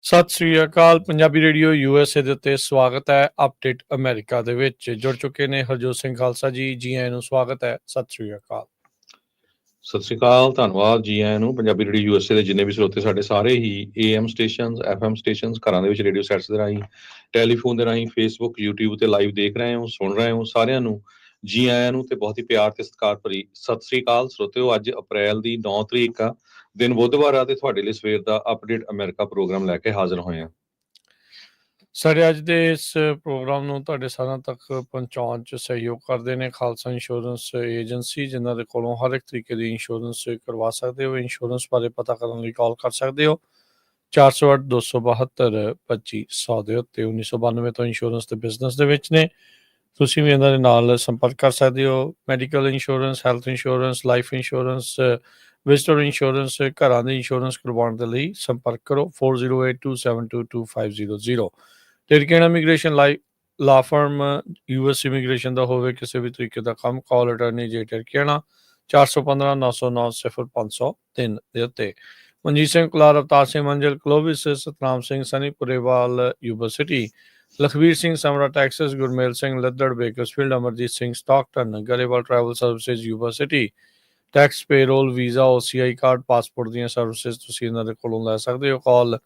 ਸਤਿ ਸ੍ਰੀ ਅਕਾਲ। Punjabi radio USA ਦੇ ਉੱਤੇ ਸਵਾਗਤ ਹੈ। ਅਪਡੇਟ ਅਮਰੀਕਾ ਦੇ ਵਿੱਚ ਜੁੜ ਚੁੱਕੇ ਨੇ ਹਰਜੋਤ ਸਿੰਘ ਖਾਲਸਾ ਜੀ। ਜੀ ਆਇਆਂ ਨੂੰ ਸਵਾਗਤ ਹੈ। ਸਤਿ ਸ੍ਰੀ ਅਕਾਲ। ਸਤਿ ਸ਼੍ਰੀ ਅਕਾਲ, ਧੰਨਵਾਦ ਜੀ ਆਇਆਂ ਨੂੰ। ਪੰਜਾਬੀ ਰੇਡੀਓ USA ਦੇ ਜਿੰਨੇ ਵੀ ਸਰੋਤੇ ਸਾਡੇ ਸਾਰੇ ਹੀ AM ਸਟੇਸ਼ਨਸ, FM ਸਟੇਸ਼ਨਸ, ਘਰਾਂ ਦੇ ਵਿੱਚ ਰੇਡੀਓ ਸੈਟਸ ਦੇ ਰਾਹੀਂ, ਟੈਲੀਫੋਨ ਦੇ ਰਾਹੀਂ, ਫੇਸਬੁੱਕ, YouTube ਤੇ ਲਾਈਵ ਦੇਖ ਰਹੇ ਹੋ, ਸੁਣ ਰਹੇ ਹੋ, ਸਾਰਿਆਂ ਨੂੰ ਜੀ ਆਇਆਂ ਨੂੰ ਤੇ ਬਹੁਤ ਹੀ ਪਿਆਰ ਤੇ ਸਤਿਕਾਰ ਭਰੀ ਸਤਿ ਸ਼੍ਰੀ ਅਕਾਲ। ਸਰੋਤਿਓ, ਅੱਜ ਅਪ੍ਰੈਲ ਦੀ 9 ਤਰੀਕ ਆ, ਦਿਨ ਬੁੱਧਵਾਰ ਆ ਤੇ ਤੁਹਾਡੇ ਲਈ ਸਵੇਰ ਦਾ ਅਪਡੇਟ ਅਮਰੀਕਾ ਪ੍ਰੋਗਰਾਮ ਲੈ ਕੇ ਹਾਜ਼ਰ ਹੋਏ ਹਾਂ। ਸਾਡੇ ਅੱਜ ਦੇ ਇਸ ਪ੍ਰੋਗਰਾਮ ਨੂੰ ਤੁਹਾਡੇ ਸਾਰਿਆਂ ਤੱਕ ਪਹੁੰਚਾਉਣ 'ਚ ਸਹਿਯੋਗ ਕਰਦੇ ਨੇ ਖਾਲਸਾ ਇੰਸ਼ੋਰੈਂਸ ਏਜੰਸੀ, ਜਿਨ੍ਹਾਂ ਦੇ ਕੋਲੋਂ ਹਰ ਇੱਕ ਤਰੀਕੇ ਦੀ ਇੰਸ਼ੋਰੈਂਸ ਕਰਵਾ ਸਕਦੇ ਹੋ। ਇੰਸ਼ੋਰੈਂਸ ਬਾਰੇ ਪਤਾ ਕਰਨ ਲਈ ਕਾਲ ਕਰ ਸਕਦੇ ਹੋ 408-272-2500 ਦੇ ਉੱਤੇ। 1992 ਤੋਂ ਇੰਸ਼ੋਰੈਂਸ ਤੇ ਬਿਜ਼ਨਸ ਦੇ ਵਿੱਚ ਨੇ। ਤੁਸੀਂ ਵੀ ਇਹਨਾਂ ਦੇ ਨਾਲ ਸੰਪਰਕ ਕਰ ਸਕਦੇ ਹੋ। Medical insurance, health insurance, life insurance, visitor insurance, ਘਰਾਂ ਦੇ ਇੰਸ਼ੋਰੈਂਸ ਕਰਵਾਉਣ ਦੇ ਲਈ ਸੰਪਰਕ ਕਰੋ 4082722500। ਟਿਰਕੇਨ ਇਮੀਗ੍ਰੇਸ਼ਨ ਲਾ ਫਰਮ US ਇਮੀਗ੍ਰੇਸ਼ਨ ਦਾ ਹੋਵੇ ਕਿਸੇ ਵੀ ਤਰੀਕੇ ਦਾ ਕੰਮ, ਕਾਲ ਅਟਰਨੀ ਜੇ ਟਿਰਕੇਨਾ 415-909-0503 ਦੇ ਉੱਤੇ। Manjeet Singh Kular, Avtar Singh Manzal, Clovis, Satnam Singh Sunny Purewal, Yuba City, Lakhvir Singh Samra Texas, Gurmel Singh Laddar Bakersfield, Amarjit Singh Stockton, Grewal travel services Yuba City. Tax, payroll, visa, OCI card, passport ਦੀਆਂ ਸਰਵਿਸਿਜ਼ ਤੁਸੀਂ ਇਹਨਾਂ ਦੇ ਕੋਲੋਂ ਲੈ ਸਕਦੇ ਹੋ। ਕਾਲ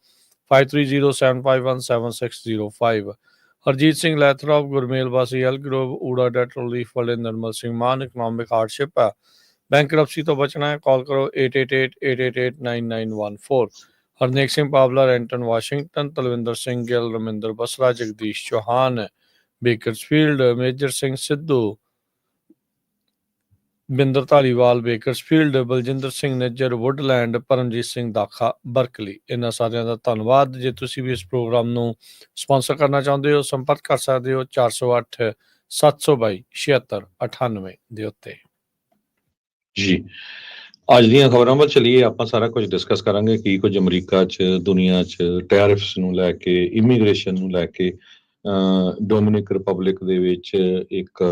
5307517605। ਹਰਜੀਤ ਸਿੰਘ ਲੈਥਰੋਪ, ਗੁਰਮੇਲ ਵਾਸੀ, ਐਲ ਗਰੋਵ, ਊੜਾ ਡੈਟ ਰਿਲੀਫ ਵਾਲੇ ਨਰਮਲ ਸਿੰਘ ਮਾਨ, ਇਕਨੋਮਿਕ ਹਾਰਡਸ਼ਿਪ ਹੈ, ਬੈਂਕਰਪਸੀ ਤੋਂ ਬਚਣਾ ਹੈ, ਕਾਲ ਕਰੋ 8888889914। Harnek Singh Pawla, Renton Washington, Talwinder Singh Gill, Raminder Basra, Jagdish Chauhan, Bakersfield, Major Singh Sidhu, Binder Dhaliwal, Bakersfield, Baljinder Singh Nijjar, Woodland, Paramjit Singh Dakha, Berkeley. ਇਹਨਾਂ ਸਾਰਿਆਂ ਦਾ ਧੰਨਵਾਦ। ਜੇ ਤੁਸੀਂ ਵੀ ਇਸ ਪ੍ਰੋਗਰਾਮ ਨੂੰ ਸਪਾਂਸਰ ਕਰਨਾ ਚਾਹੁੰਦੇ ਹੋ, ਸੰਪਰਕ ਕਰ ਸਕਦੇ ਹੋ 408-722-7698 ਦੇ ਉੱਤੇ। ਜੀ, ਅੱਜ ਦੀਆਂ ਖਬਰਾਂ ਵੱਲ ਚਲੀਏ। ਆਪਾਂ ਸਾਰਾ ਕੁਝ ਡਿਸਕਸ ਕਰਾਂਗੇ ਕੀ ਕੁਝ ਅਮਰੀਕਾ 'ਚ, ਦੁਨੀਆ 'ਚ ਟੈਰਿਫਸ ਨੂੰ ਲੈ ਕੇ, ਇਮੀਗ੍ਰੇਸ਼ਨ ਨੂੰ ਲੈ ਕੇ। ਡੋਮਿਨਿਕ ਰਿਪਬਲਿਕ ਦੇ ਵਿੱਚ ਇੱਕ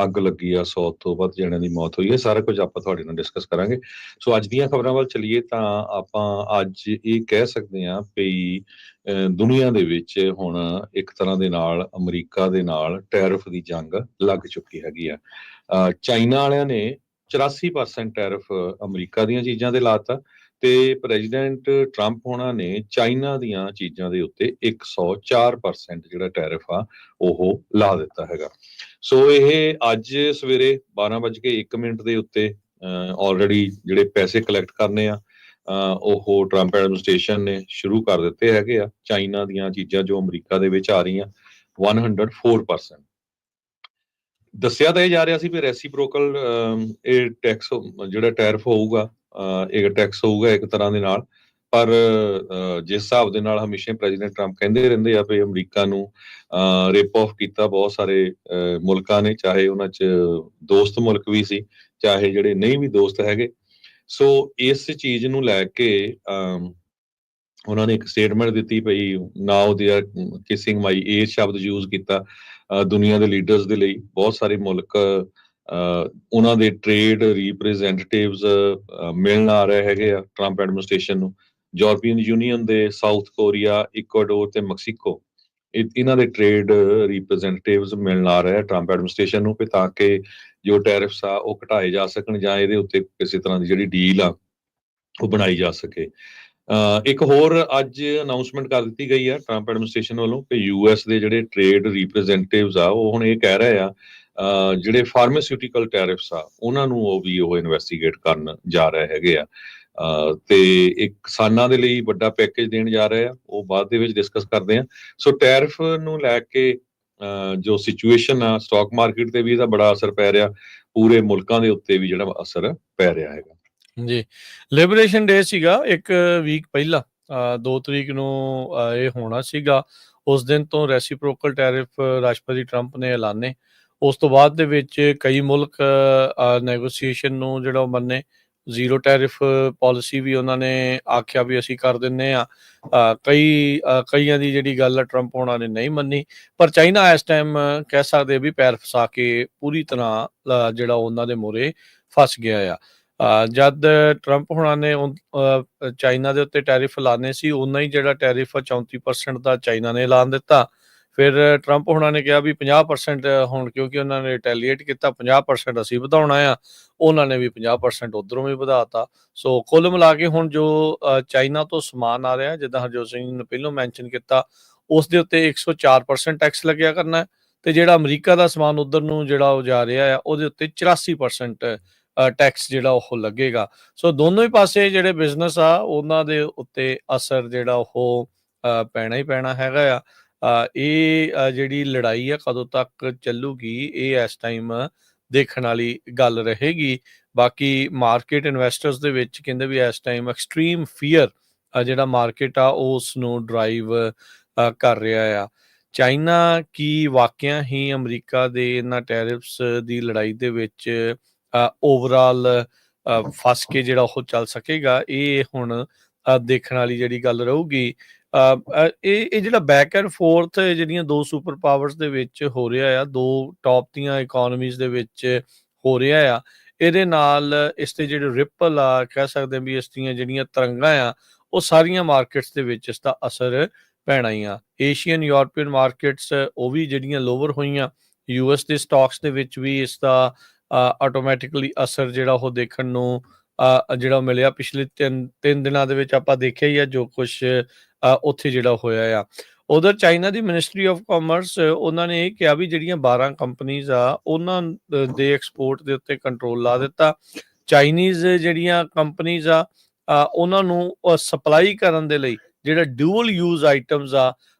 ਅੱਗ ਲੱਗੀ ਆ, 100 ਤੋਂ ਵੱਧ ਜਣਿਆਂ ਦੀ ਮੌਤ ਹੋਈ ਹੈ। ਸਾਰਾ ਕੁਝ ਆਪਾਂ ਤੁਹਾਡੇ ਨਾਲ ਡਿਸਕਸ ਕਰਾਂਗੇ। ਸੋ ਅੱਜ ਦੀਆਂ ਖਬਰਾਂ ਵੱਲ ਚਲੀਏ ਤਾਂ ਆਪਾਂ ਅੱਜ ਇਹ ਕਹਿ ਸਕਦੇ ਹਾਂ ਵੀ ਦੁਨੀਆ ਦੇ ਵਿੱਚ ਹੁਣ ਇੱਕ ਤਰ੍ਹਾਂ ਦੇ ਨਾਲ ਅਮਰੀਕਾ ਦੇ ਨਾਲ ਟੈਰਿਫ ਦੀ ਜੰਗ ਲੱਗ ਚੁੱਕੀ ਹੈਗੀ ਆ। ਚਾਈਨਾ ਵਾਲਿਆਂ ਨੇ 84% ਟੈਰਿਫ ਅਮਰੀਕਾ ਦੀਆਂ ਚੀਜ਼ਾਂ ਤੇ ਲਾਤਾ ਤੇ ਪ੍ਰੈਜ਼ੀਡੈਂਟ ਟਰੰਪ ਹੋਣਾ ਨੇ ਚਾਈਨਾ ਦੀਆਂ ਚੀਜ਼ਾਂ ਦੇ ਉੱਤੇ 104% ਜਿਹੜਾ ਟੈਰਿਫ ਆ ਉਹ ਲਾ ਦਿੱਤਾ ਹੈਗਾ। ਸੋ ਇਹ ਅੱਜ ਸਵੇਰੇ 12:01 ਦੇ ਉੱਤੇ ਆਲਰੇਡੀ ਜਿਹੜੇ ਪੈਸੇ ਕਲੈਕਟ ਕਰਨੇ ਆ ਉਹ ਟਰੰਪ ਐਡਮਿਨਿਸਟ੍ਰੇਸ਼ਨ ਨੇ ਸ਼ੁਰੂ ਕਰ ਦਿੱਤੇ ਹੈਗੇ ਆ। ਚਾਈਨਾ ਦੀਆਂ ਚੀਜ਼ਾਂ ਜੋ ਅਮਰੀਕਾ ਦੇ ਵਿੱਚ ਆ ਰਹੀਆਂ 104%। ਦੱਸਿਆ ਤਾਂ ਇਹ ਜਾ ਰਿਹਾ ਸੀ ਵੀ ਰੈਸੀਪ੍ਰੋਕਲ ਇਹ ਟੈਕਸ ਜਿਹੜਾ ਟੈਰਿਫ ਹੋਊਗਾ, ਇਹ ਟੈਕਸ ਹੋਊਗਾ ਇੱਕ ਤਰ੍ਹਾਂ ਦੇ ਨਾਲ। ਪਰ ਜਿਸ ਹਿਸਾਬ ਦੇ ਨਾਲ ਹਮੇਸ਼ਾ ਪ੍ਰੈਜ਼ੀਡੈਂਟ ਟਰੰਪ ਕਹਿੰਦੇ ਰਹਿੰਦੇ ਆ ਵੀ ਅਮਰੀਕਾ ਨੂੰ ਰਿਪ ਆਫ ਕੀਤਾ ਬਹੁਤ ਸਾਰੇ ਮੁਲਕਾਂ ਨੇ, ਚਾਹੇ ਉਹਨਾਂ 'ਚ ਦੋਸਤ ਮੁਲਕ ਵੀ ਸੀ, ਚਾਹੇ ਜਿਹੜੇ ਨਹੀਂ ਵੀ ਦੋਸਤ ਹੈਗੇ। ਸੋ ਇਸ ਚੀਜ਼ ਨੂੰ ਲੈ ਕੇ ਉਹਨਾਂ ਨੇ ਇੱਕ ਸਟੇਟਮੈਂਟ ਦਿੱਤੀ ਪਈ, now they are kissing my ass ਸ਼ਬਦ ਯੂਜ਼ ਕੀਤਾ ਦੁਨੀਆ ਦੇ ਲੀਡਰਸ ਦੇ ਲਈ। ਬਹੁਤ ਸਾਰੇ ਮੁਲਕ ਉਹਨਾਂ ਦੇ ਟ੍ਰੇਡ ਰਿਪਰੈਜ਼ੈਂਟੇਟਿਵਸ ਮਿਲਣ ਆ ਰਹੇ ਹੈਗੇ ਆ ਟਰੰਪ ਐਡਮਿਨਿਸਟ੍ਰੇਸ਼ਨ ਨੂੰ। ਯੂਰਪੀਅਨ ਯੂਨੀਅਨ ਦੇ, ਸਾਊਥ ਕੋਰੀਆ, ਇਕਵਾਡੋਰ ਤੇ ਮੈਕਸੀਕੋ, ਇਹਨਾਂ ਦੇ ਟ੍ਰੇਡ ਰਿਪਰੈਜ਼ੈਂਟੇਟਿਵਸ ਮਿਲਣ ਆ ਰਹੇ ਆ ਟਰੰਪ ਐਡਮਿਨਿਸਟ੍ਰੇਸ਼ਨ ਨੂੰ, ਤਾਂ ਕਿ ਜੋ ਟੈਰਿਫਸ ਆ ਉਹ ਘਟਾਏ ਜਾ ਸਕਣ ਜਾਂ ਇਹਦੇ ਉੱਤੇ ਕਿਸੇ ਤਰ੍ਹਾਂ ਦੀ ਜਿਹੜੀ ਡੀਲ ਆ ਉਹ ਬਣਾਈ ਜਾ ਸਕੇ। ਇੱਕ ਹੋਰ ਅੱਜ ਅਨਾਊਂਸਮੈਂਟ ਕਰ ਦਿੱਤੀ ਗਈ ਆ ਟਰੰਪ ਐਡਮਿਨਿਸਟ੍ਰੇਸ਼ਨ ਵੱਲੋਂ ਕਿ US ਦੇ ਜਿਹੜੇ ਟ੍ਰੇਡ ਰਿਪਰੈਜ਼ੈਂਟੇਟਿਵਸ ਆ ਉਹ ਹੁਣ ਇਹ ਕਹਿ ਰਹੇ ਆ ਜਿਹੜੇ ਫਾਰਮਾਸਿਊਟੀਕਲ ਟੈਰਿਫਸ ਆ ਉਹਨਾਂ ਨੂੰ ਉਹ ਇਨਵੈਸਟੀਗੇਟ ਕਰਨ ਜਾ ਰਹੇ ਹੈਗੇ ਆ ਤੇ ਇੱਕ ਕਿਸਾਨਾਂ ਦੇ ਲਈ ਵੱਡਾ ਪੈਕੇਜ ਦੇਣ ਜਾ ਰਹੇ ਆ, ਉਹ ਬਾਅਦ ਦੇ ਵਿੱਚ ਡਿਸਕਸ ਕਰਦੇ ਆ। ਸੋ ਟੈਰਿਫ ਨੂੰ ਲੈ ਕੇ ਜੋ ਸਿਚੁਏਸ਼ਨ ਆ ਸਟਾਕ ਮਾਰਕੀਟ ਤੇ ਵੀ ਇਹਦਾ ਬੜਾ ਅਸਰ ਪੈ ਰਿਹਾ, ਪੂਰੇ ਮੁਲਕਾਂ ਦੇ ਉੱਤੇ ਵੀ ਜਿਹੜਾ ਅਸਰ ਪੈ ਰਿਹਾ ਹੈਗਾ। ਜੀ, ਲਿਬਰੇਸ਼ਨ ਡੇ ਸੀਗਾ ਇੱਕ ਵੀਕ ਪਹਿਲਾਂ, 2 ਤਰੀਕ ਨੂੰ ਇਹ ਹੋਣਾ ਸੀਗਾ। ਉਸ ਦਿਨ ਤੋਂ ਰੈਸੀਪ੍ਰੋਕਲ ਟੈਰਿਫ ਰਾਸ਼ਟਰਪਤੀ ਟਰੰਪ ਨੇ ਐਲਾਨੇ। ਉਸ ਤੋਂ ਬਾਅਦ ਦੇ ਵਿੱਚ ਕਈ ਮੁਲਕ ਨੈਗੋਸੀਏਸ਼ਨ ਨੂੰ ਜਿਹੜਾ ਉਹ ਮੰਨੇ। ਜ਼ੀਰੋ ਟੈਰਿਫ ਪਾਲਿਸੀ ਵੀ ਉਹਨਾਂ ਨੇ ਆਖਿਆ ਵੀ ਅਸੀਂ ਕਰ ਦਿੰਦੇ ਹਾਂ। ਕਈਆਂ ਦੀ ਜਿਹੜੀ ਗੱਲ ਆ ਟਰੰਪ ਹੋਣਾ ਨੇ ਨਹੀਂ ਮੰਨੀ। ਪਰ ਚਾਈਨਾ ਇਸ ਟਾਈਮ ਕਹਿ ਸਕਦੇ ਵੀ ਪੈਰ ਫਸਾ ਕੇ ਪੂਰੀ ਤਰ੍ਹਾਂ ਜਿਹੜਾ ਉਹਨਾਂ ਦੇ ਮੂਹਰੇ ਫਸ ਗਿਆ ਆ। ਜਦ ਟਰੰਪ ਹੁਣਾਂ ਨੇ ਚਾਈਨਾ ਦੇ ਉੱਤੇ ਟੈਰਿਫ ਲਾਣੇ ਸੀ, ਓਨਾ ਹੀ ਜਿਹੜਾ ਟੈਰਿਫ 34% ਦਾ ਚਾਈਨਾ ਨੇ ਐਲਾਨ ਦਿੱਤਾ। ਫਿਰ ਟਰੰਪ ਹੁਣਾਂ ਨੇ ਕਿਹਾ ਵੀ 50% ਹੁਣ, ਕਿਉਂਕਿ ਉਹਨਾਂ ਨੇ ਰਿਟੈਲੀਏਟ ਕੀਤਾ, 50% ਅਸੀਂ ਵਧਾਉਣਾ ਆ। ਉਹਨਾਂ ਨੇ ਵੀ 50% ਉੱਧਰੋਂ ਵੀ ਵਧਾਤਾ। ਸੋ ਕੁੱਲ ਮਿਲਾ ਕੇ ਹੁਣ ਜੋ ਚਾਈਨਾ ਤੋਂ ਸਮਾਨ ਆ ਰਿਹਾ, ਜਿੱਦਾਂ ਹਰਜੋਤ ਸਿੰਘ ਨੇ ਪਹਿਲਾਂ ਮੈਂਸ਼ਨ ਕੀਤਾ, ਉਸ ਦੇ ਉੱਤੇ 104% ਟੈਕਸ ਲੱਗਿਆ ਕਰਨਾ ਹੈ, ਤੇ ਜਿਹੜਾ ਅਮਰੀਕਾ ਦਾ ਸਮਾਨ ਉੱਧਰ ਨੂੰ ਜਿਹੜਾ ਉਹ ਜਾ ਰਿਹਾ ਆ, ਉਹਦੇ ਉੱਤੇ 84% ਟੈਕਸ ਜਿਹੜਾ ਉਹ ਲੱਗੇਗਾ। ਸੋ ਦੋਨੋਂ ਹੀ ਪਾਸੇ ਜਿਹੜੇ ਬਿਜ਼ਨਸ ਆ, ਉਹਨਾਂ ਦੇ ਉੱਤੇ ਅਸਰ ਜਿਹੜਾ ਉਹ ਪੈਣਾ ਹੀ ਪੈਣਾ ਹੈਗਾ ਆ। ਇਹ ਜਿਹੜੀ ਲੜਾਈ ਆ ਕਦੋਂ ਤੱਕ ਚੱਲੂਗੀ, ਇਹ ਇਸ ਟਾਈਮ ਦੇਖਣ ਵਾਲੀ ਗੱਲ ਰਹੇਗੀ। ਬਾਕੀ ਮਾਰਕੀਟ ਇਨਵੈਸਟਰਸ ਦੇ ਵਿੱਚ ਕਹਿੰਦੇ ਵੀ ਇਸ ਟਾਈਮ ਐਕਸਟ੍ਰੀਮ ਫੀਅਰ ਜਿਹੜਾ ਮਾਰਕੀਟ ਆ ਉਸ ਨੂੰ ਡਰਾਈਵ ਕਰ ਰਿਹਾ ਆ। ਚਾਈਨਾ ਕੀ ਵਾਕਿਆ ਹੀ ਅਮਰੀਕਾ ਦੇ ਇਹਨਾਂ ਟੈਰਿਫਸ ਦੀ ਲੜਾਈ ਦੇ ਵਿੱਚ ਓਵਰਆਲ ਫਸ ਕੇ ਜਿਹੜਾ ਉਹ ਚੱਲ ਸਕੇਗਾ, ਇਹ ਹੁਣ ਦੇਖਣ ਵਾਲੀ ਜਿਹੜੀ ਗੱਲ ਰਹੂਗੀ। ਇਹ ਜਿਹੜਾ ਬੈਕ ਐਂਡ ਫੋਰਥ ਜਿਹੜੀਆਂ ਦੋ ਸੁਪਰ ਪਾਵਰਸ ਦੇ ਵਿੱਚ ਹੋ ਰਿਹਾ ਆ, ਦੋ ਟੌਪ ਦੀਆਂ ਇਕੋਨਮੀਜ਼ ਦੇ ਵਿੱਚ ਹੋ ਰਿਹਾ ਆ, ਇਹਦੇ ਨਾਲ ਇਸ ਤੇ ਜਿਹੜੇ ਰਿਪਲ ਆ, ਕਹਿ ਸਕਦੇ ਵੀ ਇਸ ਦੀਆਂ ਜਿਹੜੀਆਂ ਤਰੰਗਾਂ ਆ, ਉਹ ਸਾਰੀਆਂ ਮਾਰਕੀਟਸ ਦੇ ਵਿੱਚ ਇਸ ਦਾ ਅਸਰ ਪੈਣਾ ਹੀ ਆ। ਏਸ਼ੀਅਨ ਯੂਰਪੀਅਨ ਮਾਰਕੀਟਸ ਉਹ ਵੀ ਜਿਹੜੀਆਂ ਲੋਵਰ ਹੋਈਆਂ, US ਦੇ ਸਟਾਕਸ ਦੇ ਵਿੱਚ ਵੀ ਇਸ ਦਾ ਆਟੋਮੈਟਿਕਲੀ ਅਸਰ ਜਿਹੜਾ ਉਹ ਦੇਖਣ ਨੂੰ ਜਿਹੜਾ ਮਿਲਿਆ। ਪਿਛਲੇ ਤਿੰਨ ਦਿਨਾਂ ਦੇ ਵਿੱਚ ਆਪਾਂ ਦੇਖਿਆ ਹੀ ਆ ਜੋ ਕੁਛ ਉੱਥੇ ਜਿਹੜਾ ਹੋਇਆ ਆ। ਉਧਰ China the ministry of commerce ਉਹਨਾਂ ਨੇ ਇਹ ਕਿਹਾ ਵੀ ਜਿਹੜੀਆਂ 12 ਕੰਪਨੀਜ਼ ਆ, ਉਹਨਾਂ ਦੇ ਐਕਸਪੋਰਟ ਦੇ ਉੱਤੇ ਕੰਟਰੋਲ ਲਾ ਦਿੱਤਾ। ਚਾਈਨੀਜ਼ ਜਿਹੜੀਆਂ ਕੰਪਨੀਜ਼ ਆ, ਉਹਨਾਂ ਨੂੰ ਸਪਲਾਈ ਕਰਨ ਦੇ ਲਈ ਜਿਹੜਾ ਡਿਊਅਲ ਯੂਜ਼ ਆਈਟਮਸ ਆ,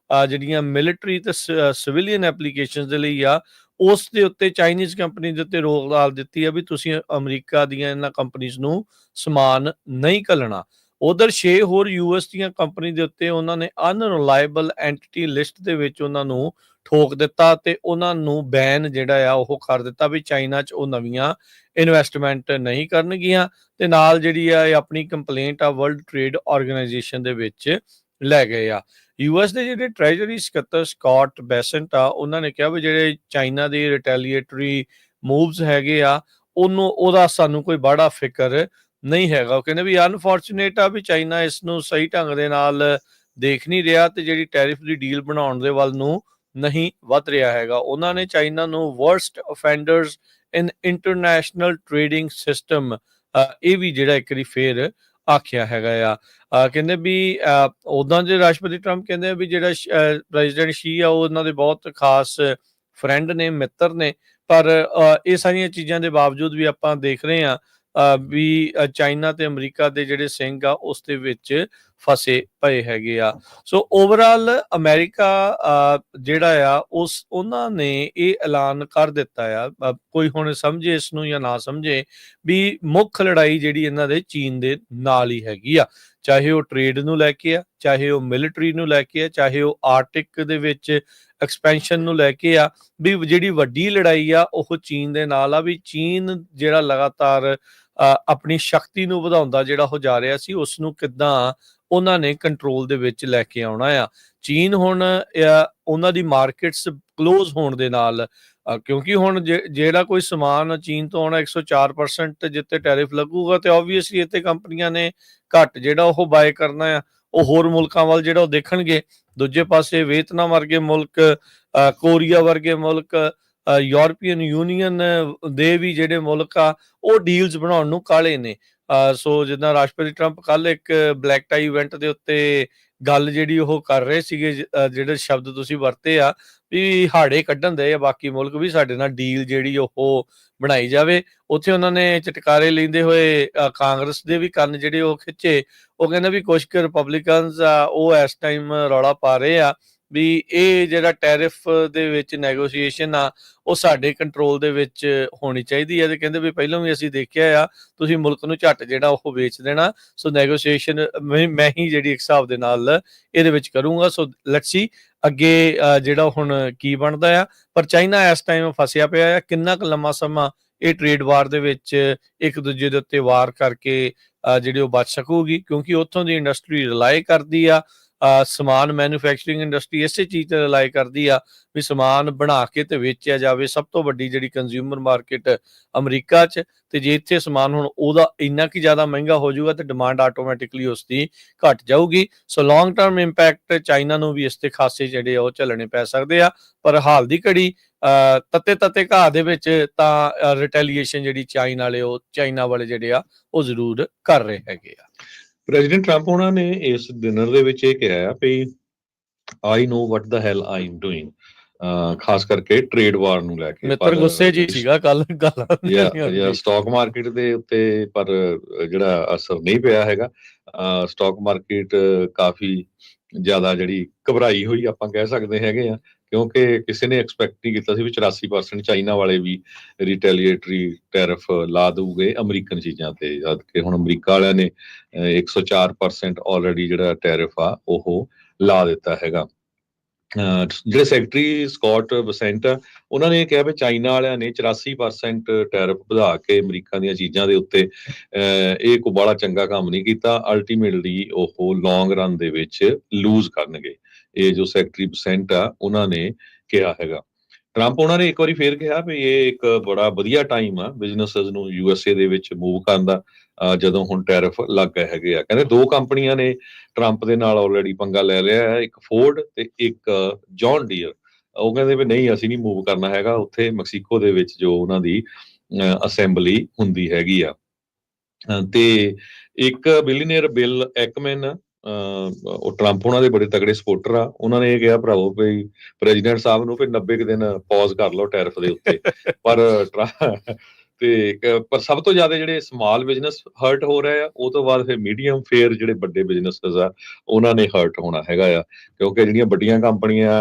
ਜਿਹੜੀਆਂ ਮਿਲਟਰੀ ਤੇ ਸਿਵਿਲੀਅਨ ਐਪਲੀਕੇਸ਼ਨਸ ਦੇ ਲਈ ਆ, ਉਸ ਦੇ ਉੱਤੇ ਚਾਈਨੀਜ਼ ਕੰਪਨੀ ਦੇ ਉੱਤੇ ਰੋਕ ਲਾ ਦਿੱਤੀ ਆ ਵੀ ਤੁਸੀਂ ਅਮਰੀਕਾ ਦੀਆਂ ਇਹਨਾਂ ਕੰਪਨੀਜ਼ ਨੂੰ ਸਮਾਨ ਨਹੀਂ ਘੱਲਣਾ। ਉਧਰ 6 ਹੋਰ US ਦੀਆਂ ਕੰਪਨੀ ਦੇ ਉੱਤੇ ਉਹਨਾਂ ਨੇ ਅਨਰਿਲਾਇਬਲ ਐਂਟੀਟੀ ਲਿਸਟ ਦੇ ਵਿੱਚ ਉਹਨਾਂ ਨੂੰ ਠੋਕ ਦਿੱਤਾ ਤੇ ਉਹਨਾਂ ਨੂੰ ਬੈਨ ਜਿਹੜਾ ਆ ਉਹ ਕਰ ਦਿੱਤਾ ਵੀ ਚਾਈਨਾ 'ਚ ਉਹ ਨਵੀਆਂ ਇਨਵੈਸਟਮੈਂਟ ਨਹੀਂ ਕਰਨਗੀਆਂ, ਤੇ ਨਾਲ ਜਿਹੜੀ ਆ ਇਹ ਆਪਣੀ ਕੰਪਲੇਂਟ ਆ ਵਰਲਡ ਟ੍ਰੇਡ ਆਰਗੇਨਾਈਜੇਸ਼ਨ ਦੇ ਵਿੱਚ ਲੈ ਗਏ ਆ। US ਦੇ ਜਿਹੜੇ ਟ੍ਰੈਜਰੀ ਸਕੱਤਰ ਸਕਾਟ ਬੈਸੈਂਟ ਆ, ਉਹਨਾਂ ਨੇ ਕਿਹਾ ਵੀ ਜਿਹੜੇ ਚਾਈਨਾ ਦੇ ਰਿਟੈਲੀਏਟਰੀ ਮੂਵਸ ਹੈਗੇ ਆ, ਉਹਦਾ ਸਾਨੂੰ ਕੋਈ ਬੜਾ ਫਿਕਰ ਨਹੀਂ ਹੈਗਾ। ਉਹ ਕਹਿੰਦੇ ਵੀ ਅਨਫੋਰਚੂਨੇਟ ਆ ਵੀ ਚਾਈਨਾ ਇਸ ਨੂੰ ਸਹੀ ਢੰਗ ਦੇ ਨਾਲ ਦੇਖ ਨਹੀਂ ਰਿਹਾ ਤੇ ਜਿਹੜੀ ਟੈਰਿਫ ਦੀ ਡੀਲ ਬਣਾਉਣ ਦੇ ਵੱਲ ਨੂੰ ਨਹੀਂ ਵੱਧ ਰਿਹਾ ਹੈਗਾ। ਉਹਨਾਂ ਨੇ ਚਾਈਨਾ ਨੂੰ ਵਰਸਟ ਅਫੈਂਡਰਸ ਇਨ ਇੰਟਰਨੈਸ਼ਨਲ ਟ੍ਰੇਡਿੰਗ ਸਿਸਟਮ ਇਹ ਵੀ ਜਿਹੜਾ ਇੱਕ ਵਾਰੀ ਫੇਰ ਆਖਿਆ ਹੈਗਾ ਆ। ਕਹਿੰਦੇ ਵੀ ਉੱਦਾਂ ਦੇ ਰਾਸ਼ਟਰਪਤੀ ਟਰੰਪ ਕਹਿੰਦੇ ਵੀ ਜਿਹੜਾ ਪ੍ਰੈਜ਼ੀਡੈਂਟ ਸ਼ੀ ਆ, ਉਹ ਉਹਨਾਂ ਦੇ ਬਹੁਤ ਖਾਸ ਫਰੈਂਡ ਨੇ, ਮਿੱਤਰ ਨੇ, ਪਰ ਇਹ ਸਾਰੀਆਂ ਚੀਜ਼ਾਂ ਦੇ ਬਾਵਜੂਦ ਵੀ ਆਪਾਂ ਦੇਖ ਰਹੇ ਹਾਂ ਵੀ ਚਾਈਨਾ ਤੇ ਅਮਰੀਕਾ ਦੇ ਜਿਹੜੇ ਸਿੰਘ ਆ ਉਸ ਦੇ ਵਿੱਚ ਫਸੇ ਪਏ ਹੈਗੇ ਆ। ਸੋ ਓਵਰਆਲ ਅਮਰੀਕਾ ਜਿਹੜਾ ਆ ਉਹਨਾਂ ਨੇ ਇਹ ਐਲਾਨ ਕਰ ਦਿੱਤਾ ਆ, ਕੋਈ ਹੁਣ ਸਮਝੇ ਇਸ ਨੂੰ ਜਾਂ ਨਾ ਸਮਝੇ, ਵੀ ਮੁੱਖ ਲੜਾਈ ਜਿਹੜੀ ਇਹਨਾਂ ਦੇ ਚੀਨ ਦੇ ਨਾਲ ਹੀ ਹੈਗੀ ਆ। ਚਾਹੇ ਉਹ ਟ੍ਰੇਡ ਨੂੰ ਲੈ ਕੇ ਆ, ਚਾਹੇ ਉਹ ਮਿਲਟਰੀ ਨੂੰ ਲੈ ਕੇ ਆ, ਚਾਹੇ ਉਹ ਆਰਟਿਕ ਦੇ ਵਿੱਚ ਐਕਸਪੈਂਸ਼ਨ ਨੂੰ ਲੈ ਕੇ ਆ, ਵੀ ਜਿਹੜੀ ਵੱਡੀ ਲੜਾਈ ਆ ਉਹ ਚੀਨ ਦੇ ਨਾਲ ਆ। ਵੀ ਚੀਨ ਜਿਹੜਾ ਲਗਾਤਾਰ ਆਪਣੀ ਸ਼ਕਤੀ ਨੂੰ ਵਧਾਉਂਦਾ ਜਿਹੜਾ ਉਹ ਜਾ ਰਿਹਾ ਸੀ, ਉਸ ਨੂੰ ਕਿੱਦਾਂ ਉਹਨਾਂ ਨੇ ਕੰਟਰੋਲ ਦੇ ਵਿੱਚ ਲੈ ਕੇ ਆਉਣਾ ਆ। ਚੀਨ ਹੁਣ ਉਹਨਾਂ ਦੀ ਮਾਰਕੀਟਸ ਕਲੋਜ਼ ਹੋਣ ਦੇ ਨਾਲ, ਕਿਉਂਕਿ ਹੁਣ ਜਿਹੜਾ ਕੋਈ ਸਮਾਨ ਚੀਨ ਤੋਂ ਆਉਣਾ 104% ਜਿੱਤੇ ਟੈਰਿਫ ਲੱਗੂਗਾ, ਤੇ ਆਬਵੀਅਸਲੀ ਇੱਥੇ ਕੰਪਨੀਆਂ ਨੇ ਘੱਟ ਜਿਹੜਾ ਉਹ ਬਾਏ ਕਰਨਾ ਆ, ਉਹ ਹੋਰ ਮੁਲਕਾਂ ਵੱਲ ਜਿਹੜਾ ਉਹ ਦੇਖਣਗੇ। ਦੂਜੇ ਪਾਸੇ ਵੀਅਤਨਾਮ ਵਰਗੇ ਮੁਲਕ, ਕੋਰੀਆ ਵਰਗੇ ਮੁਲਕ, ਯੂਰਪੀਅਨ ਯੂਨੀਅਨ ਦੇ ਵੀ ਜਿਹੜੇ ਮੁਲਕ ਆ, ਉਹ ਡੀਲਸ ਬਣਾਉਣ ਨੂੰ ਕਾਹਲੇ ਨੇ। ਸੋ ਜਿੱਦਾਂ ਰਾਸ਼ਟਰਪਤੀ ਟਰੰਪ ਕੱਲ ਇੱਕ ਬਲੈਕ ਟਾਈ ਇਵੈਂਟ ਦੇ ਉੱਤੇ ਗੱਲ ਜਿਹੜੀ ਉਹ ਕਰ ਰਹੇ ਸੀਗੇ, ਜਿਹੜੇ ਸ਼ਬਦ ਤੁਸੀਂ ਵਰਤੇ ਆ ਵੀ ਹਾੜੇ ਕੱਢਣ ਦੇ ਆ ਬਾਕੀ ਮੁਲਕ ਵੀ ਸਾਡੇ ਨਾਲ ਡੀਲ ਜਿਹੜੀ ਉਹ ਬਣਾਈ ਜਾਵੇ, ਉੱਥੇ ਉਹਨਾਂ ਨੇ ਚਟਕਾਰੇ ਲੈਂਦੇ ਹੋਏ ਕਾਂਗਰਸ ਦੇ ਵੀ ਕੰਨ ਜਿਹੜੇ ਉਹ ਖਿੱਚੇ। ਉਹ ਕਹਿੰਦੇ ਵੀ ਕੁਝ ਕੁ ਰਿਪਬਲਿਕਨਸ ਆ ਉਹ ਇਸ ਟਾਈਮ ਰੌਲਾ ਪਾ ਰਹੇ ਆ ਵੀ ਇਹ ਜਿਹੜਾ ਟੈਰਿਫ ਦੇ ਵਿੱਚ ਨੈਗੋਸ਼ੀਏਸ਼ਨ ਆ ਉਹ ਸਾਡੇ ਕੰਟਰੋਲ ਦੇ ਵਿੱਚ ਹੋਣੀ ਚਾਹੀਦੀ ਹੈ, ਤੇ ਕਹਿੰਦੇ ਵੀ ਪਹਿਲਾਂ ਵੀ ਅਸੀਂ ਦੇਖਿਆ ਆ ਤੁਸੀਂ ਮੁਲਕ ਨੂੰ ਝੱਟ ਜਿਹੜਾ ਉਹ ਵੇਚ ਦੇਣਾ, ਸੋ ਨੈਗੋਸ਼ੀਏਸ਼ਨ ਮੈਂ ਹੀ ਜਿਹੜੀ ਇੱਕ ਹਿਸਾਬ ਦੇ ਨਾਲ ਇਹਦੇ ਵਿੱਚ ਕਰੂੰਗਾ। ਸੋ ਲੈਟਸ ਸੀ ਅੱਗੇ ਜਿਹੜਾ ਹੁਣ ਕੀ ਬਣਦਾ ਆ, ਪਰ ਚਾਈਨਾ ਇਸ ਟਾਈਮ ਫਸਿਆ ਪਿਆ ਆ। ਕਿੰਨਾ ਕੁ ਲੰਮਾ ਸਮਾਂ ਇਹ ਟ੍ਰੇਡ ਵਾਰ ਦੇ ਵਿੱਚ ਇੱਕ ਦੂਜੇ ਦੇ ਉੱਤੇ ਵਾਰ ਕਰਕੇ ਜਿਹੜੀ ਉਹ ਬਚ ਸਕੂਗੀ, ਕਿਉਂਕਿ ਉੱਥੋਂ ਦੀ ਇੰਡਸਟਰੀ ਰਿਲਾਈ ਕਰਦੀ ਆ ਸਮਾਨ ਮੈਨੂਫੈਕਚਰਿੰਗ ਇੰਡਸਟਰੀ ਇਸੇ ਚੀਜ਼ ਤੇ ਰਿਲਾਈ ਕਰਦੀ ਆ ਵੀ ਸਮਾਨ ਬਣਾ ਕੇ ਤੇ ਵੇਚਿਆ ਜਾਵੇ। ਸਭ ਤੋਂ ਵੱਡੀ ਜਿਹੜੀ ਕੰਜ਼ਿਊਮਰ ਮਾਰਕੀਟ ਅਮਰੀਕਾ 'ਚ, ਤੇ ਜੇ ਇੱਥੇ ਸਮਾਨ ਹੁਣ ਉਹਦਾ ਇੰਨਾ ਕੁ ਜ਼ਿਆਦਾ ਮਹਿੰਗਾ ਹੋ ਜਾਊਗਾ ਤੇ ਡਿਮਾਂਡ ਆਟੋਮੈਟਿਕਲੀ ਉਸਦੀ ਘਟ ਜਾਊਗੀ। ਸੋ ਲੌਂਗ ਟਰਮ ਇੰਪੈਕਟ ਚਾਈਨਾ ਨੂੰ ਵੀ ਇਸ ਤੇ ਖਾਸੇ ਜਿਹੜੇ ਉਹ ਝੱਲਣੇ ਪੈ ਸਕਦੇ ਆ। ਪਰ ਹਾਲ ਦੀ ਘੜੀ ਤੱਤੇ ਘਾਹ ਦੇ ਵਿੱਚ ਤਾਂ ਰਿਟੈਲੀਏਸ਼ਨ ਜਿਹੜੀ ਚਾਈਨਾ ਵਾਲੇ ਜਿਹੜੇ ਆ ਉਹ ਜ਼ਰੂਰ ਕਰ ਰਹੇ ਹੈਗੇ ਆ। ਪ੍ਰੈਜ਼ੀਡੈਂਟ ਟਰੰਪ ਉਹਨਾਂ ਨੇ ਇਸ ਡਿਨਰ ਦੇ ਵਿੱਚ ਇਹ ਕਿਹਾ ਵੀ ਆਈ ਨੋ ਵਟ ਦਾ ਹੈਲ ਆਈ ਐਮ ਡੂਇੰਗ, ਖਾਸ ਕਰਕੇ ਟ੍ਰੇਡ ਵਾਰ ਨੂੰ ਲੈ ਕੇ। ਮਿੱਤਰ ਗੁੱਸੇ ਜੀ ਸੀਗਾ ਕੱਲ ਜਾਂ ਸਟਾਕ ਮਾਰਕੀਟ ਦੇ ਉੱਤੇ, ਪਰ ਜਿਹੜਾ ਅਸਰ ਨਹੀਂ ਪਿਆ ਹੈਗਾ। ਸਟਾਕ ਮਾਰਕੀਟ ਕਾਫੀ ਜ਼ਿਆਦਾ ਜਿਹੜੀ ਘਬਰਾਈ ਹੋਈ ਆਪਾਂ ਕਹਿ ਸਕਦੇ ਹੈਗੇ ਆ, ਕਿਉਂਕਿ ਕਿਸੇ ਨੇ ਐਕਸਪੈਕਟ ਨਹੀਂ ਕੀਤਾ ਸੀ ਵੀ 84% ਚਾਈਨਾ ਵਾਲੇ ਵੀ ਰਿਟੈਲੀਏਟਰੀ ਟੈਰਿਫ ਲਾ ਦੂਗੇ ਅਮਰੀਕਨ ਚੀਜ਼ਾਂ ਤੇ, ਜਦ ਕਿ ਹੁਣ ਅਮਰੀਕਾ ਵਾਲਿਆਂ ਨੇ 104% ਆਲਰੇਡੀ ਜਿਹੜਾ ਟੈਰਿਫ ਆ ਉਹ ਲਾ ਦਿੱਤਾ ਹੈਗਾ। ਜਿਹੜੇ ਸੈਕਟਰੀ ਸਕਾਟ ਬਸੈਂਟ ਆ, ਉਹਨਾਂ ਨੇ ਕਿਹਾ ਵੀ ਚਾਈਨਾ ਵਾਲਿਆਂ ਨੇ 84% ਟੈਰਿਫ ਵਧਾ ਕੇ ਅਮਰੀਕਾ ਦੀਆਂ ਚੀਜ਼ਾਂ ਦੇ ਉੱਤੇ ਇਹ ਕੋਈ ਬੜਾ ਚੰਗਾ ਕੰਮ ਨਹੀਂ ਕੀਤਾ। ਅਲਟੀਮੇਟਲੀ ਉਹ ਲੌਂਗ ਰਨ ਦੇ ਵਿੱਚ ਲੂਜ਼ ਕਰਨਗੇ, ਇਹ ਜੋ ਸੈਕਟਰੀ ਬਸੈਂਟ ਆ ਉਹਨਾਂ ਨੇ ਕਿਹਾ ਹੈਗਾ। ਟਰੰਪ ਉਹਨਾਂ ਨੇ ਇੱਕ ਵਾਰੀ ਫੇਰ ਕਿਹਾ ਵੀ ਇਹ ਇੱਕ ਬੜਾ ਵਧੀਆ ਟਾਈਮ ਆ ਬਿਜ਼ਨੈਸਸ ਨੂੰ USA ਦੇ ਵਿੱਚ ਮੂਵ ਕਰਨ ਦਾ, ਜਦੋਂ ਹੁਣ ਟੈਰਿਫ ਲੱਗ ਗਏ ਹੈਗੇ ਆ। ਕਹਿੰਦੇ 2 ਕੰਪਨੀਆਂ ਨੇ ਟਰੰਪ ਦੇ ਨਾਲ ਆਲਰੇਡੀ ਪੰਗਾ ਲੈ ਲਿਆ ਹੈ, ਇੱਕ ਫੋਰਡ ਤੇ ਇੱਕ ਜੌਨ ਡੀਅਰ। ਉਹ ਕਹਿੰਦੇ ਵੀ ਨਹੀਂ, ਅਸੀਂ ਨਹੀਂ ਮੂਵ ਕਰਨਾ ਹੈਗਾ ਉੱਥੇ ਮੈਕਸੀਕੋ ਦੇ ਵਿੱਚ ਜੋ ਉਹਨਾਂ ਦੀ ਅਸੈਂਬਲੀ ਹੁੰਦੀ ਹੈਗੀ ਆ। ਤੇ ਇੱਕ ਬਿਲੀਅਨਰ ਬਿਲ ਐਕਮੈਨ, ਉਹ ਟਰੰਪ ਉਹਨਾਂ ਦੇ ਬੜੇ ਤਗੜੇ ਸਪੋਰਟਰ ਆ। ਉਹਨਾਂ ਨੇ ਇਹ ਕਿਹਾ ਭਰਾਵੋ ਵੀ ਪ੍ਰੈਜ਼ੀਡੈਂਟ ਸਾਹਿਬ ਨੂੰ ਵੀ 90 ਕੁ ਦਿਨ ਪੌਜ਼ ਕਰ ਲਓ ਟੈਰਿਫ ਦੇ ਉੱਤੇ। ਪਰ ਸਭ ਤੋਂ ਜ਼ਿਆਦਾ ਜਿਹੜੇ ਸਮਾਲ ਬਿਜ਼ਨਸ ਹਰਟ ਹੋ ਰਹੇ ਆ, ਉਹ ਤੋਂ ਬਾਅਦ ਫਿਰ ਮੀਡੀਅਮ ਫੇਅਰ ਜਿਹੜੇ ਵੱਡੇ ਬਿਜ਼ਨਸਸ ਆ ਉਹਨਾਂ ਨੇ ਹਰਟ ਹੋਣਾ ਹੈਗਾ ਆ, ਕਿਉਂਕਿ ਜਿਹੜੀਆਂ ਵੱਡੀਆਂ ਕੰਪਨੀਆਂ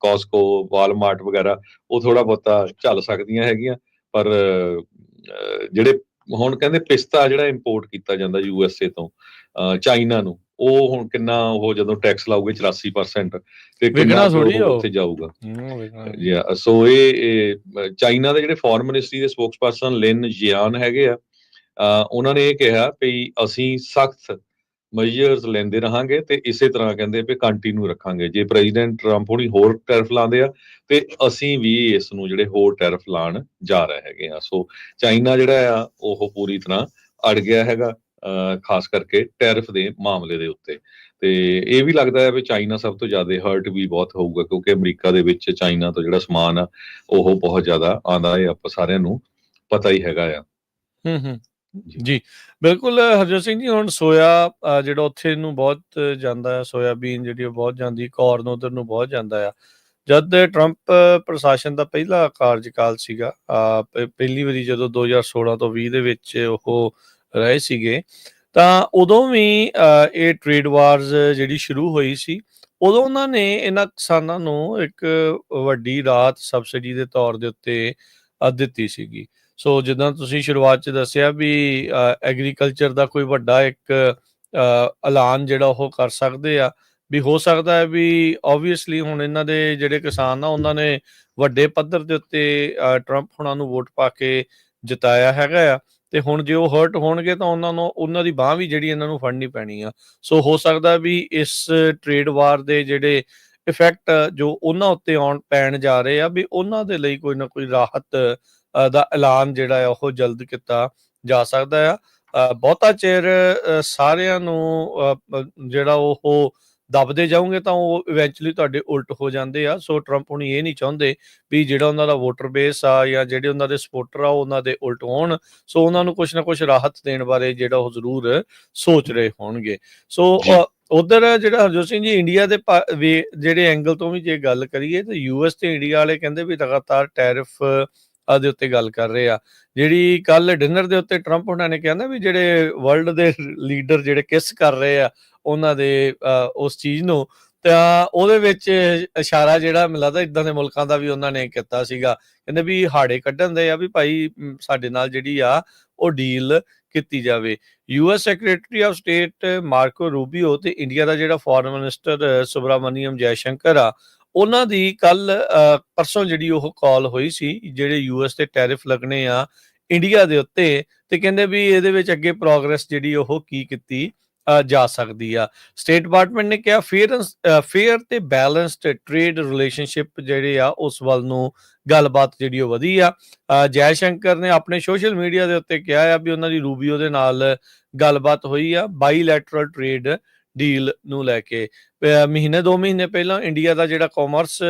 ਕਾਸਕੋ, ਵਾਲਮਾਰਟ ਵਗੈਰਾ, ਉਹ ਥੋੜਾ ਬਹੁਤਾ ਝੱਲ ਸਕਦੀਆਂ ਹੈਗੀਆਂ। ਪਰ ਜਿਹੜੇ ਹੁਣ ਕਹਿੰਦੇ ਪਿਸਤਾ ਜਿਹੜਾ ਇੰਪੋਰਟ ਕੀਤਾ ਜਾਂਦਾ USA ਤੋਂ ਚਾਈਨਾ ਨੂੰ, ਉਹ ਹੁਣ ਕਿੰਨਾ ਉਹ ਜਦੋਂ ਟੈਕਸ ਲਾਉਗੇ 84% ਤੇ ਕਿੰਨਾ ਉੱਥੇ ਜਾਊਗਾ। ਸੋ ਇਹ ਚਾਈਨਾ ਦੇ ਜਿਹੜੇ ਫੋਰਨ ਮਿਨਿਸਟਰੀ ਦੇ ਸਪੋਕਸਪਰਸਨ ਲਿਨ ਜਿਆਨ ਹੈਗੇ ਆ, ਉਹਨਾਂ ਨੇ ਇਹ ਕਿਹਾ ਵੀ ਅਸੀਂ ਸਖਤ ਮੈਜਰਸ ਲੈਂਦੇ ਰਹਾਂਗੇ ਤੇ ਇਸੇ ਤਰ੍ਹਾਂ ਕਹਿੰਦੇ ਵੀ ਕੰਟੀਨਿਊ ਰੱਖਾਂਗੇ। ਜੇ ਪ੍ਰੈਜ਼ੀਡੈਂਟ ਟਰੰਪ ਹੁਣੀ ਹੋਰ ਟੈਰਿਫ ਲਾਉਂਦੇ ਆ ਤੇ ਅਸੀਂ ਵੀ ਇਸ ਨੂੰ ਜਿਹੜੇ ਹੋਰ ਟੈਰਿਫ ਲਾਉਣ ਜਾ ਰਹੇ ਹੈਗੇ ਆ। ਸੋ ਚਾਈਨਾ ਜਿਹੜਾ ਆ ਉਹ ਪੂਰੀ ਤਰ੍ਹਾਂ ਅੜ ਗਿਆ ਹੈਗਾ, ਖਾਸ ਕਰਕੇ ਟੈਰਿਫ ਦੇ ਮਾਮਲੇ ਦੇ ਉੱਤੇ। ਤੇ ਇਹ ਵੀ ਲੱਗਦਾ ਹੈ ਵੀ ਚਾਈਨਾ ਸਭ ਤੋਂ ਜ਼ਿਆਦਾ ਹਰਟ ਵੀ ਬਹੁਤ ਹੋਊਗਾ, ਕਿਉਂਕਿ ਅਮਰੀਕਾ ਦੇ ਵਿੱਚ ਚਾਈਨਾ ਤੋਂ ਜਿਹੜਾ ਸਮਾਨ ਆ ਉਹ ਬਹੁਤ ਜ਼ਿਆਦਾ ਆਉਂਦਾ ਹੈ, ਆਪਾਂ ਸਾਰਿਆਂ ਨੂੰ ਪਤਾ ਹੀ ਹੈਗਾ ਆ। ਜੀ ਬਿਲਕੁਲ ਹਰਜੋਤ ਸਿੰਘ ਜੀ। ਹੁਣ ਸੋਇਆ ਜਿਹੜਾ ਉੱਥੇ ਨੂੰ ਬਹੁਤ ਜਾਂਦਾ ਆ, ਸੋਇਆਬੀਨ ਜਿਹੜੀ ਉਹ ਬਹੁਤ ਜਾਂਦੀ, ਕੋਰਨ ਉਧਰ ਨੂੰ ਬਹੁਤ ਜਾਂਦਾ ਆ। ਜਦ ਟਰੰਪ ਪ੍ਰਸ਼ਾਸਨ ਦਾ ਪਹਿਲਾ ਕਾਰਜਕਾਲ ਸੀਗਾ, ਪਹਿਲੀ ਵਾਰੀ ਜਦੋਂ 2016 ਤੋਂ 20 ਦੇ ਵਿੱਚ ਉਹ ਰਹੇ ਸੀਗੇ, ਤਾਂ ਉਦੋਂ ਵੀ ਇਹ ਟ੍ਰੇਡ ਵਾਰਜ਼ ਜਿਹੜੀ ਸ਼ੁਰੂ ਹੋਈ ਸੀ, ਉਦੋਂ ਉਹਨਾਂ ਨੇ ਇਹਨਾਂ ਕਿਸਾਨਾਂ ਨੂੰ ਇੱਕ ਵੱਡੀ ਰਾਹਤ ਸਬਸਿਡੀ ਦੇ ਤੌਰ ਦੇ ਉੱਤੇ ਦਿੱਤੀ ਸੀਗੀ। ਸੋ ਜਿੱਦਾਂ ਤੁਸੀਂ ਸ਼ੁਰੂਆਤ 'ਚ ਦੱਸਿਆ ਵੀ ਐਗਰੀਕਲਚਰ ਦਾ ਕੋਈ ਵੱਡਾ ਇੱਕ ਐਲਾਨ ਜਿਹੜਾ ਉਹ ਕਰ ਸਕਦੇ ਆ, ਵੀ ਹੋ ਸਕਦਾ ਹੈ ਵੀ ਓਬਵੀਅਸਲੀ ਹੁਣ ਇਹਨਾਂ ਦੇ ਜਿਹੜੇ ਕਿਸਾਨ ਆ ਉਹਨਾਂ ਨੇ ਵੱਡੇ ਪੱਧਰ ਦੇ ਉੱਤੇ ਟਰੰਪ ਹੁਣਾਂ ਨੂੰ ਵੋਟ ਪਾ ਕੇ ਜਿਤਾਇਆ ਹੈਗਾ ਆ, ਤੇ ਹੁਣ ਜੇ ਉਹ ਹਰਟ ਹੋਣਗੇ ਤਾਂ ਉਹਨਾਂ ਦੀ ਬਾਂਹ ਵੀ ਜਿਹੜੀ ਇਹਨਾਂ ਨੂੰ ਫੜਨੀ ਪੈਣੀ ਆ। ਸੋ ਹੋ ਸਕਦਾ ਵੀ ਇਸ ਟ੍ਰੇਡ ਵਾਰ ਦੇ ਜਿਹੜੇ ਇਫੈਕਟ ਜੋ ਉਹਨਾਂ ਉੱਤੇ ਪੈਣ ਜਾ ਰਹੇ ਆ, ਵੀ ਉਹਨਾਂ ਦੇ ਲਈ ਕੋਈ ਨਾ ਕੋਈ ਰਾਹਤ ਦਾ ਐਲਾਨ ਜਿਹੜਾ ਆ ਉਹ ਜਲਦ ਕੀਤਾ ਜਾ ਸਕਦਾ ਆ। ਬਹੁਤਾ ਚਿਰ ਸਾਰਿਆਂ ਨੂੰ ਜਿਹੜਾ ਉਹ ਦੱਬਦੇ ਜਾਓਗੇ ਤਾਂ ਉਹ ਇਵੈਂਚੁਅਲੀ ਤੁਹਾਡੇ ਉਲਟ ਹੋ ਜਾਂਦੇ ਆ। ਸੋ ਟਰੰਪ ਹੁਣ ਇਹ ਨਹੀਂ ਚਾਹੁੰਦੇ ਵੀ ਜਿਹੜਾ ਉਹਨਾਂ ਦਾ ਵੋਟਰ ਬੇਸ ਆ ਜਾਂ ਜਿਹੜੇ ਉਹਨਾਂ ਦੇ ਸਪੋਰਟਰ ਆ ਉਹਨਾਂ ਦੇ ਉਲਟ ਹੋਣ। ਸੋ ਉਹਨਾਂ ਨੂੰ ਕੁਛ ਨਾ ਕੁਛ ਰਾਹਤ ਦੇਣ ਬਾਰੇ ਜਿਹੜਾ ਉਹ ਜ਼ਰੂਰ ਸੋਚ ਰਹੇ ਹੋਣਗੇ। ਸੋ ਉਧਰ ਜਿਹੜਾ ਹਰਜੋਤ ਸਿੰਘ ਜੀ ਇੰਡੀਆ ਦੇ ਜਿਹੜੇ ਐਂਗਲ ਤੋਂ ਵੀ ਜੇ ਗੱਲ ਕਰੀਏ ਤਾਂ US ਤੇ ਇੰਡੀਆ ਵਾਲੇ ਕਹਿੰਦੇ ਵੀ ਲਗਾਤਾਰ ਟੈਰਿਫ ਦੇ ਉੱਤੇ ਗੱਲ ਕਰ ਰਹੇ ਆ। ਜਿਹੜੀ ਕੱਲ ਡਿਨਰ ਦੇ ਉੱਤੇ ਟਰੰਪ ਉਹਨਾਂ ਨੇ ਕਹਿੰਦਾ ਵੀ ਜਿਹੜੇ ਵਰਲਡ ਦੇ ਲੀਡਰ ਜਿਹੜੇ ਕਿਸ ਕਰ ਰਹੇ ਆ ਉਹਨਾਂ ਦੇ ਉਸ ਚੀਜ਼ ਨੂੰ, ਤਾਂ ਉਹਦੇ ਵਿੱਚ ਇਸ਼ਾਰਾ ਜਿਹੜਾ ਮੈਨੂੰ ਲੱਗਦਾ ਇੱਦਾਂ ਦੇ ਮੁਲਕਾਂ ਦਾ ਵੀ ਉਹਨਾਂ ਨੇ ਕੀਤਾ ਸੀਗਾ। ਕਹਿੰਦੇ ਵੀ ਹਾੜੇ ਕੱਢਣ ਦੇ ਆ ਵੀ ਭਾਈ ਸਾਡੇ ਨਾਲ ਜਿਹੜੀ ਆ ਉਹ ਡੀਲ ਕੀਤੀ ਜਾਵੇ। US secretary of state ਮਾਰਕੋ Rubio ਤੇ ਇੰਡੀਆ ਦਾ ਜਿਹੜਾ ਫੋਰਨ ਮਿਨਿਸਟਰ ਸੁਬਰਾਮਨੀਅਮ ਜੈਸ਼ੰਕਰ ਆ, ਉਹਨਾਂ ਦੀ ਕੱਲ ਪਰਸੋਂ ਜਿਹੜੀ ਉਹ ਕਾਲ ਹੋਈ ਸੀ ਜਿਹੜੇ US ਤੇ ਟੈਰਿਫ ਲੱਗਣੇ ਆ ਇੰਡੀਆ ਦੇ ਉੱਤੇ, ਤੇ ਕਹਿੰਦੇ ਵੀ ਇਹਦੇ ਵਿੱਚ ਅੱਗੇ ਪ੍ਰੋਗਰੈਸ ਜਿਹੜੀ ਉਹ ਕੀ ਕੀਤੀ ਜਾ ਸਕਦੀ ਆ। ਸਟੇਟ ਡਿਪਾਰਟਮੈਂਟ ਨੇ ਕਿਹਾ ਫੇਅਰ ਤੇ ਬੈਲੈਂਸਡ ਟ੍ਰੇਡ ਰਿਲੇਸ਼ਨਸ਼ਿਪ ਜਿਹੜੇ ਆ ਉਸ ਵੱਲ ਨੂੰ ਗੱਲਬਾਤ ਜਿਹੜੀ ਉਹ ਵਧੀ ਆ। ਜੈ ਸ਼ੰਕਰ ਨੇ ਆਪਣੇ ਸੋਸ਼ਲ ਮੀਡੀਆ ਦੇ ਉੱਤੇ ਕਿਹਾ ਆ ਵੀ ਉਹਨਾਂ ਦੀ ਰੂਬੀਓ ਦੇ ਨਾਲ ਗੱਲਬਾਤ ਹੋਈ ਆ ਬਾਈਲੈਟਰਲ ਟ੍ਰੇਡ ਡੀਲ ਨੂੰ ਲੈ ਕੇ। ਮਹੀਨੇ 2 ਮਹੀਨੇ ਪਹਿਲਾਂ ਇੰਡੀਆ ਦਾ ਜਿਹੜਾ ਕਾਮਰਸ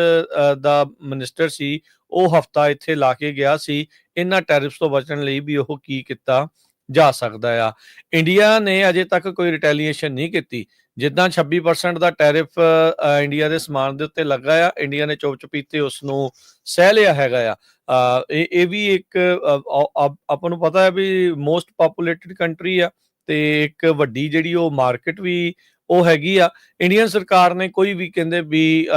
ਦਾ ਮਿਨਿਸਟਰ ਸੀ ਉਹ ਹਫਤਾ ਇੱਥੇ ਲਾ ਕੇ ਗਿਆ ਸੀ ਇਹਨਾਂ ਟੈਰਿਫਸ ਤੋਂ ਬਚਣ ਲਈ ਵੀ ਉਹ ਕੀ ਕੀਤਾ ਜਾ ਸਕਦਾ ਆ। ਇੰਡੀਆ ਨੇ ਅਜੇ ਤੱਕ ਕੋਈ ਰਿਟੈਲੀਏਸ਼ਨ ਨਹੀਂ ਕੀਤੀ। ਜਿੱਦਾਂ 26% ਦਾ ਟੈਰਿਫ ਇੰਡੀਆ ਦੇ ਸਮਾਨ ਦੇ ਉੱਤੇ ਲੱਗਾ ਆ, ਇੰਡੀਆ ਨੇ ਚੁੱਪ ਚਪੀਤੇ ਉਸ ਨੂੰ ਸਹਿ ਲਿਆ ਹੈਗਾ ਆ। ਇਹ ਵੀ ਇੱਕ ਆਪਾਂ ਨੂੰ ਪਤਾ ਹੈ ਵੀ ਮੋਸਟ ਪੋਪੂਲੇਟਡ ਕੰਟਰੀ ਆ ਤੇ ਇੱਕ ਵੱਡੀ ਜਿਹੜੀ ਉਹ ਮਾਰਕੀਟ ਵੀ ਉਹ ਹੈਗੀ ਆ। ਇੰਡੀਅਨ ਸਰਕਾਰ ਨੇ ਕੋਈ ਵੀ ਕਹਿੰਦੇ ਵੀ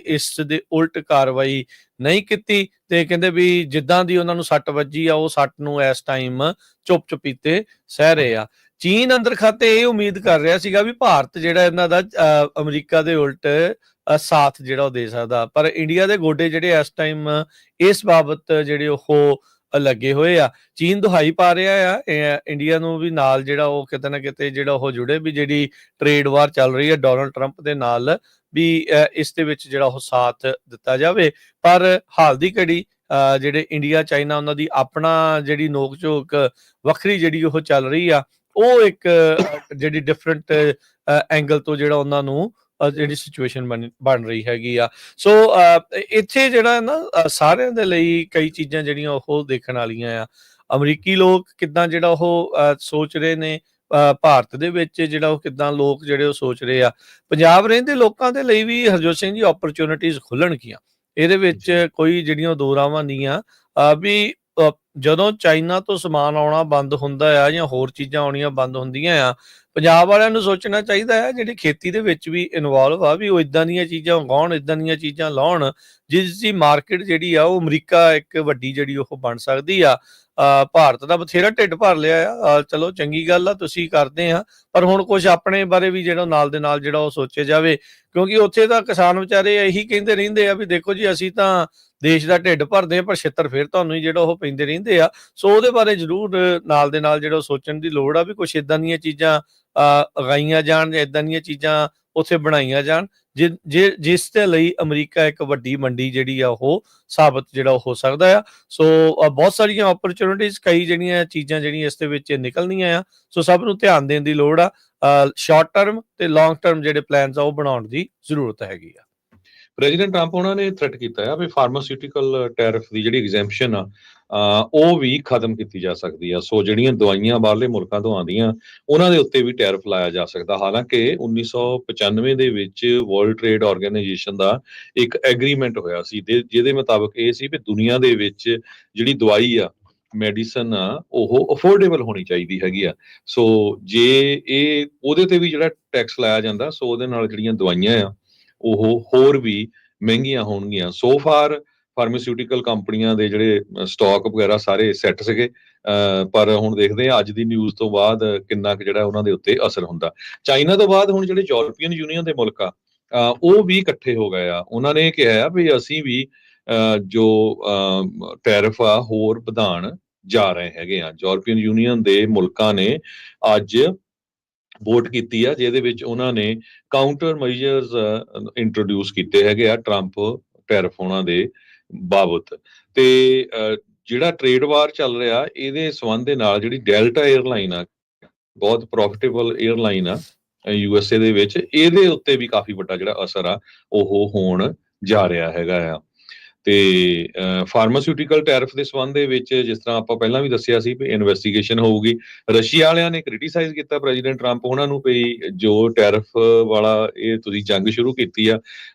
ਇਸ ਦੇ ਉਲਟ ਕਾਰਵਾਈ ਨਹੀਂ ਕੀਤੀ ਤੇ ਕਹਿੰਦੇ ਵੀ ਜਿੱਦਾਂ ਦੀ ਉਹਨਾਂ ਨੂੰ ਸੱਟ ਵੱਜੀ ਆ ਉਹ ਸੱਟ ਨੂੰ ਇਸ ਟਾਈਮ ਚੁੱਪ ਚਪੀਤੇ ਸਹਿ ਰਹੇ ਆ। ਚੀਨ ਅੰਦਰ ਖਾਤੇ ਇਹ ਉਮੀਦ ਕਰ ਰਿਹਾ ਸੀਗਾ ਵੀ ਭਾਰਤ ਜਿਹੜਾ ਇਹਨਾਂ ਦਾ ਅਮਰੀਕਾ ਦੇ ਉਲਟ ਸਾਥ ਜਿਹੜਾ ਉਹ ਦੇ ਸਕਦਾ, ਪਰ ਇੰਡੀਆ ਦੇ ਗੋਡੇ ਜਿਹੜੇ ਇਸ ਟਾਈਮ ਇਸ ਬਾਬਤ ਜਿਹੜੇ ਉਹ ਲੱਗੇ ਹੋਏ ਆ। ਚੀਨ ਦੁਹਾਈ ਪਾ ਰਿਹਾ ਆ ਇੰਡੀਆ ਨੂੰ ਵੀ ਨਾਲ ਜਿਹੜਾ ਉਹ ਕਿਤੇ ਨਾ ਕਿਤੇ ਜਿਹੜਾ ਉਹ ਜੁੜੇ ਵੀ ਜਿਹੜੀ ਟ੍ਰੇਡ ਵਾਰ ਚੱਲ ਰਹੀ ਹੈ ਡੋਨਲਡ ਟਰੰਪ ਦੇ ਨਾਲ ਵੀ ਇਸ ਦੇ ਵਿੱਚ ਜਿਹੜਾ ਉਹ ਸਾਥ ਦਿੱਤਾ ਜਾਵੇ। ਪਰ ਹਾਲ ਦੀ ਘੜੀ ਜਿਹੜੇ ਇੰਡੀਆ ਚਾਈਨਾ ਉਹਨਾਂ ਦੀ ਆਪਣਾ ਜਿਹੜੀ ਨੋਕ ਝੋਕ ਵੱਖਰੀ ਜਿਹੜੀ ਉਹ ਚੱਲ ਰਹੀ ਆ, ਉਹ ਇੱਕ ਜਿਹੜੀ ਡਿਫਰੈਂਟ ਐਂਗਲ ਤੋਂ ਜਿਹੜਾ ਉਹਨਾਂ ਨੂੰ ਜਿਹੜੀ ਸਿਚੁਏਸ਼ਨ ਬਣ ਰਹੀ ਹੈਗੀ ਆ। ਸੋ ਇੱਥੇ ਜਿਹੜਾ ਨਾ ਸਾਰਿਆਂ ਦੇ ਲਈ ਕਈ ਚੀਜ਼ਾਂ ਜਿਹੜੀਆਂ ਉਹ ਦੇਖਣ ਵਾਲੀਆਂ ਆ। ਅਮਰੀਕੀ ਲੋਕ ਕਿੱਦਾਂ ਜਿਹੜਾ ਉਹ ਸੋਚ ਰਹੇ ਨੇ, ਭਾਰਤ ਦੇ ਵਿੱਚ ਜਿਹੜਾ ਉਹ ਕਿੱਦਾਂ ਲੋਕ ਜਿਹੜੇ ਉਹ ਸੋਚ ਰਹੇ ਆ। ਪੰਜਾਬ ਰਹਿੰਦੇ ਲੋਕਾਂ ਦੇ ਲਈ ਵੀ ਹਰਜੋਤ ਸਿੰਘ ਜੀ ਓਪਰਚੁਨਿਟੀਜ਼ ਖੁੱਲਣਗੀਆਂ, ਇਹਦੇ ਵਿੱਚ ਕੋਈ ਜਿਹੜੀਆਂ ਦੋ ਰਾਵਾਂ ਨਹੀਂ ਆ। ਵੀ ਜਦੋਂ ਚਾਈਨਾ ਤੋਂ ਸਮਾਨ ਆਉਣਾ ਬੰਦ ਹੁੰਦਾ ਆ ਜਾਂ ਹੋਰ ਚੀਜ਼ਾਂ ਆਉਣੀਆਂ ਬੰਦ ਹੁੰਦੀਆਂ ਆ, ਪੰਜਾਬ ਵਾਲਿਆਂ ਨੂੰ ਸੋਚਣਾ ਚਾਹੀਦਾ ਹੈ ਜਿਹੜੀ ਖੇਤੀ ਦੇ ਵਿੱਚ ਵੀ ਇਨਵੋਲਵ ਆ ਵੀ ਉਹ ਇਦਾਂ ਦੀਆਂ ਚੀਜ਼ਾਂ ਉਗਾਉਣ, ਇਦਾਂ ਦੀਆਂ ਚੀਜ਼ਾਂ ਲਾਉਣ ਜਿਸ ਦੀ ਮਾਰਕੀਟ ਜਿਹੜੀ ਆ ਉਹ ਅਮਰੀਕਾ ਇੱਕ ਵੱਡੀ ਜਿਹੜੀ ਉਹ ਬਣ ਸਕਦੀ ਆ। ਭਾਰਤ ਦਾ ਬਥੇਰਾ ਢਿੱਡ ਭਰ ਲਿਆ ਆ, ਚਲੋ ਚੰਗੀ ਗੱਲ ਆ ਤੁਸੀਂ ਕਰਦੇ ਆ, ਪਰ ਹੁਣ ਕੁਝ ਆਪਣੇ ਬਾਰੇ ਵੀ ਜਿਹੜਾ ਨਾਲ ਦੇ ਨਾਲ ਜਿਹੜਾ ਉਹ ਸੋਚਿਆ ਜਾਵੇ, ਕਿਉਂਕਿ ਉੱਥੇ ਤਾਂ ਕਿਸਾਨ ਵਿਚਾਰੇ ਇਹੀ ਕਹਿੰਦੇ ਰਹਿੰਦੇ ਆ ਵੀ ਦੇਖੋ ਜੀ ਅਸੀਂ ਤਾਂ ਦੇਸ਼ ਦਾ ਢਿੱਡ ਭਰਦੇ ਆ ਪਰ ਛਿੱਤਰ ਫਿਰ ਤੁਹਾਨੂੰ ਹੀ ਜਿਹੜਾ ਉਹ ਪੈਂਦੇ ਰਹਿੰਦੇ ਆ। ਸੋ ਉਹਦੇ ਬਾਰੇ ਜ਼ਰੂਰ ਨਾਲ ਦੇ ਨਾਲ ਜਿਹੜਾ ਸੋਚਣ ਦੀ ਲੋੜ ਆ ਵੀ ਕੁਛ ਇਦਾਂ ਦੀਆਂ ਚੀਜ਼ਾਂ ਉਗਾਈਆਂ ਜਾਣ ਜਾਂ ਇਦਾਂ ਦੀਆਂ ਚੀਜ਼ਾਂ ਉੱਥੇ ਬਣਾਈਆਂ ਜਾਣ ਜਿਸ ਦੇ ਲਈ ਅਮਰੀਕਾ ਇੱਕ ਵੱਡੀ ਮੰਡੀ ਜਿਹੜੀ ਆ ਉਹ ਸਾਬਤ ਜਿਹੜਾ ਹੋ ਸਕਦਾ ਆ। ਸੋ ਬਹੁਤ ਸਾਰੀਆਂ ਓਪਰਚੁਨਿਟੀਜ਼, ਕਈ ਜਿਹੜੀਆਂ ਚੀਜ਼ਾਂ ਜਿਹੜੀਆਂ ਇਸ ਦੇ ਵਿੱਚ ਨਿਕਲਣੀਆਂ ਆ। ਸੋ ਸਭ ਨੂੰ ਧਿਆਨ ਦੇਣ ਦੀ ਲੋੜ ਆ। ਸ਼ਾਰਟ ਟਰਮ ਤੇ ਲੌਂਗ ਟਰਮ ਜਿਹੜੇ ਪਲਾਨਸ ਆ ਉਹ ਬਣਾਉਣ ਦੀ ਜ਼ਰੂਰਤ ਹੈਗੀ ਆ। ਪ੍ਰੈਜ਼ੀਡੈਂਟ ਟਰੰਪ ਉਹਨਾਂ ਨੇ ਥ੍ਰੈਟ ਕੀਤਾ ਹੈ ਵੀ ਫਾਰਮਾਸਿਊਟੀਕਲ ਟੈਰਿਫ ਦੀ ਜਿਹੜੀ ਐਗਜ਼ੈਂਪਸ਼ਨ ਆ ਉਹ ਵੀ ਖਤਮ ਕੀਤੀ ਜਾ ਸਕਦੀ ਆ। ਸੋ ਜਿਹੜੀਆਂ ਦਵਾਈਆਂ ਬਾਹਰਲੇ ਮੁਲਕਾਂ ਤੋਂ ਆਉਂਦੀਆਂ ਉਹਨਾਂ ਦੇ ਉੱਤੇ ਵੀ ਟੈਰਿਫ ਲਾਇਆ ਜਾ ਸਕਦਾ। ਹਾਲਾਂਕਿ 1995 ਦੇ ਵਿੱਚ ਵਰਲਡ ਟ੍ਰੇਡ ਆਰਗੇਨਾਈਜੇਸ਼ਨ ਦਾ ਇੱਕ ਐਗਰੀਮੈਂਟ ਹੋਇਆ ਸੀ ਜਿਹਦੇ ਮੁਤਾਬਕ ਇਹ ਸੀ ਵੀ ਦੁਨੀਆ ਦੇ ਵਿੱਚ ਜਿਹੜੀ ਦਵਾਈ ਆ, ਮੈਡੀਸਨ ਆ, ਉਹ ਅਫੋਰਡੇਬਲ ਹੋਣੀ ਚਾਹੀਦੀ ਹੈਗੀ ਆ। ਸੋ ਜੇ ਇਹ ਉਹਦੇ ਤੇ ਵੀ ਜਿਹੜਾ ਟੈਕਸ ਲਾਇਆ ਜਾਂਦਾ, ਸੋ ਉਹਦੇ ਨਾਲ ਜਿਹੜੀਆਂ ਦਵਾਈਆਂ ਆ ਉਹ ਹੋਰ ਵੀ ਮਹਿੰਗੀਆਂ ਹੋਣਗੀਆਂ। ਸੋ ਫਾਰ ਫਾਰਮਾਸਿਊਟੀਕਲ ਕੰਪਨੀਆਂ ਦੇ ਜਿਹੜੇ ਸਟਾਕ ਵਗੈਰਾ ਸਾਰੇ ਸੈੱਟ ਸੀਗੇ, ਪਰ ਹੁਣ ਦੇਖਦੇ ਆ ਅੱਜ ਦੀ ਨਿਊਜ਼ ਤੋਂ ਬਾਅਦ ਕਿੰਨਾ ਕੁ ਜਿਹੜਾ ਉਹਨਾਂ ਦੇ ਉੱਤੇ ਅਸਰ ਹੁੰਦਾ। ਚਾਈਨਾ ਤੋਂ ਬਾਅਦ ਹੁਣ ਜਿਹੜੇ ਯੂਰਪੀਅਨ ਯੂਨੀਅਨ ਦੇ ਮੁਲਕ ਆ ਉਹ ਵੀ ਇਕੱਠੇ ਹੋ ਗਏ ਆ। ਉਹਨਾਂ ਨੇ ਕਿਹਾ ਆ ਵੀ ਅਸੀਂ ਵੀ ਜੋ ਟੈਰਿਫ ਆ ਹੋਰ ਵਧਾਉਣ ਜਾ ਰਹੇ ਹੈਗੇ ਆ। ਯੂਰਪੀਅਨ ਯੂਨੀਅਨ ਦੇ ਮੁਲਕਾਂ ਨੇ ਅੱਜ ਵੋਟ ਕੀਤੀ ਆ ਜਿਹਦੇ ਵਿੱਚ ਉਹਨਾਂ ਨੇ ਕਾਊਂਟਰ ਮੈਜਰਸ ਇੰਟਰੋਡਿਊਸ ਕੀਤੇ ਹੈਗੇ ਆ ਟਰੰਪ ਟੈਰਿਫ ਉਹਨਾਂ ਦੇ ਬਾਬਤ। ਤੇ ਜਿਹੜਾ ਟ੍ਰੇਡ ਵਾਰ ਚੱਲ ਰਿਹਾ ਇਹਦੇ ਸੰਬੰਧ ਦੇ ਨਾਲ ਜਿਹੜੀ ਡੈਲਟਾ 에ਅਰਲਾਈਨ ਆ, ਬਹੁਤ ਪ੍ਰੋਫਿਟੇਬਲ 에ਅਰਲਾਈਨ ਆ USA ਦੇ ਵਿੱਚ, ਇਹਦੇ ਉੱਤੇ ਵੀ ਕਾਫੀ ਵੱਡਾ ਜਿਹੜਾ ਅਸਰ ਆ ਉਹ ਹੋਣ ਜਾ ਰਿਹਾ ਹੈਗਾ ਆ। ਤੇ ਫਾਰਮਾਸਿਊਟੀਕਲ ਟੈਰਿਫ ਦੇ ਸੰਬੰਧ ਦੇ ਵਿੱਚ ਜਿਸ ਤਰ੍ਹਾਂ ਆਪਾਂ ਪਹਿਲਾਂ ਵੀ ਦੱਸਿਆ ਸੀ ਵੀ ਇਨਵੈਸਟੀਗੇਸ਼ਨ ਹੋਊਗੀ। ਰਸ਼ੀਆ ਵਾਲਿਆਂ ਨੇ ਕ੍ਰਿਟੀਸਾਈਜ਼ ਕੀਤਾ ਪ੍ਰੈਜ਼ੀਡੈਂਟ ਟਰੰਪ ਉਹਨਾਂ ਨੂੰ ਵੀ ਜੋ ਟੈਰਿਫ ਵਾਲਾ ਇਹ ਤੁਸੀਂ ਜੰਗ ਸ਼ੁਰੂ ਕੀਤੀ ਆ,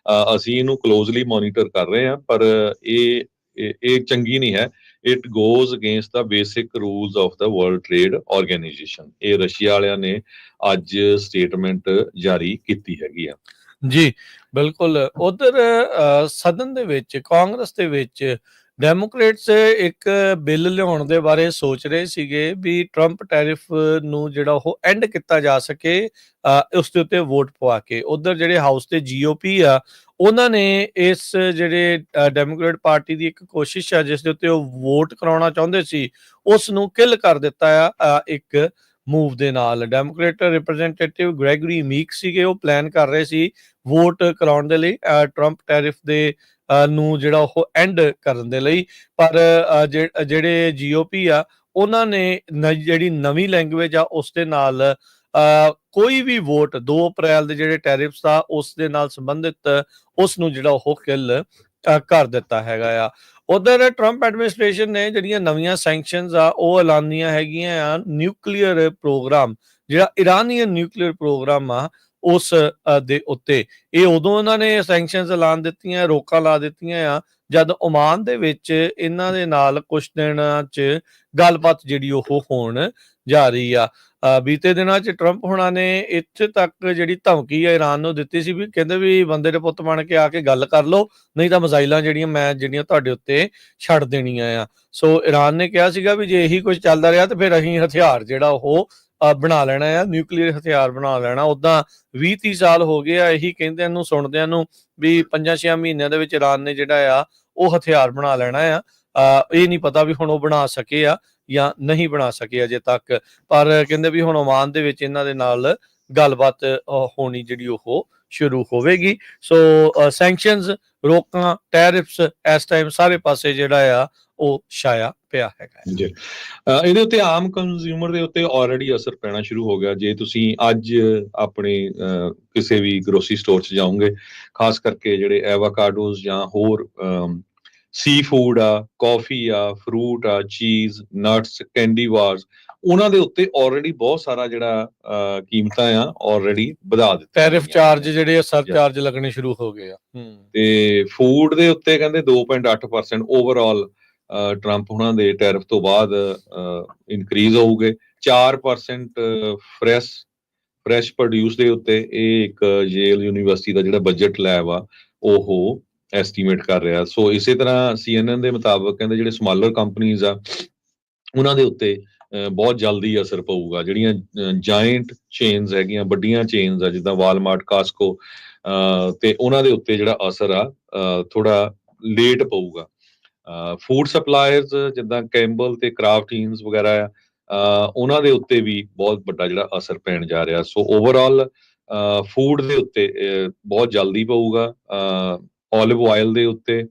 ਅਸੀਂ ਇਹਨੂੰ ਕਲੋਜ਼ਲੀ ਮੋਨੀਟਰ ਕਰ ਰਹੇ ਹਾਂ, ਪਰ ਇਹ ਚੰਗੀ ਨਹੀਂ ਹੈ। It goes against the basic rules of the world trade organisation. ਇਹ ਰਸ਼ੀਆ ਵਾਲਿਆਂ ਨੇ ਅੱਜ ਸਟੇਟਮੈਂਟ ਜਾਰੀ ਕੀਤੀ ਹੈਗੀ ਆ। ਜੀ ਬਿਲਕੁਲ। ਉਧਰ ਸਦਨ ਦੇ ਵਿੱਚ ਕਾਂਗਰਸ ਦੇ ਵਿੱਚ ਡੈਮੋਕ੍ਰੇਟਸ ਇੱਕ ਬਿੱਲ ਲਿਆਉਣ ਦੇ ਬਾਰੇ ਸੋਚ ਰਹੇ ਸੀਗੇ ਵੀ ਟਰੰਪ ਟੈਰਿਫ ਨੂੰ ਜਿਹੜਾ ਉਹ ਐਂਡ ਕੀਤਾ ਜਾ ਸਕੇ ਉਸ ਦੇ ਉੱਤੇ ਵੋਟ ਪਵਾ ਕੇ। ਉਧਰ ਜਿਹੜੇ ਹਾਊਸ ਦੇ GOP ਆ ਉਹਨਾਂ ਨੇ ਇਸ ਜਿਹੜੇ ਡੈਮੋਕ੍ਰੇਟ ਪਾਰਟੀ ਦੀ ਇੱਕ ਕੋਸ਼ਿਸ਼ ਆ ਜਿਸ ਦੇ ਉੱਤੇ ਉਹ ਵੋਟ ਕਰਾਉਣਾ ਚਾਹੁੰਦੇ ਸੀ ਉਸ ਨੂੰ ਕਿਲ ਕਰ ਦਿੱਤਾ ਆ ਇੱਕ ਮੂਵ ਦੇ ਨਾਲ। ਡੈਮੋਕ੍ਰੇਟ ਰਿਪਰੈਜ਼ੈਂਟੇਟਿਵ ਗ੍ਰੈਗਰੀ ਮੀਕ ਸੀਗੇ, ਉਹ ਪਲਾਨ ਕਰ ਰਹੇ ਸੀ ਵੋਟ ਕਰਾਉਣ ਦੇ ਲਈ ਟਰੰਪ ਟੈਰਿਫ ਦੇ ਨੂੰ ਜਿਹੜਾ ਉਹ ਐਂਡ ਕਰਨ ਦੇ ਲਈ, ਪਰ ਜਿਹੜੇ GOP ਆ ਉਹਨਾਂ ਨੇ ਜਿਹੜੀ ਨਵੀਂ ਲੈਂਗੁਏਜ ਆ ਉਸ ਦੇ ਨਾਲ ਕੋਈ ਵੀ ਵੋਟ 2 ਅਪ੍ਰੈਲ ਦੇ ਜਿਹੜੇ ਟੈਰਿਫਸ ਆ ਉਸ ਦੇ ਨਾਲ ਸੰਬੰਧਿਤ ਉਸ ਨੂੰ ਜਿਹੜਾ ਉਹ ਕਿਲ ਕਰ ਦਿੱਤਾ ਹੈਗਾ ਆ। ਉਧਰ ਟਰੰਪ ਐਡਮਿਨਿਸਟ੍ਰੇਸ਼ਨ ਨੇ ਜਿਹੜੀਆਂ ਨਵੀਆਂ ਸੈਂਕਸ਼ਨਸ ਆ ਉਹ ਐਲਾਨੀਆਂ ਹੈਗੀਆਂ ਆ ਨਿਊਕਲੀਅਰ ਪ੍ਰੋਗਰਾਮ, ਜਿਹੜਾ ਇਰਾਨੀਅਨ ਨਿਊਕਲੀਅਰ ਪ੍ਰੋਗਰਾਮ ਆ ਉਸ ਦੇ ਉੱਤੇ। ਇਹ ਉਦੋਂ ਉਹਨਾਂ ਨੇ ਸੈਂਕਸ਼ਨਸ ਐਲਾਨ ਦਿੱਤੀਆਂ, ਰੋਕਾਂ ਲਾ ਦਿੱਤੀਆਂ ਆ ਜਦ ਓਮਾਨ ਦੇ ਵਿੱਚ ਇਹਨਾਂ ਦੇ ਨਾਲ ਕੁਝ ਦਿਨਾਂ 'ਚ ਗੱਲਬਾਤ ਜਿਹੜੀ ਉਹ ਹੋਣ ਜਾ ਰਹੀ ਆ। ਬੀਤੇ ਦਿਨਾਂ 'ਚ ਟਰੰਪ ਹੋਣਾ ਨੇ ਇੱਥੇ ਤੱਕ ਜਿਹੜੀ ਧਮਕੀ ਆ ਇਰਾਨ ਨੂੰ ਦਿੱਤੀ ਸੀ ਵੀ ਕਹਿੰਦੇ ਵੀ ਬੰਦੇ ਦੇ ਪੁੱਤ ਬਣ ਕੇ ਆ ਕੇ ਗੱਲ ਕਰ ਲਓ, ਨਹੀਂ ਤਾਂ ਮਿਜ਼ਾਈਲਾਂ ਜਿਹੜੀਆਂ ਤੁਹਾਡੇ ਉੱਤੇ ਛੱਡ ਦੇਣੀਆਂ ਆ। ਸੋ ਇਰਾਨ ਨੇ ਕਿਹਾ ਸੀਗਾ ਵੀ ਜੇ ਇਹੀ ਕੁਝ ਚੱਲਦਾ ਰਿਹਾ ਤੇ ਫਿਰ ਅਸੀਂ ਹਥਿਆਰ ਜਿਹੜਾ ਉਹ ਬਣਾ ਲੈਣਾ ਆ, ਨਿਊਕਲੀਅਰ ਹਥਿਆਰ ਬਣਾ ਲੈਣਾ। ਉੱਦਾਂ 20-30 ਸਾਲ ਹੋ ਗਏ ਆ ਇਹੀ ਕਹਿੰਦਿਆਂ ਨੂੰ ਸੁਣਦਿਆਂ ਨੂੰ ਵੀ 5-6 ਮਹੀਨਿਆਂ ਦੇ ਵਿੱਚ ਇਰਾਨ ਨੇ ਜਿਹੜਾ ਆ ਉਹ ਹਥਿਆਰ ਬਣਾ ਲੈਣਾ ਆ। ਇਹ ਨਹੀਂ ਪਤਾ ਵੀ ਹੁਣ ਉਹ ਬਣਾ ਸਕੇ ਆ ਜਾਂ ਨਹੀਂ ਬਣਾ ਸਕੇ ਅਜੇ ਤੱਕ, ਪਰ ਕਹਿੰਦੇ ਵੀ ਹੁਣ ਓਮਾਨ ਦੇ ਵਿੱਚ ਇਹਨਾਂ ਦੇ ਨਾਲ ਗੱਲਬਾਤ ਹੋਣੀ ਜਿਹੜੀ ਉਹ ਸ਼ੁਰੂ ਹੋਵੇਗੀ। ਸੋ ਸੈਂਕਸ਼ਨਸ, ਰੋਕਾਂ, ਟੈਰਿਫਸ ਇਸ ਟਾਈਮ ਸਾਰੇ ਪਾਸੇ ਜਿਹੜਾ ਆ ਉਹ ਛਾਇਆ ਪਿਆ ਹੈਗਾ ਜੀ। ਇਹਦੇ ਉੱਤੇ ਆਮ ਕੰਜ਼ਿਊਮਰ ਦੇ ਉੱਤੇ ਆਲਰੇਡੀ ਅਸਰ ਪੈਣਾ ਸ਼ੁਰੂ ਹੋ ਗਿਆ। ਜੇ ਤੁਸੀਂ ਅੱਜ ਆਪਣੇ ਕਿਸੇ ਵੀ ਗਰੋਸਰੀ ਸਟੋਰ 'ਚ ਜਾਓਗੇ, ਖਾਸ ਕਰਕੇ ਜਿਹੜੇ ਐਵਾਕਾਡੋਸ ਜਾਂ ਹੋਰ ਸੀ ਫੂਡ ਆ, ਕਾਫੀ ਆ, ਫਰੂਟ ਆ, ਚੀਜ਼, ਨਟਸ, ਕੈਂਡੀ ਬਾਰਸ, ਉਹਨਾਂ ਦੇ ਉੱਤੇ ਆਲਰੇਡੀ ਬਹੁਤ ਸਾਰਾ ਜਿਹੜਾ ਕੀਮਤਾਂ ਆ ਆਲਰੇਡੀ ਵਧਾ ਦਿੱਤੀਆਂ। ਟੈਰਿਫ ਚਾਰਜ ਜਿਹੜੇ ਸਰਚਾਰਜ ਲੱਗਣੇ ਸ਼ੁਰੂ ਹੋ ਗਏ ਆ। ਤੇ ਫੂਡ ਦੇ ਉੱਤੇ ਕਹਿੰਦੇ 2.8% ਓਵਰਆਲ ਟਰੰਪ ਉਹਨਾਂ ਦੇ ਟੈਰਿਫ ਤੋਂ ਬਾਅਦ ਇਨਕਰੀਜ਼ ਹੋਊਗੇ। 4% ਫਰੈਸ਼ ਪ੍ਰੋਡਿਊਸ ਦੇ ਉੱਤੇ ਇਹ ਇੱਕ ਯੇਲ ਯੂਨੀਵਰਸਿਟੀ ਦਾ ਜਿਹੜਾ ਬਜਟ ਲੈਬ ਆ ਉਹ ਐਸਟੀਮੇਟ ਕਰ ਰਿਹਾ। ਸੋ ਇਸੇ ਤਰ੍ਹਾਂ CNN ਦੇ ਮੁਤਾਬਕ ਕਹਿੰਦੇ ਜਿਹੜੇ ਸਮਾਲਰ ਕੰਪਨੀਜ਼ ਆ ਉਹਨਾਂ ਦੇ ਉੱਤੇ ਬਹੁਤ ਜਲਦੀ ਅਸਰ ਪਊਗਾ। ਜਿਹੜੀਆਂ ਜਾਇੰਟ ਚੇਨਸ ਹੈਗੀਆਂ, ਵੱਡੀਆਂ ਚੇਨਸ ਆ ਜਿੱਦਾਂ ਵਾਲਮਾਰਟ, ਕਾਸਕੋ, ਤੇ ਉਹਨਾਂ ਦੇ ਉੱਤੇ ਜਿਹੜਾ ਅਸਰ ਆ ਥੋੜਾ ਲੇਟ ਪਊਗਾ। ਫੂਡ ਸਪਲਾਇਰਸ ਜਿੱਦਾਂ ਕੈਂਬਲ ਤੇ ਕਰਾਫਟੀਨਸ ਵਗੈਰਾ ਆ ਉਹਨਾਂ ਦੇ ਉੱਤੇ ਵੀ ਬਹੁਤ ਵੱਡਾ ਜਿਹੜਾ ਅਸਰ ਪੈਣ ਜਾ ਰਿਹਾ। ਸੋ ਓਵਰਆਲ ਫੂਡ ਦੇ ਉੱਤੇ ਬਹੁਤ ਜਲਦੀ ਪਊਗਾ। ਓਲਿਵ ਆਇਲ ਦੇ ਉੱਤੇ,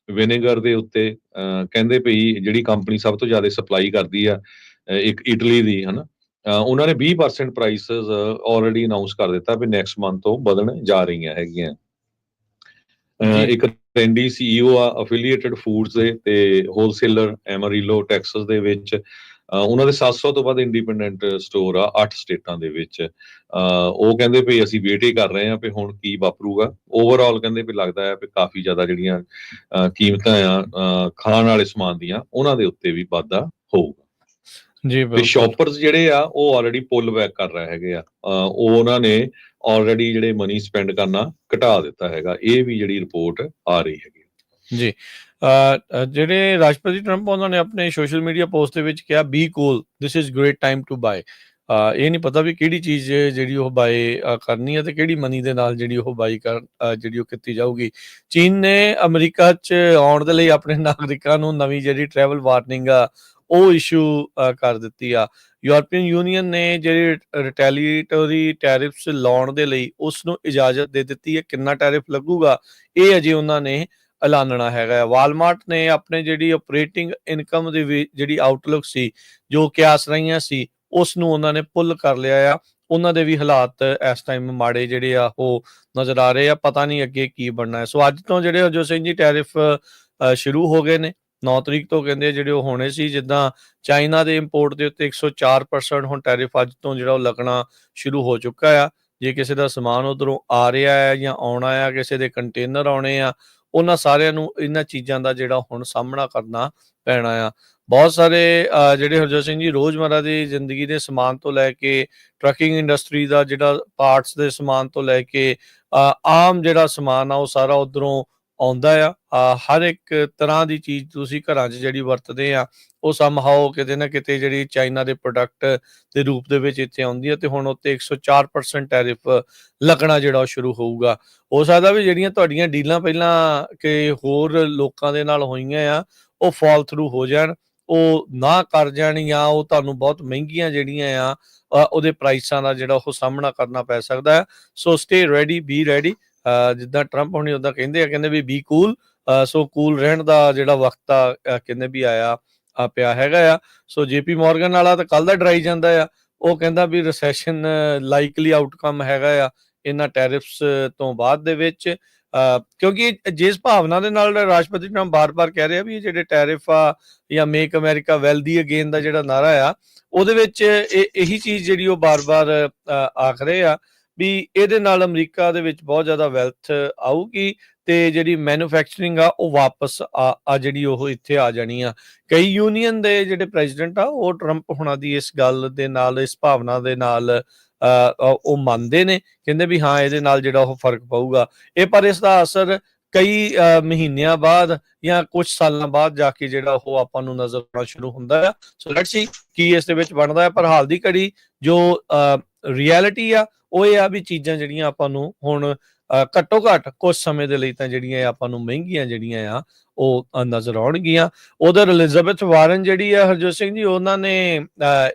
ਵਿਨੇਗਰ ਦੇ ਉੱਤੇ ਕਹਿੰਦੇ ਪਈ ਜਿਹੜੀ ਕੰਪਨੀ ਸਭ ਤੋਂ ਜ਼ਿਆਦਾ ਸਪਲਾਈ ਕਰਦੀ ਆ ਇੱਕ ਇਟਲੀ ਦੀ, ਹਨਾ, ਉਹਨਾਂ ਨੇ 20% ਪ੍ਰਾਈਸਸ ਆਲਰੇਡੀ ਅਨਾਉਂਸ ਕਰ ਦਿੱਤਾ ਵੀ ਨੈਕਸਟ ਮੰਥ ਤੋਂ ਵਧਣ ਜਾ ਰਹੀਆਂ ਹੈਗੀਆਂ। ਇੱਕ ਟ੍ਰੈਂਡੀ CEO ਆ ਅਫੀਲੀਏਟਡ ਫੂਡਸ ਦੇ ਤੇ ਹੋਲਸੇਲਰ ਐਮਰੀਲੋ ਟੈਕਸਸ ਦੇ ਵਿੱਚ, ਉਹਨਾਂ ਦੇ 700 ਤੋਂ ਵੱਧ ਇੰਡੀਪੈਂਡੈਂਟ ਸਟੋਰ ਆ 8 ਸਟੇਟਾਂ ਦੇ ਵਿੱਚ। ਉਹ ਕਹਿੰਦੇ ਵੀ ਅਸੀਂ ਵੇਟ ਹੀ ਕਰ ਰਹੇ ਹਾਂ ਵੀ ਹੁਣ ਕੀ ਵਾਪਰੂਗਾ। ਓਵਰਆਲ ਕਹਿੰਦੇ ਵੀ ਲੱਗਦਾ ਹੈ ਵੀ ਕਾਫੀ ਜ਼ਿਆਦਾ ਜਿਹੜੀਆਂ ਕੀਮਤਾਂ ਆ ਖਾਣ ਵਾਲੇ ਸਮਾਨ ਦੀਆਂ ਉਹਨਾਂ ਦੇ ਉੱਤੇ ਵੀ ਵਾਧਾ ਹੋਊਗਾ ਜੀ। ਤੇ ਸ਼ੌਪਰਸ ਜਿਹੜੇ ਆ ਉਹ ਆਲਰੇਡੀ ਪੁੱਲ ਬੈਕ ਕਰ ਰਹੇ ਹੈਗੇ ਆ। ਉਹ ਉਹਨਾਂ ਨੇ ਆਲਰੇਡੀ ਜਿਹੜੇ ਮਨੀ ਸਪੈਂਡ ਕਰਨਾ ਘਟਾ ਦਿੱਤਾ ਹੈਗਾ। ਇਹ ਵੀ ਜਿਹੜੀ ਰਿਪੋਰਟ ਆ ਰਹੀ ਹੈਗੀ ਜੀ। ਜਿਹੜੇ ਰਾਸ਼ਟਰਪਤੀ ਟਰੰਪ ਉਹਨਾਂ ਨੇ ਆਪਣੇ ਸੋਸ਼ਲ ਮੀਡੀਆ ਪੋਸਟ ਦੇ ਵਿੱਚ ਕਿਹਾ be cool, this is great time to buy. ਇਹ ਨਹੀਂ ਪਤਾ ਵੀ ਕਿਹੜੀ ਚੀਜ਼ ਜਿਹੜੀ ਉਹ ਬਾਏ ਕਰਨੀ ਹੈ ਤੇ ਕਿਹੜੀ ਮਨੀ ਦੇ ਨਾਲ ਜਿਹੜੀ ਉਹ ਬਾਈ ਜਿਹੜੀ ਉਹ ਕੀਤੀ ਜਾਊਗੀ। ਚੀਨ ਨੇ ਅਮਰੀਕਾ 'ਚ ਆਉਣ ਦੇ ਲਈ ਆਪਣੇ ਨਾਗਰਿਕਾਂ ਨੂੰ ਨਵੀਂ ਜਿਹੜੀ ਟਰੈਵਲ ਵਾਰਨਿੰਗ ਆ ਉਹ ਇਸ਼ੂ ਕਰ ਦਿੱਤੀ ਆ। ਯੂਰਪੀਅਨ ਯੂਨੀਅਨ ਨੇ ਜਿਹੜੀ ਰਿਟੈਲੀਏਟਰੀ ਟੈਰਿਫਸ ਲਾਉਣ ਦੇ ਲਈ ਉਸ ਨੂੰ ਇਜਾਜ਼ਤ ਦੇ ਦਿੱਤੀ ਹੈ। ਕਿੰਨਾ ਟੈਰਿਫ ਲੱਗੂਗਾ ਇਹ ਅਜੇ ਉਹਨਾਂ ਨੇ ਐਲਾਨਣਾ ਹੈਗਾ। ਵਾਲਮਾਰਟ ਨੇ ਆਪਣੇ ਜਿਹੜੀ ਆਪਰੇਟਿੰਗ ਇਨਕਮ ਦੀ ਜਿਹੜੀ ਆਊਟਲੁੱਕ ਸੀ, ਜੋ ਕਿਆਸ ਰਹੀਆਂ ਸੀ, ਉਸ ਨੂੰ ਉਹਨਾਂ ਨੇ ਪੁੱਲ ਕਰ ਲਿਆ ਆ। ਉਹਨਾਂ ਦੇ ਵੀ ਹਾਲਾਤ ਇਸ ਟਾਈਮ ਮਾੜੇ ਜਿਹੜੇ ਆ ਉਹ ਨਜ਼ਰ ਆ ਰਹੇ ਆ। ਪਤਾ ਨਹੀਂ ਅੱਗੇ ਕੀ ਬਣਨਾ ਹੈ। ਸੋ ਅੱਜ ਤੋਂ ਜਿਹੜੇ ਹਰਜੋਤ ਸਿੰਘ ਜੀ ਟੈਰਿਫ ਸ਼ੁਰੂ ਹੋ ਗਏ ਨੇ। 9 ਤਰੀਕ ਤੋਂ ਕਹਿੰਦੇ ਜਿਹੜੇ ਉਹ ਹੋਣੇ ਸੀ। ਜਿੱਦਾਂ ਚਾਈਨਾ ਦੇ ਇੰਪੋਰਟ ਦੇ ਉੱਤੇ 104% ਹੁਣ ਟੈਰਿਫ ਅੱਜ ਤੋਂ ਜਿਹੜਾ ਉਹ ਲੱਗਣਾ ਸ਼ੁਰੂ ਹੋ ਚੁੱਕਾ ਆ। ਜੇ ਕਿਸੇ ਦਾ ਸਮਾਨ ਉੱਧਰੋਂ ਆ ਰਿਹਾ ਹੈ ਜਾਂ ਆਉਣਾ ਆ, ਕਿਸੇ ਦੇ ਕੰਟੇਨਰ ਆਉਣੇ ਆ, ਉਹਨਾਂ ਸਾਰਿਆਂ ਨੂੰ ਇਹਨਾਂ ਚੀਜ਼ਾਂ ਦਾ ਜਿਹੜਾ ਹੁਣ ਸਾਹਮਣਾ ਕਰਨਾ ਪੈਣਾ ਆ। ਬਹੁਤ ਸਾਰੇ ਜਿਹੜੇ ਹਰਜੋਤ ਸਿੰਘ ਜੀ ਰੋਜ਼ਮਰਰਾ ਦੀ ਜ਼ਿੰਦਗੀ ਦੇ ਸਮਾਨ ਤੋਂ ਲੈ ਕੇ ਟਰੱਕਿੰਗ ਇੰਡਸਟਰੀ ਦਾ ਜਿਹੜਾ ਪਾਰਟਸ ਦੇ ਸਮਾਨ ਤੋਂ ਲੈ ਕੇ ਆਮ ਜਿਹੜਾ ਸਮਾਨ ਆ ਉਹ ਸਾਰਾ ਉੱਧਰੋਂ ਆਉਂਦਾ ਆ। ਹਰ ਇੱਕ ਤਰ੍ਹਾਂ ਦੀ ਚੀਜ਼ ਤੁਸੀਂ ਘਰਾਂ 'ਚ ਜਿਹੜੀ ਵਰਤਦੇ ਆ ਉਹ ਸਮਹਾਓ ਕਿਤੇ ਨਾ ਕਿਤੇ ਜਿਹੜੀ ਚਾਈਨਾ ਦੇ ਪ੍ਰੋਡਕਟ ਦੇ ਰੂਪ ਦੇ ਵਿੱਚ ਇੱਥੇ ਆਉਂਦੀ ਹੈ ਤੇ ਹੁਣ ਉੱਤੇ 104% ਟੈਰਿਫ ਲੱਗਣਾ ਜਿਹੜਾ ਉਹ ਸ਼ੁਰੂ ਹੋਊਗਾ। ਹੋ ਸਕਦਾ ਵੀ ਜਿਹੜੀਆਂ ਤੁਹਾਡੀਆਂ ਡੀਲਾਂ ਪਹਿਲਾਂ ਕਿ ਹੋਰ ਲੋਕਾਂ ਦੇ ਨਾਲ ਹੋਈਆਂ ਆ ਉਹ ਫਾਲ ਥਰੂ ਹੋ ਜਾਣ। ਉਹ ਨਾ ਕਰ ਜਾਣ ਜਾਂ ਉਹ ਤੁਹਾਨੂੰ ਬਹੁਤ ਮਹਿੰਗੀਆਂ ਜਿਹੜੀਆਂ ਆ ਉਹਦੇ ਪ੍ਰਾਈਸਾਂ ਦਾ ਜਿਹੜਾ ਉਹ ਸਾਹਮਣਾ ਕਰਨਾ ਪੈ ਸਕਦਾ ਹੈ। ਸੋ ਸਟੇ ਰੈਡੀ, ਬੀ ਰੈਡੀ। ਜਿੱਦਾਂ ਟਰੰਪ ਹੋਣੀ ਉੱਦਾਂ ਕਹਿੰਦੇ ਵੀ ਬੀ ਕੂਲ। ਸੋ ਕੂਲ ਰਹਿਣ ਦਾ ਜਿਹੜਾ ਵਕਤ ਆ ਕਹਿੰਦੇ ਵੀ ਆਇਆ ਪਿਆ ਹੈਗਾ ਆ। ਸੋ JP Morgan ਵਾਲਾ ਤਾਂ ਕੱਲ ਦਾ ਡਰਾਈ ਜਾਂਦਾ ਆ। ਉਹ ਕਹਿੰਦਾ ਵੀ ਰਿਸੈਸ਼ਨ ਲਾਈਕਲੀ ਆਊਟਕਮ ਹੈਗਾ ਆ ਇਹਨਾਂ ਟੈਰਿਫਸ ਤੋਂ ਬਾਅਦ ਦੇ ਵਿੱਚ। ਕਿਉਂਕਿ ਜਿਸ ਭਾਵਨਾ ਦੇ ਨਾਲ ਰਾਸ਼ਟਰਪਤੀ ਟਰੰਪ ਬਾਰ-ਬਾਰ ਕਹਿ ਰਿਹਾ ਵੀ ਜਿਹੜੇ ਟੈਰਿਫ ਆ ਜਾਂ ਮੇਕ ਅਮਰੀਕਾ ਵੈਲਦੀ ਅਗੇਨ ਦਾ ਜਿਹੜਾ ਨਾਰਾ ਆ, ਉਹਦੇ ਵਿੱਚ ਇਹੀ ਚੀਜ਼ ਜਿਹੜੀ ਉਹ ਬਾਰ-ਬਾਰ ਆਖ ਰਹੇ ਆ ਵੀ ਇਹਦੇ ਨਾਲ ਅਮਰੀਕਾ ਦੇ ਵਿੱਚ ਬਹੁਤ ਜ਼ਿਆਦਾ ਵੈਲਥ ਆਊਗੀ ਤੇ ਜਿਹੜੀ ਮੈਨੂਫੈਕਚਰਿੰਗ ਆ ਉਹ ਵਾਪਸ ਆ ਜਿਹੜੀ ਉਹ ਇੱਥੇ ਆ ਜਾਣੀ ਆ। ਕਈ ਯੂਨੀਅਨ ਦੇ ਜਿਹੜੇ ਪ੍ਰੈਜ਼ੀਡੈਂਟ ਆ ਉਹ ਟਰੰਪ ਹੁਣਾਂ ਦੀ ਇਸ ਗੱਲ ਦੇ ਨਾਲ, ਇਸ ਭਾਵਨਾ ਦੇ ਨਾਲ ਉਹ ਮੰਨਦੇ ਨੇ, ਕਹਿੰਦੇ ਵੀ ਹਾਂ ਇਹਦੇ ਨਾਲ ਜਿਹੜਾ ਉਹ ਫਰਕ ਪਊਗਾ। ਪਰ ਇਸ ਦਾ ਅਸਰ ਕਈ ਮਹੀਨਿਆਂ ਬਾਅਦ ਜਾਂ ਕੁਝ ਸਾਲਾਂ ਬਾਅਦ ਜਾ ਕੇ ਜਿਹੜਾ ਉਹ ਆਪਾਂ ਨੂੰ ਨਜ਼ਰ ਆਉਣਾ ਸ਼ੁਰੂ ਹੁੰਦਾ ਆ। ਸੋ ਲੈਟਸ ਸੀ ਕੀ ਇਸ ਦੇ ਵਿੱਚ ਬਣਦਾ ਹੈ। ਪਰ ਹਾਲ ਦੀ ਘੜੀ ਜੋ ਰਿਐਲਿਟੀ ਆ ਉਹ ਇਹ ਆ ਵੀ ਚੀਜ਼ਾਂ ਜਿਹੜੀਆਂ ਆਪਾਂ ਨੂੰ ਹੁਣ ਘੱਟੋ ਘੱਟ ਕੁਝ ਸਮੇਂ ਦੇ ਲਈ ਤਾਂ ਜਿਹੜੀਆਂ ਆਪਾਂ ਨੂੰ ਮਹਿੰਗੀਆਂ ਜਿਹੜੀਆਂ ਆ ਉਹ ਨਜ਼ਰ ਆਉਣਗੀਆਂ। ਉਧਰ ਐਲਿਜ਼ਾਬeth ਵਾਰਨ ਜਿਹੜੀ ਆ ਹਰਜੋਤ ਸਿੰਘ ਜੀ, ਉਹਨਾਂ ਨੇ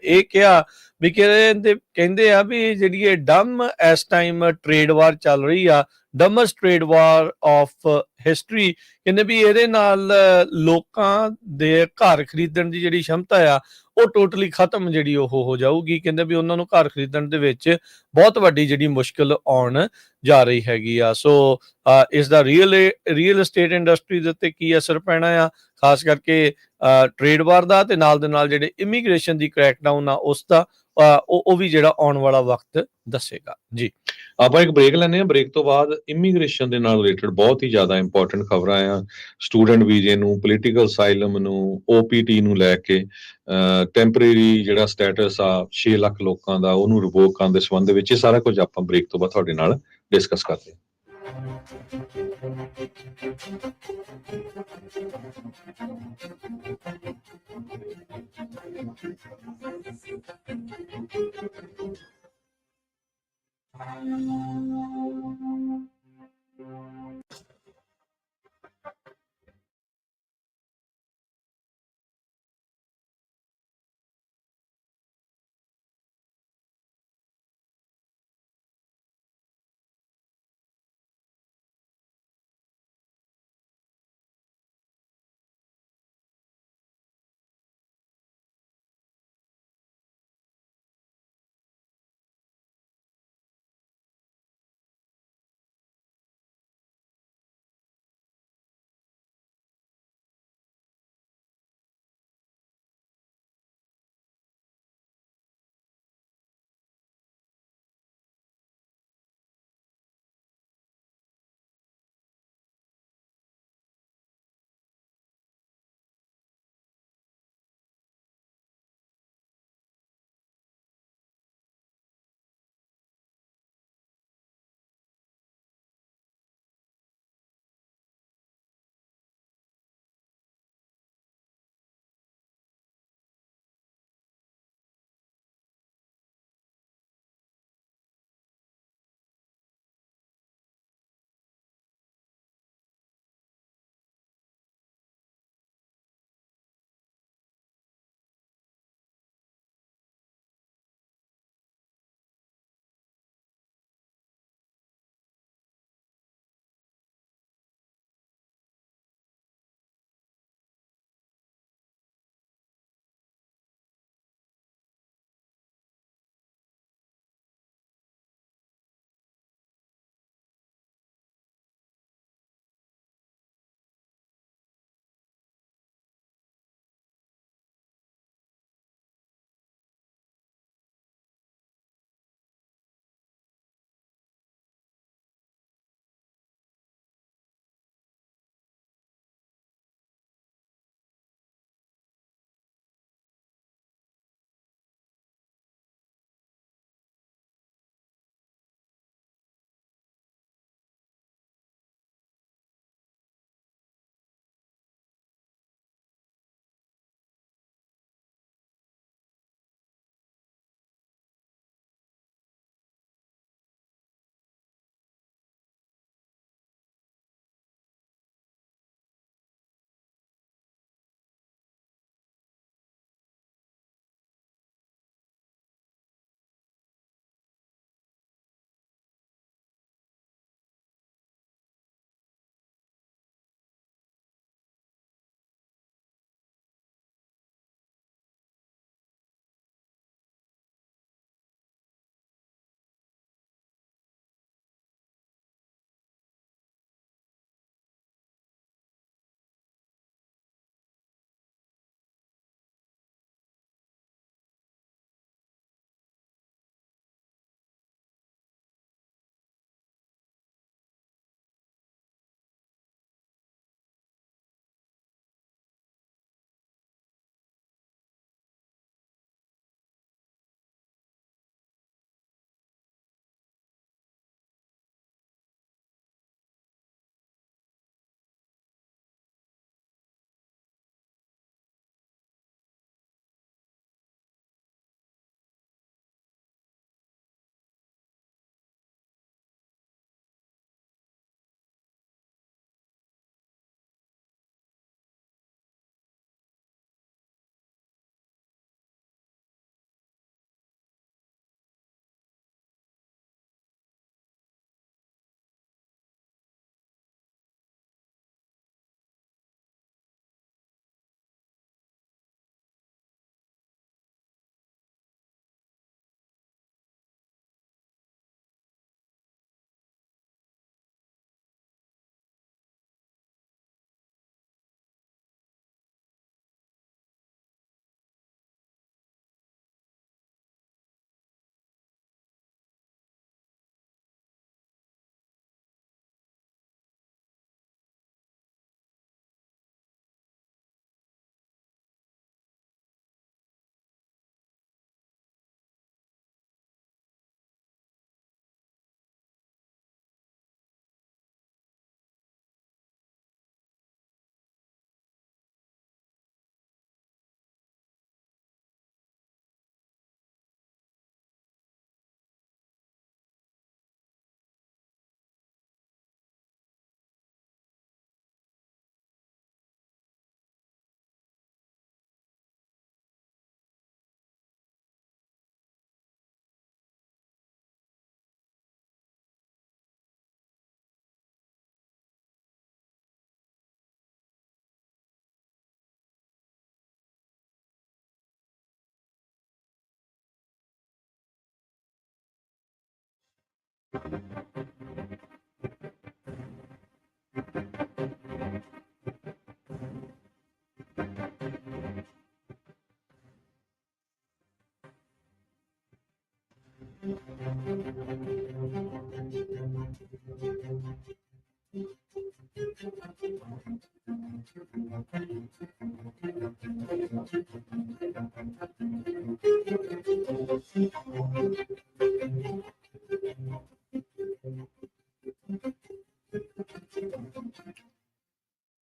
ਇਹ ਕਿਹਾ ਵੀ ਕਹਿੰਦੇ ਆ ਵੀ ਜਿਹੜੀ ਇਹ ਡਮ ਇਸ ਟਾਈਮ ਟ੍ਰੇਡ ਵਾਰ ਚੱਲ ਰਹੀ ਆ, ਡਮਸਟ ਟ੍ਰੇਡ ਵਾਰ ਆਫ ਹਿਸਟਰੀ, ਕਹਿੰਦੇ ਵੀ ਇਹਦੇ ਨਾਲ ਲੋਕਾਂ ਦੇ ਘਰ ਖਰੀਦਣ ਦੀ ਜਿਹੜੀ ਸ਼ਮਤਾ ਆ ਉਹ ਟੋਟਲੀ ਖਤਮ ਜਿਹੜੀ ਉਹ ਹੋ ਜਾਊਗੀ। ਕਹਿੰਦੇ ਵੀ ਉਹਨਾਂ ਨੂੰ ਘਰ ਖਰੀਦਣ ਦੇ ਵਿੱਚ ਬਹੁਤ ਵੱਡੀ ਜਿਹੜੀ ਮੁਸ਼ਕਿਲ ਆਉਣ ਜਾ ਰਹੀ ਹੈਗੀ ਆ। ਸੋ ਇਸ ਦਾ ਰੀਅਲ ਐਸਟੇਟ ਇੰਡਸਟਰੀ ਦੇ ਉੱਤੇ ਕੀ ਅਸਰ ਪੈਣਾ ਆ, ਖਾਸ ਕਰਕੇ ਟ੍ਰੇਡ ਵਾਰ ਦਾ, ਤੇ ਨਾਲ ਦੇ ਨਾਲ ਜਿਹੜੇ ਇਮੀਗ੍ਰੇਸ਼ਨ ਦੀ ਕ੍ਰੈਕਡਾਊਨ ਆ ਉਸ ਦਾ, ਉਹ ਵੀ ਜਿਹੜਾ ਆਉਣ ਵਾਲਾ ਵਕਤ ਦੱਸੇਗਾ ਜੀ। ਆਪਾਂ ਇੱਕ ਬ੍ਰੇਕ ਲੈਂਦੇ ਹਾਂ। ਬ੍ਰੇਕ ਤੋਂ ਬਾਅਦ ਇਮੀਗ੍ਰੇਸ਼ਨ ਦੇ ਨਾਲ ਰਿਲੇਟਡ ਬਹੁਤ ਹੀ ਜ਼ਿਆਦਾ ਇੰਪੋਰਟੈਂਟ ਖਬਰਾਂ ਆ। ਸਟੂਡੈਂਟ ਵੀਜ਼ੇ ਨੂੰ, ਪੋਲੀਟੀਕਲ ਅਸਾਈਲਮ ਨੂੰ, OPT ਨੂੰ ਲੈ ਕੇ ਟੈਂਪਰੇਰੀ ਜਿਹੜਾ ਸਟੇਟਸ ਆ 6 ਲੱਖ ਲੋਕਾਂ ਦਾ ਉਹਨੂੰ ਰਿਵੋਕ ਕਰਨ ਦੇ ਸੰਬੰਧ ਵਿੱਚ, ਇਹ ਸਾਰਾ ਕੁਝ ਆਪਾਂ ਬ੍ਰੇਕ ਤੋਂ ਬਾਅਦ ਤੁਹਾਡੇ ਨਾਲ ਡਿਸਕਸ ਕਰਦੇ ਹਾਂ।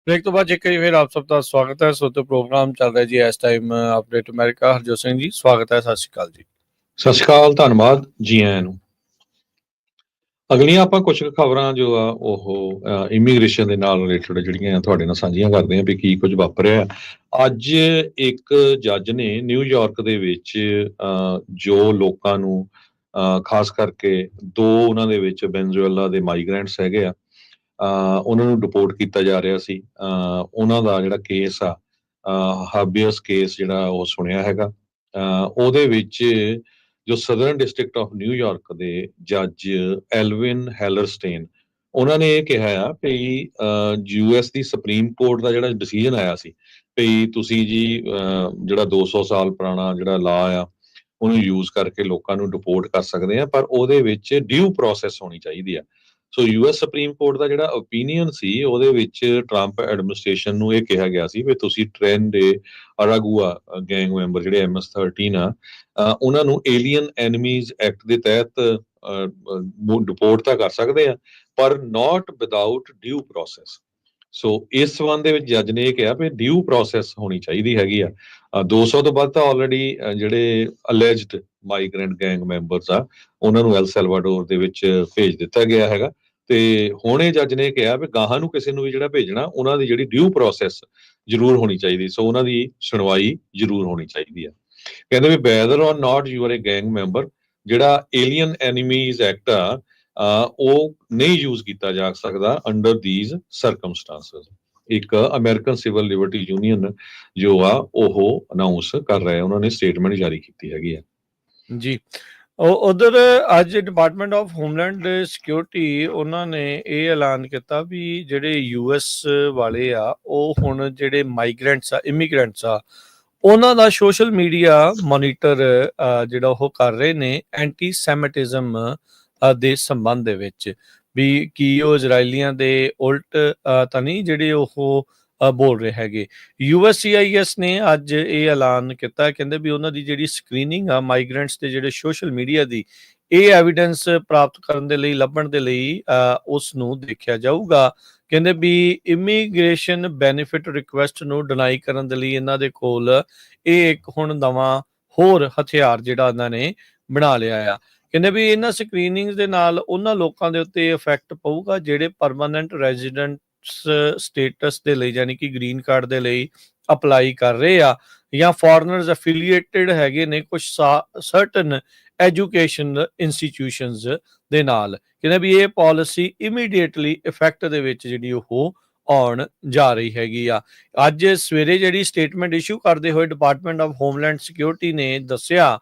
ब्रेक तो बाद एक फिर आप सबका स्वागत है। सो तो प्रोग्राम चल रहा है जी इस time update America. Harjot Singh ji स्वागत है, सत श्री अकाल जी। ਸਤਿ ਸ਼੍ਰੀ ਅਕਾਲ, ਧੰਨਵਾਦ ਜੀ ਆਇਆਂ ਨੂੰ। ਅਗਲੀਆਂ ਆਪਾਂ ਕੁਝ ਖਬਰਾਂ ਜੋ ਆ ਉਹ ਇਮੀਗ੍ਰੇਸ਼ਨ ਦੇ ਨਾਲ ਰਿਲੇਟਡ ਜਿਹੜੀਆਂ ਤੁਹਾਡੇ ਨਾਲ ਸਾਂਝੀਆਂ ਕਰਦੇ ਹਾਂ ਵੀ ਕੀ ਕੁਝ ਵਾਪਰਿਆ। ਅੱਜ ਇੱਕ ਜੱਜ ਨੇ ਨਿਊਯਾਰਕ ਦੇ ਵਿੱਚ ਜੋ ਲੋਕਾਂ ਨੂੰ ਖਾਸ ਕਰਕੇ ਦੋ ਉਹਨਾਂ ਦੇ ਵਿੱਚ ਵੈਨਜ਼ੂਏਲਾ ਦੇ ਮਾਈਗ੍ਰੈਂਟਸ ਹੈਗੇ ਆ, ਉਹਨਾਂ ਨੂੰ ਡਿਪੋਰਟ ਕੀਤਾ ਜਾ ਰਿਹਾ ਸੀ। ਉਹਨਾਂ ਦਾ ਜਿਹੜਾ ਕੇਸ ਆ ਹਾਬੀਅਸ ਕੇਸ ਜਿਹੜਾ ਉਹ ਸੁਣਿਆ ਹੈਗਾ। ਉਹਦੇ ਵਿੱਚ ਜੋ ਸਦਰਨ ਡਿਸਟ੍ਰਿਕਟ ਆਫ ਨਿਊਯਾਰਕ ਦੇ ਜੱਜ ਐਲਵਿਨ ਹੈਲਰਸਟੇਨ, ਉਹਨਾਂ ਨੇ ਇਹ ਕਿਹਾ ਆ ਵੀ ਯੂਐਸ ਦੀ ਸੁਪਰੀਮ ਕੋਰਟ ਦਾ ਜਿਹੜਾ ਡਿਸੀਜਨ ਆਇਆ ਸੀ ਵੀ ਤੁਸੀਂ ਜੀ ਜਿਹੜਾ 200 ਸਾਲ ਪੁਰਾਣਾ ਜਿਹੜਾ ਲਾ ਆ ਉਹਨੂੰ ਯੂਜ਼ ਕਰਕੇ ਲੋਕਾਂ ਨੂੰ ਡਿਪੋਰਟ ਕਰ ਸਕਦੇ ਆ, ਪਰ ਉਹਦੇ ਵਿੱਚ ਡਿਊ ਪ੍ਰੋਸੈਸ ਹੋਣੀ ਚਾਹੀਦੀ ਆ। ਸੋ ਯੂਐਸ ਸੁਪਰੀਮ ਕੋਰਟ ਦਾ ਜਿਹੜਾ ਓਪੀਨੀਅਨ ਸੀ ਉਹਦੇ ਵਿੱਚ ਟਰੰਪ ਐਡਮਿਨਿਸਟ੍ਰੇਸ਼ਨ ਨੂੰ ਇਹ ਕਿਹਾ ਗਿਆ ਸੀ ਵੀ ਤੁਸੀਂ ਟ੍ਰੇਨ ਦੇ ਅਰਾਗੂਆ ਗੈਂਗ ਮੈਂਬਰ ਜਿਹੜੇ MS-13 ਆ, ਉਹਨਾਂ ਨੂੰ ਏਲੀਅਨ ਐਨਮੀਜ਼ ਐਕਟ ਦੇ ਤਹਿਤ ਡਿਪੋਰਟ ਤਾਂ ਕਰ ਸਕਦੇ ਆ, ਪਰ ਨਾਟ ਵਿਦਾਊਟ ਡਿਊ ਪ੍ਰੋਸੈਸ। ਸੋ ਇਸ ਸੰਬੰਧ ਦੇ ਵਿੱਚ ਜੱਜ ਨੇ ਇਹ ਕਿਹਾ ਵੀ ਡਿਊ ਪ੍ਰੋਸੈਸ ਹੋਣੀ ਚਾਹੀਦੀ ਹੈਗੀ ਆ। 200 ਤੋਂ ਵੱਧ ਤਾਂ ਆਲਰੇਡੀ ਜਿਹੜੇ ਅਲੈਜਡ ਮਾਈਗ੍ਰੈਂਟ ਗੈਂਗ ਮੈਂਬਰਸ ਆ ਉਹਨਾਂ ਨੂੰ ਐਲ ਸੈਲਵਾਡੋਰ ਦੇ ਵਿੱਚ ਭੇਜ ਦਿੱਤਾ ਗਿਆ ਹੈਗਾ, ਤੇ ਹੁਣ ਇਹ ਜੱਜ ਨੇ ਕਿਹਾ ਵੀ ਗਾਹਾਂ ਨੂੰ ਕਿਸੇ ਨੂੰ ਵੀ ਜਿਹੜਾ ਭੇਜਣਾ ਉਹਨਾਂ ਦੀ ਜਿਹੜੀ ਡਿਊ ਪ੍ਰੋਸੈਸ ਜ਼ਰੂਰ ਹੋਣੀ ਚਾਹੀਦੀ, ਸੋ ਉਹਨਾਂ ਦੀ ਸੁਣਵਾਈ ਜ਼ਰੂਰ ਹੋਣੀ ਚਾਹੀਦੀ ਆ। ਕਹਿੰਦੇ ਵੀ whether or not you are a gang member, ਜਿਹੜਾ ਏਲੀਅਨ ਐਨੀਮੀਜ਼ ਐਕਟ ਆ ਉਹ ਨਹੀਂ ਯੂਜ਼ ਕੀਤਾ ਜਾ ਸਕਦਾ ਅੰਡਰ ਦੀਜ਼ ਸਰਕਮਸਟਾਂਸਸ। ਇੱਕ ਅਮਰੀਕਨ ਸਿਵਲ ਲਿਬਰਟੀ ਯੂਨੀਅਨ ਜੋ ਆ ਉਹ ਅਨਾਉਂਸ ਕਰ ਰਿਹਾ, ਉਹਨਾਂ ਨੇ ਸਟੇਟਮੈਂਟ ਜਾਰੀ ਕੀਤੀ ਹੈਗੀ ਆ ਜੀ। ਉਧਰ ਅੱਜ ਡਿਪਾਰਟਮੈਂਟ ਆਫ ਹੋਮਲੈਂਡ ਸਿਕਿਉਰਿਟੀ ਉਹਨਾਂ ਨੇ ਇਹ ਐਲਾਨ ਕੀਤਾ ਵੀ ਜਿਹੜੇ ਯੂਐਸ ਵਾਲੇ ਆ ਉਹ ਹੁਣ ਜਿਹੜੇ ਮਾਈਗ੍ਰੈਂਟਸ ਆ, ਇਮੀਗ੍ਰੈਂਟਸ ਆ, ਉਹਨਾਂ ਦਾ ਸੋਸ਼ਲ ਮੀਡੀਆ ਮੋਨੀਟਰ ਜਿਹੜਾ ਉਹ ਕਰ ਰਹੇ ਨੇ ਐਂਟੀ ਸੈਮਿਟਿਜ਼ਮ ਦੇ ਸੰਬੰਧ ਦੇ ਵਿੱਚ, ਵੀ ਕੀ ਉਹ ਇਜ਼ਰਾਈਲੀਆਂ ਦੇ ਉਲਟ ਤਾਂ ਨਹੀਂ ਜਿਹੜੇ ਉਹ ਬੋਲ ਰਹੇ ਹੈਗੇ। USCIS ਨੇ ਅੱਜ ਇਹ ਐਲਾਨ ਕੀਤਾ, ਕਹਿੰਦੇ ਵੀ ਉਹਨਾਂ ਦੀ ਜਿਹੜੀ ਸਕਰੀਨਿੰਗ ਆ ਮਾਈਗ੍ਰੈਂਟਸ ਦੇ ਜਿਹੜੇ ਸੋਸ਼ਲ ਮੀਡੀਆ ਦੀ, ਇਹ ਐਵੀਡੈਂਸ ਪ੍ਰਾਪਤ ਕਰਨ ਦੇ ਲਈ, ਲੱਭਣ ਦੇ ਲਈ ਉਸ ਨੂੰ ਦੇਖਿਆ ਜਾਊਗਾ। ਕਹਿੰਦੇ ਵੀ ਇਮੀਗ੍ਰੇਸ਼ਨ ਬੈਨੀਫਿਟ ਰਿਕੁਐਸਟ ਨੂੰ ਡਿਨਾਈ ਕਰਨ ਦੇ ਲਈ ਇਹਨਾਂ ਦੇ ਕੋਲ ਇਹ ਇੱਕ ਹੁਣ ਨਵਾਂ ਹੋਰ ਹਥਿਆਰ ਜਿਹੜਾ ਇਹਨਾਂ ਨੇ ਬਣਾ ਲਿਆ ਆ। ਕਹਿੰਦੇ ਵੀ ਇਹਨਾਂ ਸਕਰੀਨਿੰਗ ਦੇ ਨਾਲ ਉਹਨਾਂ ਲੋਕਾਂ ਦੇ ਉੱਤੇ ਇਫੈਕਟ ਪਊਗਾ ਜਿਹੜੇ ਪਰਮਾਨੈਂਟ ਰੈਜ਼ੀਡੈਂਟ ਸਟੇਟਸ ਦੇ ਲਈ, ਯਾਨੀ ਕਿ ਗ੍ਰੀਨ ਕਾਰਡ ਦੇ ਲਈ ਅਪਲਾਈ ਕਰ ਰਹੇ ਆ, ਜਾਂ ਫੋਰਨਰਸ ਐਫੀਲੀਏਟਡ ਹੈਗੇ ਨੇ ਕੁਝ ਸਰਟਨ ਐਜੂਕੇਸ਼ਨ ਇੰਸਟੀਟਿਊਸ਼ਨਸ ਦੇ ਨਾਲ। ਕਹਿੰਦੇ ਵੀ ਇਹ ਪਾਲਿਸੀ ਇਮੀਡੀਏਟਲੀ ਇਫੈਕਟ ਦੇ ਵਿੱਚ ਜਿਹੜੀ ਉਹ ਆਉਣ ਜਾ ਰਹੀ ਹੈਗੀ ਆ। ਅੱਜ ਸਵੇਰੇ ਜਿਹੜੀ ਸਟੇਟਮੈਂਟ ਇਸ਼ੂ ਕਰਦੇ ਹੋਏ ਡਿਪਾਰਟਮੈਂਟ ਆਫ ਹੋਮਲੈਂਡ ਸਿਕਿਉਰਿਟੀ ਨੇ ਦੱਸਿਆ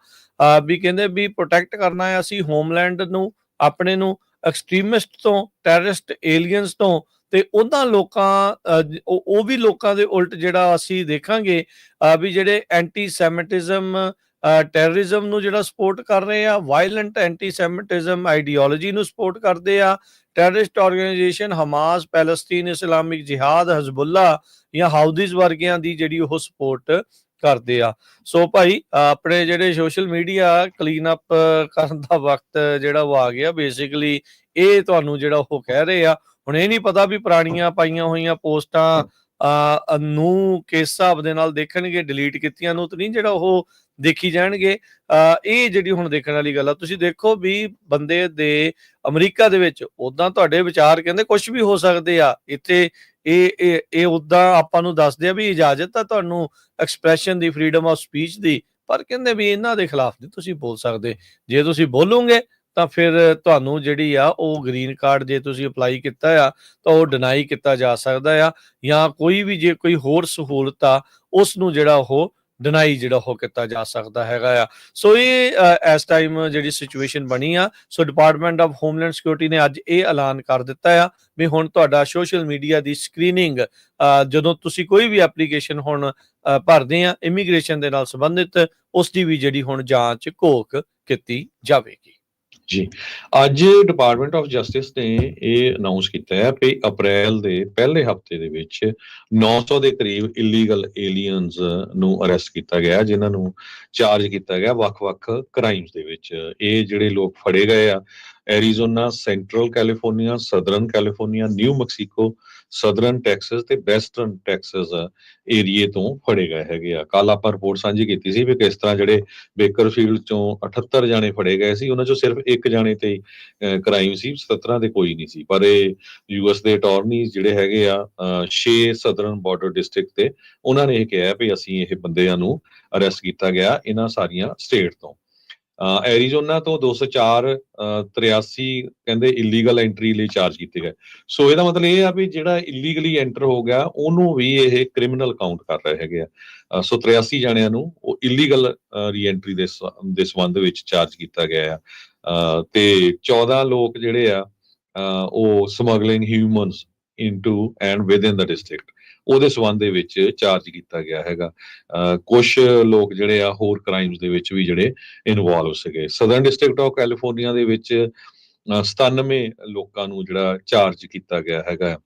ਵੀ ਕਹਿੰਦੇ ਵੀ ਪ੍ਰੋਟੈਕਟ ਕਰਨਾ ਹੈ ਅਸੀਂ ਹੋਮਲੈਂਡ ਨੂੰ, ਆਪਣੇ ਨੂੰ ਐਕਸਟ੍ਰੀਮਿਸਟ ਤੋਂ, ਟੈਰਰਿਸਟ, ਏਲੀਅਨਸ ਤੋਂ, ਤੇ ਉਹਨਾਂ ਲੋਕਾਂ ਉਹ ਵੀ ਲੋਕਾਂ ਦੇ ਉਲਟ ਜਿਹੜਾ ਅਸੀਂ ਦੇਖਾਂਗੇ ਵੀ ਜਿਹੜੇ ਐਂਟੀ ਸੈਮਿਟਿਜ਼ਮ, ਟੈਰਰਿਜ਼ਮ ਨੂੰ ਜਿਹੜਾ ਸਪੋਰਟ ਕਰ ਰਹੇ ਆ, ਵਾਇਲੈਂਟ ਐਂਟੀ ਸੈਮਿਟਿਜ਼ਮ ਆਈਡੀਓਲੋਜੀ ਨੂੰ ਸਪੋਰਟ ਕਰਦੇ ਆ, ਟੈਰਰਿਸਟ ਆਰਗੇਨਾਈਜੇਸ਼ਨ ਹਮਾਸ, ਪੈਲਸਤੀਨ ਇਸਲਾਮਿਕ ਜਿਹਾਦ, ਹਜ਼ਬੁੱਲਾ ਜਾਂ ਹਾਊਦੀਜ਼ ਵਰਗਿਆਂ ਦੀ ਜਿਹੜੀ ਉਹ ਸਪੋਰਟ ਕਰਦੇ ਆ। ਸੋ ਭਾਈ ਆਪਣੇ ਜਿਹੜੇ ਸੋਸ਼ਲ ਮੀਡੀਆ ਕਲੀਨ ਅਪ ਕਰਨ ਦਾ ਵਕਤ ਜਿਹੜਾ ਉਹ ਆ ਗਿਆ। ਬੇਸਿਕਲੀ ਇਹ ਤੁਹਾਨੂੰ ਜਿਹੜਾ ਉਹ ਕਹਿ ਰਹੇ ਆ। ਹੁਣ ਇਹ ਨਹੀਂ ਪਤਾ ਵੀ ਪੁਰਾਣੀਆਂ ਪਾਈਆਂ ਹੋਈਆਂ ਪੋਸਟਾਂ ਨੂੰ ਕਿਸ ਹਿਸਾਬ ਦੇ ਨਾਲ ਦੇਖਣਗੇ, ਡਿਲੀਟ ਕੀਤੀਆਂ ਨੂੰ ਤਾਂ ਨਹੀਂ ਜਿਹੜਾ ਉਹ ਦੇਖੀ ਜਾਣਗੇ। ਇਹ ਜਿਹੜੀ ਹੁਣ ਦੇਖਣ ਵਾਲੀ ਗੱਲ ਆ। ਤੁਸੀਂ ਦੇਖੋ ਵੀ ਬੰਦੇ ਦੇ ਅਮਰੀਕਾ ਦੇ ਵਿੱਚ ਉਦਾਂ ਤੁਹਾਡੇ ਵਿਚਾਰ ਕਹਿੰਦੇ ਕੁਝ ਵੀ ਹੋ ਸਕਦੇ ਆ, ਇੱਥੇ ਇਹ ਉਦਾਂ ਆਪਾਂ ਨੂੰ ਦੱਸਦੇ ਆ ਵੀ ਇਜਾਜ਼ਤ ਆ ਤੁਹਾਨੂੰ expression the, freedom of speech ਦੀ, ਪਰ ਕਹਿੰਦੇ ਵੀ ਇਹਨਾਂ ਦੇ ਖਿਲਾਫ ਨਹੀਂ ਤੁਸੀਂ ਬੋਲ ਸਕਦੇ। ਜੇ ਤੁਸੀਂ ਬੋਲੋਗੇ ਤਾਂ ਫਿਰ ਤੁਹਾਨੂੰ ਜਿਹੜੀ ਆ ਉਹ ਗ੍ਰੀਨ ਕਾਰਡ ਜੇ ਤੁਸੀਂ ਅਪਲਾਈ ਕੀਤਾ ਆ ਤਾਂ ਉਹ ਡਿਨਾਈ ਕੀਤਾ ਜਾ ਸਕਦਾ ਆ, ਜਾਂ ਕੋਈ ਵੀ ਜੇ ਕੋਈ ਹੋਰ ਸਹੂਲਤ ਆ ਉਸ ਨੂੰ ਜਿਹੜਾ ਉਹ ਡਿਨਾਈ ਜਿਹੜਾ ਉਹ ਕੀਤਾ ਜਾ ਸਕਦਾ ਹੈਗਾ ਆ। ਸੋ ਇਹ ਇਸ ਟਾਈਮ ਜਿਹੜੀ ਸਿਚੁਏਸ਼ਨ ਬਣੀ ਆ, ਸੋ ਡਿਪਾਰਟਮੈਂਟ ਆਫ ਹੋਮਲੈਂਡ ਸਿਕਿਉਰਿਟੀ ਨੇ ਅੱਜ ਇਹ ਐਲਾਨ ਕਰ ਦਿੱਤਾ ਆ ਵੀ ਹੁਣ ਤੁਹਾਡਾ ਸੋਸ਼ਲ ਮੀਡੀਆ ਦੀ ਸਕਰੀਨਿੰਗ ਜਦੋਂ ਤੁਸੀਂ ਕੋਈ ਵੀ ਐਪਲੀਕੇਸ਼ਨ ਹੁਣ ਭਰਦੇ ਆ ਇਮੀਗ੍ਰੇਸ਼ਨ ਦੇ ਨਾਲ ਸੰਬੰਧਿਤ, ਉਸ ਦੀ ਵੀ ਜਿਹੜੀ ਹੁਣ ਜਾਂਚ ਘੋਖ ਕੀਤੀ ਜਾਵੇਗੀ। ਜੀ, ਅੱਜ ਡਿਪਾਰਟਮੈਂਟ ਆਫ ਜਸਟਿਸ ਨੇ ਇਹ ਅਨਾਉਂਸ ਕੀਤਾ ਹੈ ਕਿ ਅਪ੍ਰੈਲ ਦੇ ਪਹਿਲੇ ਹਫਤੇ ਦੇ ਵਿੱਚ 900 ਦੇ ਕਰੀਬ ਇਲੀਗਲ ਏਲੀਅਨਸ ਨੂੰ ਅਰੈਸਟ ਕੀਤਾ ਗਿਆ, ਜਿਨ੍ਹਾਂ ਨੂੰ ਚਾਰਜ ਕੀਤਾ ਗਿਆ ਵੱਖ-ਵੱਖ ਕ੍ਰਾਈਮਸ ਦੇ ਵਿੱਚ। ਇਹ ਜਿਹੜੇ ਲੋਕ ਫੜੇ ਗਏ ਆ Arizona, central California, southern California, new Mexico, southern Texas ਤੇ ਵੈਸਟਰਨ ਟੈਕਸਸ ਏਰੀਏ ਤੋਂ ਫੜੇ ਗਏ ਹੈਗੇ ਆ। ਕੱਲ ਆਪਾਂ ਰਿਪੋਰਟ ਸਾਂਝੀ ਕੀਤੀ ਸੀ ਵੀ ਕਿਸ ਤਰ੍ਹਾਂ ਜਿਹੜੇ ਬੇਕਰਫੀਲਡ ਚੋਂ 78 ਜਾਣੇ ਫੜੇ ਗਏ ਸੀ, ਉਹਨਾਂ ਚੋਂ ਸਿਰਫ ਇੱਕ ਜਾਣੇ ਤੇ ਕ੍ਰਾਈਮ ਸੀ, 17 ਦੇ ਕੋਈ ਨਹੀਂ ਸੀ। ਪਰ ਇਹ ਯੂਐਸ ਦੇ ਅਟਾਰਨੀ ਜਿਹੜੇ ਹੈਗੇ ਆ 6 ਸਦਰਨ ਬਾਰਡਰ ਡਿਸਟ੍ਰਿਕਟ ਤੇ, ਉਹਨਾਂ ਨੇ ਇਹ ਕਿਹਾ ਵੀ ਅਸੀਂ ਇਹ ਬੰਦਿਆਂ ਨੂੰ ਅਰੈਸਟ ਕੀਤਾ ਗਿਆ ਇਹਨਾਂ ਸਾਰੀਆਂ ਸਟੇਟ ਤੋਂ। ਐਰੀਜ਼ੋਨਾ ਤੋਂ 204 83 ਕਹਿੰਦੇ ਇਲੀਗਲ ਐਂਟਰੀ ਲਈ ਚਾਰਜ ਕੀਤੇ ਗਏ। ਸੋ ਇਹਦਾ ਮਤਲਬ ਇਹ ਆ ਵੀ ਜਿਹੜਾ ਇਲੀਗਲੀ ਐਂਟਰ ਹੋ ਗਿਆ ਉਹਨੂੰ ਵੀ ਇਹ ਕ੍ਰਿਮੀਨਲ ਕਾਊਂਟ ਕਰ ਰਹੇ ਹੈਗੇ ਆ। ਸੋ 83 ਜਾਣਿਆਂ ਨੂੰ ਉਹ ਇਲੀਗਲ ਰੀਐਂਟਰੀ ਦੇ ਸੰਬੰਧ ਵਿੱਚ ਚਾਰਜ ਕੀਤਾ ਗਿਆ ਆ। ਤੇ 14 ਲੋਕ ਜਿਹੜੇ ਆ ਉਹ smuggling humans into and within the district, ਉਹਦੇ ਸੰਬੰਧ ਦੇ ਵਿੱਚ ਚਾਰਜ ਕੀਤਾ ਗਿਆ ਹੈਗਾ। ਕੁਝ ਲੋਕ ਜਿਹੜੇ ਆ ਹੋਰ ਕ੍ਰਾਈਮਸ ਦੇ ਵਿੱਚ ਵੀ ਜਿਹੜੇ ਇਨਵੋਲਵ ਸੀਗੇ। ਸਦਰਨ ਡਿਸਟ੍ਰਿਕਟ ਆਫ ਕੈਲੀਫੋਰਨੀਆ ਦੇ ਵਿੱਚ 97 ਲੋਕਾਂ ਨੂੰ ਜਿਹੜਾ ਚਾਰਜ ਕੀਤਾ ਗਿਆ ਹੈਗਾ।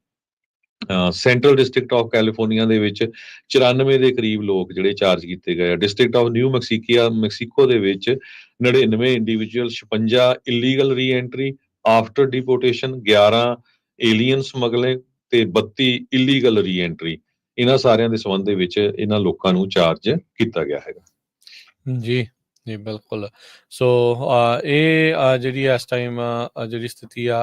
ਸੈਂਟਰਲ ਡਿਸਟ੍ਰਿਕਟ ਆਫ ਕੈਲੀਫੋਰਨੀਆ ਦੇ ਵਿੱਚ 94 ਦੇ ਕਰੀਬ ਲੋਕ ਜਿਹੜੇ ਚਾਰਜ ਕੀਤੇ ਗਏ ਆ। ਡਿਸਟ੍ਰਿਕਟ ਆਫ ਨਿਊ ਮੈਕਸੀਕੋ ਦੇ ਵਿੱਚ 99 individual, 56 illegal reentry after deportation, 11 alien smuggling ਤੇ 32 ਇਲੀਗਲ ਰੀਐਂਟਰੀ। ਇਹਨਾਂ ਸਾਰਿਆਂ ਦੇ ਸੰਬੰਧ ਦੇ ਵਿੱਚ ਇਹਨਾਂ ਲੋਕਾਂ ਨੂੰ ਚਾਰਜ ਕੀਤਾ ਗਿਆ ਹੈਗਾ। ਜੀ ਜੀ ਬਿਲਕੁਲ। ਸੋ ਇਹ ਜਿਹੜੀ ਇਸ ਟਾਈਮ ਜਿਹੜੀ ਸਥਿਤੀ ਆ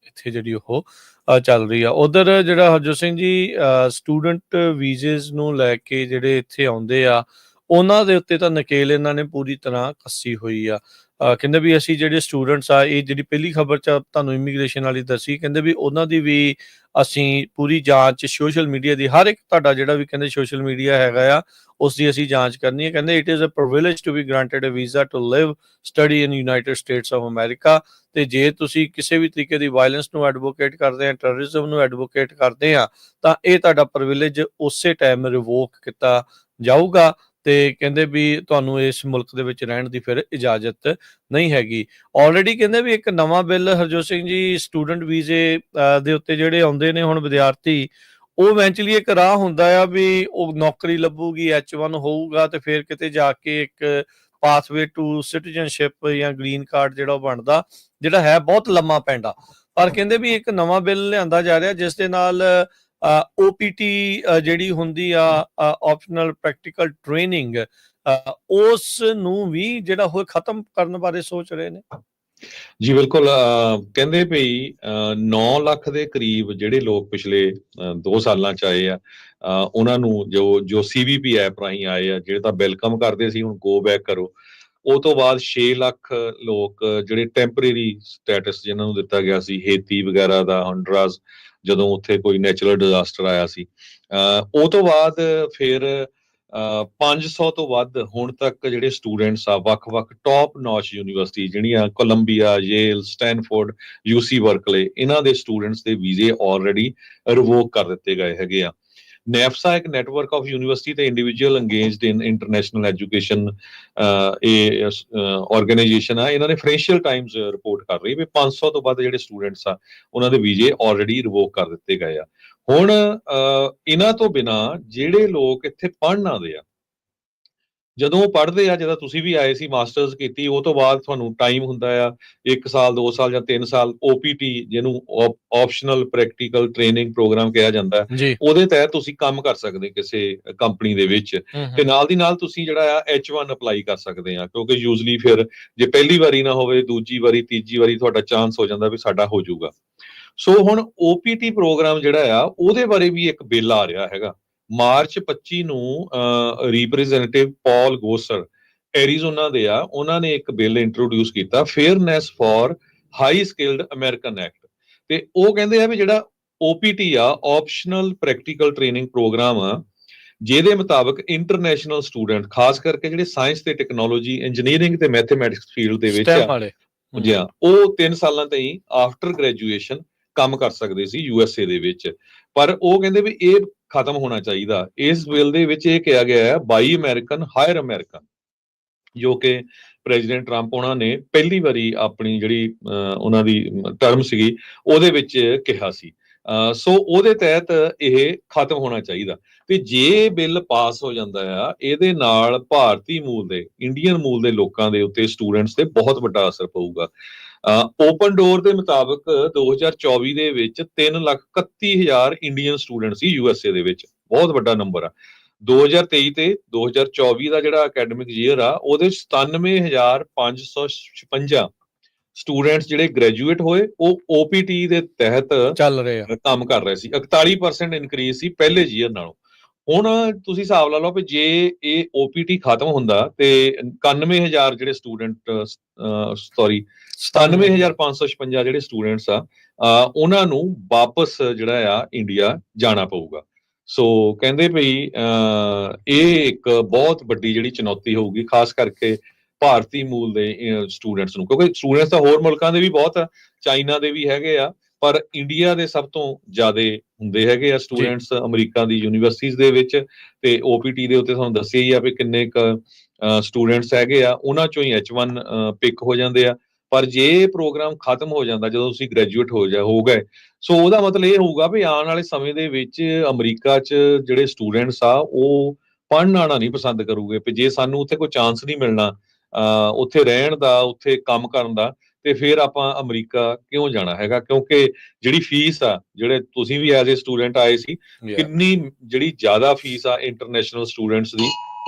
ਇੱਥੇ ਜਿਹੜੀ ਉਹ ਚੱਲ ਰਹੀ ਆ। ਉਧਰ ਜਿਹੜਾ ਹਰਜੋਤ ਸਿੰਘ ਜੀ ਸਟੂਡੈਂਟ ਵੀਜ਼ੇ ਨੂੰ ਲੈ ਕੇ ਜਿਹੜੇ ਇੱਥੇ ਆਉਂਦੇ ਆ, ਉਹਨਾਂ ਦੇ ਉੱਤੇ ਤਾਂ ਨਕੇਲ ਇਹਨਾਂ ਨੇ ਪੂਰੀ ਤਰ੍ਹਾਂ ਕੱਸੀ ਹੋਈ ਆ। ਕਹਿੰਦੇ ਵੀ ਅਸੀਂ ਜਿਹੜੇ ਸਟੂਡੈਂਟਸ ਆ, ਇਹ ਜਿਹੜੀ ਪਹਿਲੀ ਖਬਰ 'ਚ ਤੁਹਾਨੂੰ ਇਮੀਗ੍ਰੇਸ਼ਨ ਵਾਲੀ ਦੱਸੀ, ਕਹਿੰਦੇ ਵੀ ਉਹਨਾਂ ਦੀ ਵੀ ਅਸੀਂ ਪੂਰੀ ਜਾਂਚ ਸੋਸ਼ਲ ਮੀਡੀਆ ਦੀ, ਹਰ ਇੱਕ ਤੁਹਾਡਾ ਜਿਹੜਾ ਵੀ ਕਹਿੰਦੇ ਸੋਸ਼ਲ ਮੀਡੀਆ ਹੈਗਾ ਆ, ਉਸ ਦੀ ਅਸੀਂ ਜਾਂਚ ਕਰਨੀ ਹੈ। ਕਹਿੰਦੇ it is a privilege to be granted a visa to live study in United States of America. ਤੇ ਜੇ ਤੁਸੀਂ ਕਿਸੇ ਵੀ ਤਰੀਕੇ ਦੀ ਵਾਇਲੈਂਸ ਨੂੰ ਐਡਵੋਕੇਟ ਕਰਦੇ ਆ, ਟੈਰਰਿਜ਼ਮ ਨੂੰ ਐਡਵੋਕੇਟ ਕਰਦੇ ਆ, ਤਾਂ ਇਹ ਤੁਹਾਡਾ ਪ੍ਰਿਵਿਲੇਜ ਉਸੇ ਟਾਈਮ ਰਿਵੋਕ ਕੀਤਾ ਜਾਊਗਾ। ਤੇ ਕਹਿੰਦੇ ਵੀ ਤੁਹਾਨੂੰ ਇਸ ਮੁਲਕ ਦੇ ਵਿੱਚ ਰਹਿਣ ਦੀ ਫਿਰ ਇਜਾਜ਼ਤ ਨਹੀਂ ਹੈਗੀ। ਆਲਰੇਡੀ ਕਹਿੰਦੇ ਵੀ ਇੱਕ ਨਵਾਂ ਬਿੱਲ ਹਰਜੋਤ ਸਿੰਘ ਜੀ ਸਟੂਡੈਂਟ ਵੀਜ਼ੇ ਦੇ ਉੱਤੇ ਜਿਹੜੇ ਆਉਂਦੇ ਨੇ ਹੁਣ ਵਿਦਿਆਰਥੀ, ਉਹ ਇਵੈਂਚੁਅਲੀ ਇੱਕ ਰਾਹ ਹੁੰਦਾ ਆ ਵੀ ਉਹ ਨੌਕਰੀ ਲੱਭੂਗੀ, H1 ਹੋਊਗਾ ਤੇ ਫਿਰ ਕਿਤੇ ਜਾ ਕੇ ਇੱਕ ਪਾਥਵੇ ਟੂ ਸਿਟੀਜ਼ਨਸ਼ਿਪ ਜਾਂ ਗ੍ਰੀਨ ਕਾਰਡ ਜਿਹੜਾ ਉਹ ਬਣਦਾ, ਜਿਹੜਾ ਹੈ ਬਹੁਤ ਲੰਮਾ ਪੈਂਡਾ। ਪਰ ਕਹਿੰਦੇ ਵੀ ਇੱਕ ਨਵਾਂ ਬਿੱਲ ਲਿਆਂਦਾ ਜਾ ਰਿਹਾ ਜਿਸ ਦੇ ਨਾਲ OPT ਜਿਹੜੀ ਹੁੰਦੀ ਆ ਆਪਸ਼ਨਲ ਪ੍ਰੈਕਟੀਕਲ ਟ੍ਰੇਨਿੰਗ, ਉਸ ਨੂੰ ਵੀ ਜਿਹੜਾ ਉਹ ਖਤਮ ਕਰਨ ਬਾਰੇ ਸੋਚ ਰਹੇ ਨੇ। ਜੀ ਬਿਲਕੁਲ। ਕਹਿੰਦੇ ਭਈ 9 ਲੱਖ ਦੇ ਕਰੀਬ ਜਿਹੜੇ ਲੋਕ ਪਿਛਲੇ 2 ਸਾਲਾਂ 'ਚ ਆਏ ਆ, ਉਹਨਾਂ ਨੂੰ ਜੋ CBP ਐਪ ਰਾਹੀਂ ਆਏ ਆ, ਜਿਹੜੇ ਤਾਂ ਵੈਲਕਮ ਕਰਦੇ ਸੀ, ਹੁਣ ਗੋ ਬੈਕ ਕਰੋ। ਉਹ ਤੋਂ ਬਾਅਦ 6 ਲੱਖ ਲੋਕ ਜਿਹੜੇ ਟੈਂਪਰੇਰੀ ਸਟੇਟਸ ਜਿਹਨਾਂ ਨੂੰ ਦਿੱਤਾ ਗਿਆ ਸੀ, ਹੇਤੀ ਵਗੈਰਾ ਦਾ, ਹੌਂਡਰਾਸ, ਜਦੋਂ ਉੱਥੇ ਕੋਈ ਨੈਚੁਰਲ ਡਿਜ਼ਾਸਟਰ ਆਇਆ ਸੀ। ਉਹ ਤੋਂ ਬਾਅਦ ਫਿਰ 500 ਤੋਂ ਵੱਧ ਹੁਣ ਤੱਕ ਜਿਹੜੇ ਸਟੂਡੈਂਟਸ ਆ ਵੱਖ-ਵੱਖ ਟੌਪ ਨੌਚ ਯੂਨੀਵਰਸਿਟੀ ਜਿਹੜੀਆਂ Columbia, Yale, Stanford, UC Berkeley, ਇਹਨਾਂ ਦੇ ਸਟੂਡੈਂਟਸ ਦੇ ਵੀਜ਼ੇ ਆਲਰੇਡੀ ਰਿਵੋਕ ਕਰ ਦਿੱਤੇ ਗਏ ਹੈਗੇ ਆ। ਨੈਫਸਾ ਇੱਕ ਨੈਟਵਰਕ ਆਫ ਯੂਨੀਵਰਸਿਟੀ ਤੇ ਇੰਡੀਵਿਜੂਅਲ ਅੰਗੇਜਡ ਇਨ ਇੰਟਰਨੈਸ਼ਨਲ ਐਜੂਕੇਸ਼ਨ ਇਹ ਆਰਗੇਨਾਈਜੇਸ਼ਨ ਆ, ਇਹਨਾਂ ਨੇ ਫਾਈਨੈਂਸ਼ੀਅਲ ਟਾਈਮਸ ਰਿਪੋਰਟ ਕਰ ਰਹੀ ਵੀ 500 ਤੋਂ ਵੱਧ ਜਿਹੜੇ ਸਟੂਡੈਂਟਸ ਆ ਉਹਨਾਂ ਦੇ ਵੀਜ਼ੇ ਆਲਰੇਡੀ ਰਿਵੋਕ ਕਰ ਦਿੱਤੇ ਗਏ ਆ। ਹੁਣ ਇਹਨਾਂ ਤੋਂ ਬਿਨਾਂ ਜਿਹੜੇ ਲੋਕ ਇੱਥੇ ਪੜ੍ਹਨ ਆਉਂਦੇ ਆ, ਜਦੋਂ ਉਹ ਪੜ੍ਹਦੇ ਆ, ਜਦੋਂ ਤੁਸੀਂ ਵੀ ਆਏ ਸੀ ਮਾਸਟਰਸ ਕੀਤੀ, ਉਹ ਤੋਂ ਬਾਅਦ ਤੁਹਾਨੂੰ ਟਾਈਮ ਹੁੰਦਾ ਆ 1 ਸਾਲ 2 ਸਾਲ ਜਾਂ 3 ਸਾਲ OPT, ਜਿਹਨੂੰ ਆਪਸ਼ਨਲ ਪ੍ਰੈਕਟੀਕਲ ਟ੍ਰੇਨਿੰਗ ਪ੍ਰੋਗਰਾਮ ਕਿਹਾ ਜਾਂਦਾ, ਉਹਦੇ ਤਹਿਤ ਤੁਸੀਂ ਕੰਮ ਕਰ ਸਕਦੇ ਕਿਸੇ ਕੰਪਨੀ ਦੇ ਵਿੱਚ। ਤੇ ਨਾਲ ਦੀ ਨਾਲ ਤੁਸੀਂ ਜਿਹੜਾ ਆ H1 ਅਪਲਾਈ ਕਰ ਸਕਦੇ ਆ, ਕਿਉਂਕਿ ਯੂਜ਼ਲੀ ਫਿਰ ਜੇ ਪਹਿਲੀ ਵਾਰੀ ਨਾ ਹੋਵੇ, ਦੂਜੀ ਵਾਰੀ ਤੀਜੀ ਵਾਰੀ ਤੁਹਾਡਾ ਚਾਂਸ ਹੋ ਜਾਂਦਾ ਵੀ ਸਾਡਾ ਹੋ ਜਾਊਗਾ। ਸੋ ਹੁਣ OPT ਪ੍ਰੋਗਰਾਮ ਜਿਹੜਾ ਆ ਉਹਦੇ ਬਾਰੇ ਵੀ ਇੱਕ ਬਿੱਲ ਆ ਰਿਹਾ ਹੈਗਾ। ਮਾਰਚ 25 ਨੂੰ ਰਿਪਰੈਜ਼ੈਂਟੇਟਿਵ ਪੌਲ ਗੋਸਰ ਐਰੀਜ਼ੋਨਾ ਦੇ ਆ, ਉਹਨਾਂ ਨੇ ਇੱਕ ਬਿੱਲ ਇੰਟਰੋਡਿਊਸ ਕੀਤਾ, fairness for high skilled American act. ਤੇ ਉਹ ਕਹਿੰਦੇ ਆ ਵੀ ਜਿਹੜਾ OPT ਆ, ਆਪਸ਼ਨਲ ਪ੍ਰੈਕਟੀਕਲ ਟ੍ਰੇਨਿੰਗ ਪ੍ਰੋਗਰਾਮ ਆ, ਜਿਹਦੇ ਮੁਤਾਬਕ ਇੰਟਰਨੈਸ਼ਨਲ ਸਟੂਡੈਂਟ ਖਾਸ ਕਰਕੇ ਜਿਹੜੇ ਸਾਇੰਸ ਤੇ ਟੈਕਨੋਲੋਜੀ ਇੰਜੀਨੀਅਰਿੰਗ ਤੇ ਮੈਥਮੈਟਿਕਸ ਫੀਲਡ ਦੇ ਵਿੱਚ STEM ਵਾਲੇ ਜੀ ਹਾਂ, ਉਹ 3 ਸਾਲਾਂ ਤਾਈਂ ਆਫਟਰ ਗ੍ਰੈਜੂਏਸ਼ਨ ਕੰਮ ਕਰ ਸਕਦੇ ਸੀ USA ਦੇ ਵਿੱਚ। ਪਰ ਉਹ ਕਹਿੰਦੇ ਵੀ ਇਹ ਖਤਮ ਹੋਣਾ ਚਾਹੀਦਾ। ਇਸ ਬਿੱਲ ਦੇ ਵਿੱਚ ਇਹ ਕਿਹਾ ਗਿਆ ਹੈ ਬਾਈ ਅਮਰੀਕਨ ਹਾਇਰ ਅਮਰੀਕਨ, ਜੋ ਕਿ ਪ੍ਰੈਜ਼ੀਡੈਂਟ ਟਰੰਪ ਉਹਨਾਂ ਨੇ ਪਹਿਲੀ ਵਾਰੀ ਆਪਣੀ ਜਿਹੜੀ ਉਹਨਾਂ ਦੀ ਟਰਮ ਸੀਗੀ ਉਹਦੇ ਵਿੱਚ ਕਿਹਾ ਸੀ। ਸੋ ਉਹਦੇ ਤਹਿਤ ਇਹ ਖਤਮ ਹੋਣਾ ਚਾਹੀਦਾ। ਤੇ ਜੇ ਬਿੱਲ ਪਾਸ ਹੋ ਜਾਂਦਾ ਆ, ਇਹਦੇ ਨਾਲ ਭਾਰਤੀ ਮੂਲ ਦੇ ਇੰਡੀਅਨ ਮੂਲ ਦੇ ਲੋਕਾਂ ਦੇ ਉੱਤੇ ਸਟੂਡੈਂਟਸ ਤੇ ਬਹੁਤ ਵੱਡਾ ਅਸਰ ਪਊਗਾ। ਓਪਨ ਡੋਰ ਦੇ ਮੁਤਾਬਕ 2024 ਦੇ ਵਿੱਚ 3,31,000 ਇੰਡੀਅਨ ਸਟੂਡੈਂਟ ਸੀ USA ਦੇ ਵਿੱਚ, ਬਹੁਤ ਵੱਡਾ ਨੰਬਰ ਆ। 2023 ਤੇ 2024 ਦਾ ਜਿਹੜਾ ਅਕੈਡਮਿਕ ਈਅਰ ਆ ਉਹਦੇ 97,556 ਸਟੂਡੈਂਟਸ ਜਿਹੜੇ ਗ੍ਰੈਜੂਏਟ ਹੋਏ, ਉਹ OPT ਦੇ ਤਹਿਤ ਚੱਲ ਰਹੇ ਆ, ਕੰਮ ਕਰ ਰਹੇ ਸੀ। 41% ਇਨਕਰੀਜ਼ ਸੀ ਪਹਿਲੇ ਈਅਰ ਨਾਲੋਂ। ਹੁਣ ਤੁਸੀਂ ਹਿਸਾਬ ਲਾ ਲਓ ਵੀ ਜੇ ਇਹ OPT ਖਤਮ ਹੁੰਦਾ ਤੇ 91,000 ਜਿਹੜੇ ਸਟੂਡੈਂਟ 97,556 ਜਿਹੜੇ ਸਟੂਡੈਂਟਸ ਆ ਉਹਨਾਂ ਨੂੰ ਵਾਪਸ ਜਿਹੜਾ ਆ ਇੰਡੀਆ ਜਾਣਾ ਪਊਗਾ। ਸੋ ਕਹਿੰਦੇ ਭਈ ਇਹ ਇੱਕ ਬਹੁਤ ਵੱਡੀ ਜਿਹੜੀ ਚੁਣੌਤੀ ਹੋਊਗੀ, ਖਾਸ ਕਰਕੇ ਭਾਰਤੀ ਮੂਲ ਦੇ ਸਟੂਡੈਂਟਸ ਨੂੰ, ਕਿਉਂਕਿ ਸਟੂਡੈਂਟਸ ਤਾਂ ਹੋਰ ਮੁਲਕਾਂ ਦੇ ਵੀ ਬਹੁਤ ਆ, ਚਾਈਨਾ ਦੇ ਵੀ ਹੈਗੇ ਆ, ਪਰ ਇੰਡੀਆ ਦੇ ਸਭ ਤੋਂ ਜ਼ਿਆਦਾ ਹੁੰਦੇ ਹੈਗੇ ਆ ਸਟੂਡੈਂਟਸ ਅਮਰੀਕਾ ਦੀ ਯੂਨੀਵਰਸਿਟੀਜ਼ ਦੇ ਵਿੱਚ। ਤੇ OPT ਦੇ ਉੱਤੇ ਤੁਹਾਨੂੰ ਦੱਸਿਆ ਹੀ ਆ ਵੀ ਕਿੰਨੇ ਕੁ ਸਟੂਡੈਂਟਸ ਹੈਗੇ ਆ, ਉਹਨਾਂ ਚੋਂ ਹੀ H1 ਪਿਕ ਹੋ ਜਾਂਦੇ ਆ। ਪਰ ਜੇ ਇਹ ਪ੍ਰੋਗਰਾਮ ਖਤਮ ਹੋ ਜਾਂਦਾ ਜਦੋਂ ਤੁਸੀਂ ਗ੍ਰੈਜੂਏਟ ਹੋ ਗਏ, ਸੋ ਉਹਦਾ ਮਤਲਬ ਇਹ ਹੋਊਗਾ ਵੀ ਆਉਣ ਵਾਲੇ ਸਮੇਂ ਦੇ ਵਿੱਚ ਅਮਰੀਕਾ 'ਚ ਜਿਹੜੇ ਸਟੂਡੈਂਟਸ ਆ ਉਹ ਪੜ੍ਹਨ ਆਉਣਾ ਨਹੀਂ ਪਸੰਦ ਕਰੂਗੇ। ਵੀ ਜੇ ਸਾਨੂੰ ਉੱਥੇ ਕੋਈ ਚਾਂਸ ਨਹੀਂ ਮਿਲਣਾ ਉੱਥੇ ਰਹਿਣ ਦਾ, ਉੱਥੇ ਕੰਮ ਕਰਨ ਦਾ, ਤੇ ਫਿਰ ਆਪਾਂ ਅਮਰੀਕਾ ਕਿਉਂ ਜਾਣਾ ਹੈਗਾ? ਕਿਉਂਕਿ ਜਿਹੜੀ ਫੀਸ ਆ, ਜਿਹੜੇ ਤੁਸੀਂ ਵੀ ਐਜ਼ ਏ ਸਟੂਡੈਂਟ ਆਏ ਸੀ, ਕਿੰਨੀ ਜਿਹੜੀ ਜ਼ਿਆਦਾ ਫੀਸ ਆ ਇੰਟਰਨੈਸ਼ਨਲ ਸਟੂਡੈਂਟਸ ਦੀ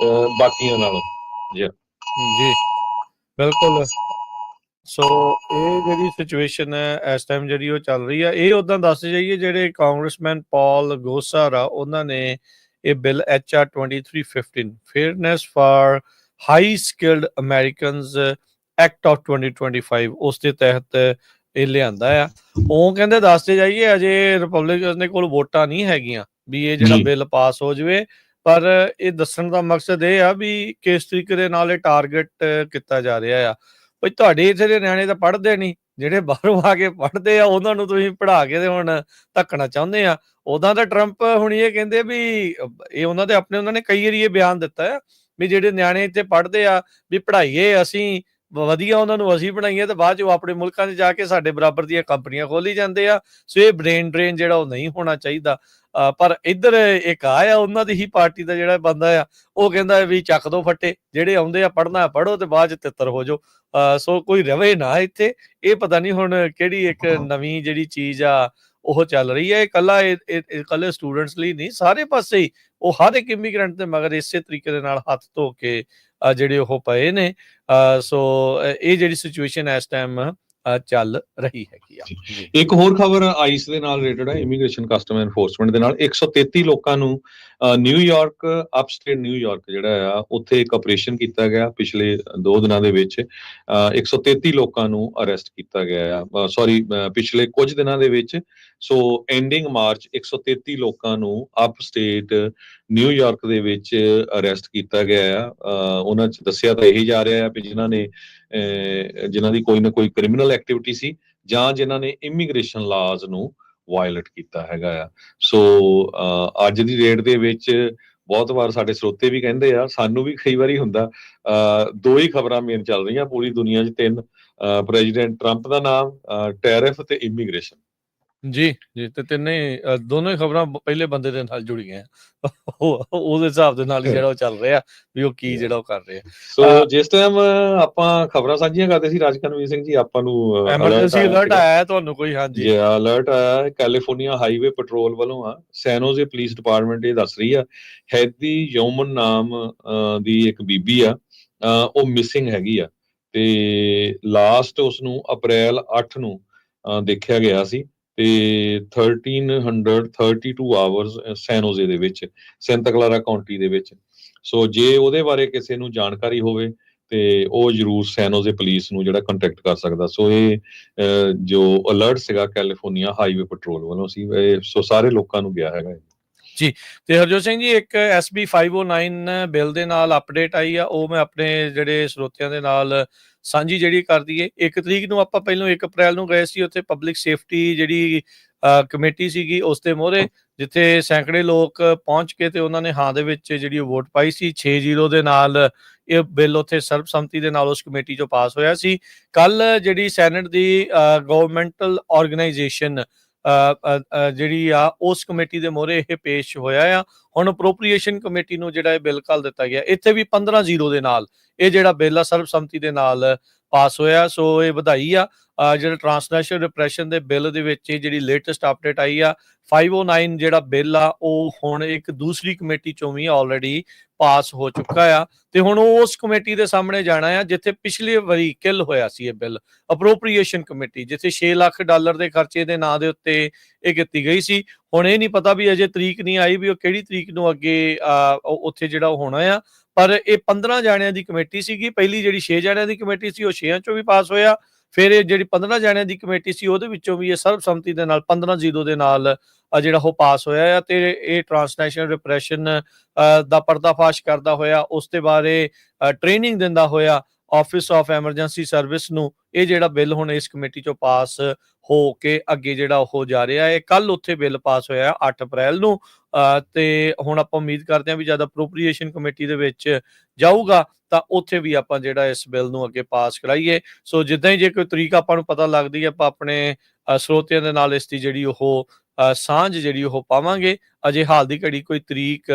ਬਾਕੀਆਂ ਨਾਲੋਂ। ਜੀ ਬਿਲਕੁਲ। ਸੋ ਇਹ ਜਿਹੜੀ ਸਿਚੁਏਸ਼ਨ ਹੈ ਇਸ ਟਾਈਮ ਜਿਹੜੀ ਉਹ ਚੱਲ ਰਹੀ ਆ, ਇਹ ਉਦਾਂ ਦੱਸ ਜਾਈਏ ਜਿਹੜੇ ਕਾਂਗਰਸਮੈਨ ਪੌਲ ਗੋਸਰ ਆ ਉਹਨਾਂ ਨੇ ਇਹ bill HR 2315 fairness for high skilled Americans act of 2025 ਉਸ ਦੇ ਤਹਿਤ ਇਹ ਲਿਆਂਦਾ ਆ। ਉਹ ਕਹਿੰਦੇ ਦੱਸਦੇ ਜਾਈਏ ਅਜੇ ਰਿਪਬਲਿਕਨ ਦੇ ਕੋਲ ਵੋਟਾਂ ਨਹੀਂ ਹੈਗੀਆਂ ਵੀ ਇਹ ਜਿਹੜਾ ਬਿੱਲ ਪਾਸ ਹੋ ਜਾਵੇ, ਪਰ ਇਹ ਦੱਸਣ ਦਾ ਮਕਸਦ ਇਹ ਆ ਵੀ ਕਿਸ ਤਰੀਕੇ ਦੇ ਨਾਲ ਇਹ ਟਾਰਗੇਟ ਕੀਤਾ ਜਾ ਰਿਹਾ ਆ। ਬਈ ਤੁਹਾਡੇ ਇੱਥੇ ਦੇ ਨਿਆਣੇ ਤਾਂ ਪੜ੍ਹਦੇ ਨਹੀਂ, ਜਿਹੜੇ ਬਾਹਰੋਂ ਆ ਕੇ ਪੜ੍ਹਦੇ ਆ ਉਹਨਾਂ ਨੂੰ ਤੁਸੀਂ ਪੜ੍ਹਾ ਕੇ ਤੇ ਹੁਣ ਧੱਕਣਾ ਚਾਹੁੰਦੇ ਆ। ਉਦਾਂ ਤਾਂ ਟਰੰਪ ਹੁਣ ਇਹ ਕਹਿੰਦੇ ਵੀ ਇਹ ਉਹਨਾਂ ਦੇ ਆਪਣੇ, ਉਹਨਾਂ ਨੇ ਕਈ ਵਾਰੀ ਇਹ ਬਿਆਨ ਦਿੱਤਾ ਆ ਵੀ ਜਿਹੜੇ ਨਿਆਣੇ ਇੱਥੇ ਪੜ੍ਹਦੇ ਆ ਵੀ ਪੜ੍ਹਾਈਏ ਅਸੀਂ ਵਧੀਆ, ਉਹਨਾਂ ਨੂੰ ਅਸੀਂ ਬਣਾਈਏ ਤੇ ਬਾਅਦ 'ਚ ਉਹ ਆਪਣੇ ਮੁਲਕਾਂ 'ਚ ਜਾ ਕੇ ਸਾਡੇ ਬਰਾਬਰ ਦੀਆਂ ਕੰਪਨੀਆਂ ਖੋਲੀ ਜਾਂਦੇ ਆ। ਸੋ ਇਹ ਬ੍ਰੇਨ ਡਰੇਨ ਜਿਹੜਾ ਉਹ ਨਹੀਂ ਹੋਣਾ ਚਾਹੀਦਾ। ਪਰ ਇੱਧਰ ਇੱਕ ਆ ਉਹਨਾਂ ਦੀ ਹੀ ਪਾਰਟੀ ਦਾ ਜਿਹੜਾ ਬੰਦਾ ਆ ਉਹ ਕਹਿੰਦਾ ਵੀ ਚੱਕ ਦੋ ਫੱਟੇ, ਜਿਹੜੇ ਆਉਂਦੇ ਆ ਪੜ੍ਹਨਾ ਪੜ੍ਹੋ ਤੇ ਬਾਅਦ 'ਚ ਤਿੱਤਰ ਹੋ ਜਾਓ। ਸੋ ਕੋਈ ਰਵੇ ਨਾ ਇੱਥੇ। ਇਹ ਪਤਾ ਨਹੀਂ ਹੁਣ ਕਿਹੜੀ ਇੱਕ ਨਵੀਂ ਜਿਹੜੀ ਚੀਜ਼ ਆ ਉਹ ਚੱਲ ਰਹੀ ਹੈ। ਇਕੱਲੇ ਸਟੂਡੈਂਟਸ ਲਈ ਨਹੀਂ, ਸਾਰੇ ਪਾਸੇ ਹੀ ਉਹ ਹਰ ਇੱਕ ਇਮੀਗ੍ਰੈਂਟ ਦੇ ਮਗਰ ਇਸੇ ਤਰੀਕੇ ਦੇ ਨਾਲ ਹੱਥ ਧੋ ਕੇ ਜਿਹੜੇ ਉਹ ਪਏ ਨੇ। ਸੋ ਇਹ ਜਿਹੜੀ ਸਿਚੁਏਸ਼ਨ ਇਸ ਟਾਈਮ ਚੱਲ ਰਹੀ ਹੈਗੀ ਆ। ਇੱਕ ਹੋਰ ਖਬਰ ਆਈਸ ਦੇ ਨਾਲ ਰਿਲੇਟਡ ਹੈ, ਇਮੀਗ੍ਰੇਸ਼ਨ ਕਸਟਮ ਐਨਫੋਰਸਮੈਂਟ ਦੇ ਨਾਲ। 133 ਲੋਕਾਂ ਨੂੰ ਨਿਊਯਾਰਕ, ਅਪਸਟੇਟ ਨਿਊਯਾਰਕ ਜਿਹੜਾ ਆ ਉੱਥੇ ਇੱਕ ਆਪਰੇਸ਼ਨ ਕੀਤਾ ਗਿਆ ਪਿਛਲੇ 2 ਦਿਨਾਂ ਦੇ ਵਿੱਚ। 133 ਲੋਕਾਂ ਨੂੰ ਅਰੈਸਟ ਕੀਤਾ ਗਿਆ ਆ, ਸੌਰੀ ਪਿਛਲੇ ਕੁਝ ਦਿਨਾਂ ਦੇ ਵਿੱਚ। ਸੋ ਐਂਡਿੰਗ ਮਾਰਚ 133 ਲੋਕਾਂ ਨੂੰ ਅਪਸਟੇਟ ਨਿਊਯਾਰਕ ਦੇ ਵਿੱਚ ਅਰੈਸਟ ਕੀਤਾ ਗਿਆ ਆ। ਉਹਨਾਂ 'ਚ ਦੱਸਿਆ ਤਾਂ ਇਹੀ ਜਾ ਰਿਹਾ ਆ ਵੀ ਜਿਨ੍ਹਾਂ ਦੀ ਕੋਈ ਨਾ ਕੋਈ ਕ੍ਰਿਮੀਨਲ ਐਕਟੀਵਿਟੀ ਸੀ ਜਾਂ ਜਿਨ੍ਹਾਂ ਨੇ ਇਮੀਗ੍ਰੇਸ਼ਨ ਲਾਜ਼ ਨੂੰ ਵਾਇਲੇਟ ਕੀਤਾ ਹੈਗਾ ਆ। ਸੋ ਅੱਜ ਦੀ ਡੇਟ ਦੇ ਵਿੱਚ ਬਹੁਤ ਵਾਰ ਸਾਡੇ ਸਰੋਤੇ ਵੀ ਕਹਿੰਦੇ ਆ, ਸਾਨੂੰ ਵੀ ਕਈ ਵਾਰੀ ਹੁੰਦਾ, 2 ਹੀ ਖਬਰਾਂ ਮੇਨ ਚੱਲ ਰਹੀਆਂ ਪੂਰੀ ਦੁਨੀਆ 'ਚ, 3, ਪ੍ਰੈਜ਼ੀਡੈਂਟ ਟਰੰਪ ਦਾ ਨਾਮ, ਟੈਰਿਫ ਤੇ ਇਮੀਗ੍ਰੇਸ਼ਨ। ਜੀ ਤੇ ਤਿੰਨੇ ਦੋਨੋਂ ਹੀ ਖਬਰਾਂ ਪਹਿਲੇ ਬੰਦੇ ਦੇ ਨਾਲ ਜੁੜੀਆਂ ਉਹਦੇ ਹਿਸਾਬ ਦੇ ਨਾਲ ਹੀ ਜਿਹੜਾ ਉਹ ਚੱਲ ਰਿਹਾ ਵੀ ਉਹ ਕੀ ਜਿਹੜਾ ਉਹ ਕਰ ਰਿਹਾ। ਸੋ ਜਿਸ ਟਾਈਮ ਆਪਾਂ ਖਬਰਾਂ ਸਾਂਝੀਆਂ ਕਰਦੇ ਸੀ ਰਾਜਕਨਵੀਰ ਸਿੰਘ ਜੀ, ਆਪਾਂ ਨੂੰ ਐਮਰਜੈਂਸੀ ਅਲਰਟ ਆਇਆ ਤੁਹਾਨੂੰ ਕੋਈ? ਹਾਂਜੀ ਜੀ ਅਲਰਟ ਆਇਆ ਕੈਲੀਫੋਰਨੀਆ ਹਾਈਵੇ ਪੈਟਰੋਲ ਵੱਲੋਂ ਆ। ਸੈਨੋਜ਼ੇ ਪੁਲਿਸ ਡਿਪਾਰਟਮੈਂਟ ਇਹ ਦੱਸ ਰਹੀ ਆ ਹੈਦੀ ਯੋਮਨ ਨਾਮ ਦੀ ਇੱਕ ਬੀਬੀ ਆ, ਉਹ ਮਿਸਿੰਗ ਹੈਗੀ ਆ ਤੇ ਲਾਸਟ ਉਸ ਨੂੰ ਅਪ੍ਰੈਲ 8 ਨੂੰ ਦੇਖਿਆ ਗਿਆ ਸੀ ਤੇ 1332 ਆਵਰਸ ਸੈਨੋਜ਼ੇ ਦੇ ਵਿੱਚ, ਸੈਂਟਾ ਕਲਾਰਾ ਕਾਉਂਟੀ ਦੇ ਵਿੱਚ। ਸੋ ਜੇ ਉਹਦੇ ਬਾਰੇ ਕਿਸੇ ਨੂੰ ਜਾਣਕਾਰੀ ਹੋਵੇ ਤੇ ਉਹ ਜ਼ਰੂਰ ਸੈਨੋਜ਼ੇ ਪੁਲਿਸ ਨੂੰ ਜਿਹੜਾ ਕੰਟੈਕਟ ਕਰ ਸਕਦਾ। ਸੋ ਇਹ ਜੋ ਅਲਰਟ ਸੀਗਾ ਕੈਲੀਫੋਰਨੀਆ ਹਾਈਵੇ ਪੈਟਰੋਲ ਵੱਲੋਂ ਸੀ, ਸੋ ਸਾਰੇ ਲੋਕਾਂ ਨੂੰ ਗਿਆ ਹੈਗਾ। ਜੀ, ਤੇ ਹਰਜੋਤ ਸਿੰਘ ਜੀ ਇੱਕ SB 509 ਬਿੱਲ ਦੇ ਨਾਲ ਅਪਡੇਟ ਆਈ ਆ, ਉਹ ਮੈਂ ਆਪਣੇ ਜਿਹੜੇ ਸਰੋਤਿਆਂ ਦੇ ਨਾਲ ਸਾਂਝੀ ਜਿਹੜੀ ਕਰ ਦਈਏ। 1 ਤਰੀਕ ਨੂੰ ਆਪਾਂ ਪਹਿਲੋਂ 1 ਅਪ੍ਰੈਲ ਨੂੰ ਗਏ ਸੀ ਉੱਥੇ ਪਬਲਿਕ ਸੇਫਟੀ ਜਿਹੜੀ ਕਮੇਟੀ ਸੀਗੀ ਉਸ ਦੇ ਮੂਹਰੇ, ਜਿੱਥੇ ਸੈਂਕੜੇ ਲੋਕ ਪਹੁੰਚ ਕੇ ਤੇ ਉਹਨਾਂ ਨੇ ਹਾਂ ਦੇ ਵਿੱਚ ਜਿਹੜੀ ਵੋਟ ਪਾਈ ਸੀ 6-0 ਦੇ ਨਾਲ। ਇਹ ਬਿੱਲ ਉੱਥੇ ਸਰਬਸੰਮਤੀ ਦੇ ਨਾਲ ਉਸ ਕਮੇਟੀ 'ਚੋਂ ਪਾਸ ਹੋਇਆ ਸੀ। ਕੱਲ ਜਿਹੜੀ ਸੈਨੇਟ ਦੀ ਗਵਰਨਮੈਂਟਲ ਆਰਗੇਨਾਈਜੇਸ਼ਨ ਜਿਹੜੀ ਆ ਉਸ ਕਮੇਟੀ ਦੇ ਮੂਹਰੇ ਇਹ ਪੇਸ਼ ਹੋਇਆ ਆ। ਹੁਣ ਅਪਰੋਪਰੀਏਸ਼ਨ ਕਮੇਟੀ ਨੂੰ ਜਿਹੜਾ ਇਹ ਬਿੱਲ ਘੱਲ ਦਿੱਤਾ ਗਿਆ। ਇੱਥੇ ਵੀ 15-0 ਦੇ ਨਾਲ ਇਹ ਜਿਹੜਾ ਬਿੱਲ ਆ ਸਰਬਸੰਮਤੀ ਦੇ ਨਾਲ ਪਾਸ ਹੋਇਆ। ਸੋ ਇਹ ਵਧਾਈ ਆ। ਜਿਹੜਾ ਟਰਾਂਸਨੈਸ਼ਨਲ ਰਿਪਰੈਸ਼ਨ ਦੇ ਬਿੱਲ ਦੇ ਵਿੱਚ ਜਿਹੜੀ ਲੇਟੈਸਟ ਅਪਡੇਟ ਆਈ ਆ, 509 ਜਿਹੜਾ ਬਿੱਲ ਆ ਉਹ ਹੁਣ ਇੱਕ ਦੂਸਰੀ ਕਮੇਟੀ ਚੋਂ ਵੀ ਆਲਰੇਡੀ ਪਾਸ ਹੋ ਚੁੱਕਾ ਆ, ਤੇ ਹੁਣ ਉਸ ਕਮੇਟੀ ਦੇ ਸਾਹਮਣੇ ਜਾਣਾ ਆ ਜਿੱਥੇ ਪਿਛਲੀ ਵਾਰੀ ਕਿਲ ਹੋਇਆ ਸੀ ਇਹ ਬਿੱਲ। ਅਪਰੋਪਰੀਏਸ਼ਨ ਕਮੇਟੀ ਜਿੱਥੇ $6 ਲੱਖ ਦੇ ਖਰਚੇ ਦੇ ਨਾਂ ਦੇ ਉੱਤੇ ਇਹ ਕੀਤੀ ਗਈ ਸੀ। ਹੁਣ ਇਹ ਨਹੀਂ ਪਤਾ ਵੀ ਅਜੇ ਤਰੀਕ ਨਹੀਂ ਆਈ ਵੀ ਉਹ ਕਿਹੜੀ ਤਰੀਕ ਨੂੰ ਅੱਗੇ ਉੱਥੇ ਜਿਹੜਾ ਹੋਣਾ ਆ। ਪਰ ਇਹ 15 ਜਾਣਿਆਂ ਦੀ ਕਮੇਟੀ ਸੀਗੀ। ਪਹਿਲੀ ਜਿਹੜੀ 6 ਜਾਣਿਆਂ ਦੀ ਕਮੇਟੀ ਸੀ ਉਹ 6 ਚੋਂ ਵੀ ਪਾਸ ਹੋਇਆ। ਫਿਰ ਇਹ ਜਿਹੜੀ 15 ਜਾਣਿਆਂ ਦੀ ਕਮੇਟੀ ਸੀ ਉਹਦੇ ਵਿੱਚੋਂ ਵੀ ਇਹ ਸਰਬਸੰਮਤੀ ਦੇ ਨਾਲ 15-0 ਦੇ ਨਾਲ ਜਿਹੜਾ ਉਹ ਪਾਸ ਹੋਇਆ ਆ। ਤੇ ਇਹ ਟਰਾਂਸਨੈਸ਼ਨਲ ਰਿਪਰੈਸ਼ਨ ਦਾ ਪਰਦਾਫਾਸ਼ ਕਰਦਾ ਹੋਇਆ, ਉਸ ਦੇ ਬਾਰੇ ਟ੍ਰੇਨਿੰਗ ਦਿੰਦਾ ਹੋਇਆ ਆਫਿਸ ਆਫ ਐਮਰਜੈਂਸੀ ਸਰਵਿਸ ਨੂੰ ਇਹ ਜਿਹੜਾ ਬਿੱਲ ਹੁਣ ਇਸ ਕਮੇਟੀ ਚੋਂ ਪਾਸ ਹੋ ਕੇ ਅੱਗੇ ਜਿਹੜਾ ਉਹ ਜਾ ਰਿਹਾ ਹੈ। ਕੱਲ ਉੱਥੇ ਬਿੱਲ ਪਾਸ ਹੋਇਆ 8 ਅਪ੍ਰੈਲ ਨੂੰ। ਤੇ ਹੁਣ ਆਪਾਂ ਉਮੀਦ ਕਰਦੇ ਹਾਂ ਵੀ ਜਦ ਅਪਰੋਪਰੀਏਸ਼ਨ ਕਮੇਟੀ ਦੇ ਵਿੱਚ ਜਾਊਗਾ ਤਾਂ ਉੱਥੇ ਵੀ ਆਪਾਂ ਜਿਹੜਾ ਇਸ ਬਿੱਲ ਨੂੰ ਅੱਗੇ ਪਾਸ ਕਰਾਈਏ। ਸੋ ਜਿੱਦਾਂ ਹੀ ਜੇ ਕੋਈ ਤਰੀਕ ਆਪਾਂ ਨੂੰ ਪਤਾ ਲੱਗਦੀ ਹੈ ਆਪਾਂ ਆਪਣੇ ਸਰੋਤਿਆਂ ਦੇ ਨਾਲ ਇਸ ਦੀ ਜਿਹੜੀ ਉਹ ਸਾਂਝ ਜਿਹੜੀ ਉਹ ਪਾਵਾਂਗੇ। ਅਜੇ ਹਾਲ ਦੀ ਘੜੀ ਕੋਈ ਤਰੀਕ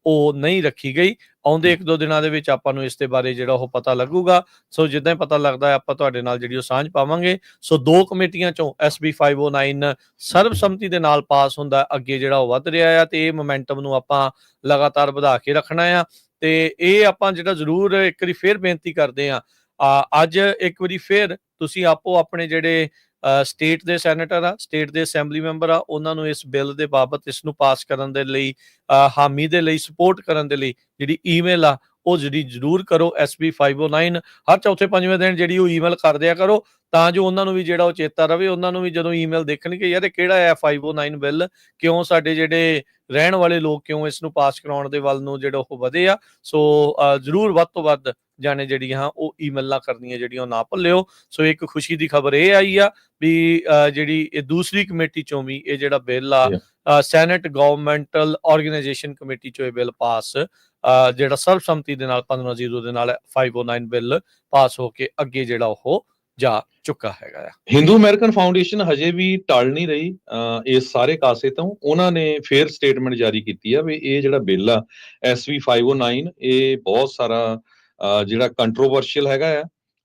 ਉਹ ਨਹੀਂ ਰੱਖੀ ਗਈ। ਆਉਂਦੇ 1-2 ਦਿਨਾਂ ਦੇ ਵਿੱਚ ਆਪਾਂ ਨੂੰ ਇਸ ਦੇ ਬਾਰੇ ਜਿਹੜਾ ਉਹ ਪਤਾ ਲੱਗੂਗਾ। ਸੋ ਜਿੱਦਾਂ ਹੀ ਪਤਾ ਲੱਗਦਾ ਹੈ ਆਪਾਂ ਤੁਹਾਡੇ ਨਾਲ ਜਿਹੜੀ ਉਹ ਸਾਂਝ ਪਾਵਾਂਗੇ। ਸੋ 2 ਕਮੇਟੀਆਂ ਚੋਂ SB 509 ਸਰਬਸੰਮਤੀ ਦੇ ਨਾਲ ਪਾਸ ਹੁੰਦਾ ਅੱਗੇ ਜਿਹੜਾ ਉਹ ਵੱਧ ਰਿਹਾ ਆ, ਤੇ ਇਹ ਮੋਮੈਂਟਮ ਨੂੰ ਆਪਾਂ ਲਗਾਤਾਰ ਵਧਾ ਕੇ ਰੱਖਣਾ ਆ। ਤੇ ਇਹ ਆਪਾਂ ਜਿਹੜਾ ਜ਼ਰੂਰ ਇੱਕ ਵਾਰੀ ਫੇਰ ਬੇਨਤੀ ਕਰਦੇ ਆ, ਅੱਜ ਇੱਕ ਵਾਰੀ ਫੇਰ ਤੁਸੀਂ ਆਪੋ ਆਪਣੇ ਜਿਹੜੇ ਸਟੇਟ ਦੇ ਸੈਨੇਟਰ ਆ, ਸਟੇਟ ਦੇ ਅਸੈਂਬਲੀ ਮੈਂਬਰ ਆ, ਉਹਨਾਂ ਨੂੰ ਇਸ ਬਿੱਲ ਦੇ ਬਾਬਤ ਇਸ ਨੂੰ ਪਾਸ ਕਰਨ ਦੇ ਲਈ ਹਾਮੀ ਦੇ ਲਈ ਸਪੋਰਟ ਕਰਨ ਦੇ ਲਈ ਜਿਹੜੀ ਈਮੇਲ ਆ ਉਹ ਜਿਹੜੀ ਜ਼ਰੂਰ ਕਰੋ। SB 509 ਹਰ ਚੌਥੇ-ਪੰਜਵੇਂ ਦਿਨ ਜਿਹੜੀ ਉਹ ਈਮੇਲ ਕਰ ਦਿਆ ਕਰੋ, ਤਾਂ ਜੋ ਉਹਨਾਂ ਨੂੰ ਵੀ ਜਿਹੜਾ ਉਹ ਚੇਤਾ ਰਵੇ। ਉਹਨਾਂ ਨੂੰ ਵੀ ਜਦੋਂ ਈਮੇਲ ਦੇਖਣਗੇ ਯਾਰ ਇਹ ਕਿਹੜਾ ਹੈ 509 ਬਿੱਲ, ਕਿਉਂ ਸਾਡੇ ਜਿਹੜੇ ਰਹਿਣ ਵਾਲੇ ਲੋਕ ਕਿਉਂ ਇਸ ਨੂੰ ਪਾਸ ਕਰਾਉਣ ਦੇ ਵੱਲ ਨੂੰ ਜਿਹੜਾ ਉਹ ਵਧੇ ਆ। ਸੋ ਜ਼ਰੂਰ ਵੱਧ ਤੋਂ ਵੱਧ ਜਾਣੇ ਜਿਹੜੀਆਂ ਉਹ ਈਮੇਲਾਂ ਕਰਨੀਆਂ ਜਿਹੜੀਆਂ ਉਹ ਨਾ ਭੁੱਲਿਓ। ਸੋ ਇੱਕ ਖੁਸ਼ੀ ਦੀ ਖਬਰ ਇਹ ਆਈ ਆ ਵੀ ਜਿਹੜੀ ਇਹ ਦੂਸਰੀ ਕਮੇਟੀ ਚੋਂ ਵੀ ਇਹ ਜਿਹੜਾ ਬਿੱਲ ਆ ਸੈਨੇਟ ਗਵਰਨਮੈਂਟਲ ਆਰਗੇਨਾਈਜੇਸ਼ਨ ਕਮੇਟੀ ਚੋਂ ਇਹ ਬਿੱਲ ਪਾਸ ਜਿਹੜਾ ਸਰਬਸੰਮਤੀ ਦੇ ਨਾਲ 15-0 ਦੇ ਨਾਲ 509 ਬਿੱਲ ਪਾਸ ਹੋ ਕੇ ਅੱਗੇ ਜਿਹੜਾ ਉਹ ਜਾ ਚੁੱਕਾ ਹੈਗਾ ਆ। ਹਿੰਦੂ ਅਮਰੀਕਨ ਫਾਊਂਡੇਸ਼ਨ ਹਜੇ ਵੀ ਟਲ ਨਹੀਂ ਰਹੀ ਇਸ ਸਾਰੇ ਕਾਸੇ ਤੋਂ। ਉਹਨਾਂ ਨੇ ਫੇਰ ਸਟੇਟਮੈਂਟ ਜਾਰੀ ਕੀਤੀ ਆ ਵੀ ਇਹ ਜਿਹੜਾ ਬਿੱਲ ਆ SB 509 ਇਹ ਬਹੁਤ ਸਾਰਾ ਜਿਹੜਾ ਕੰਟਰੋਵਰਸ਼ੀਅਲ ਹੈਗਾ ਆ,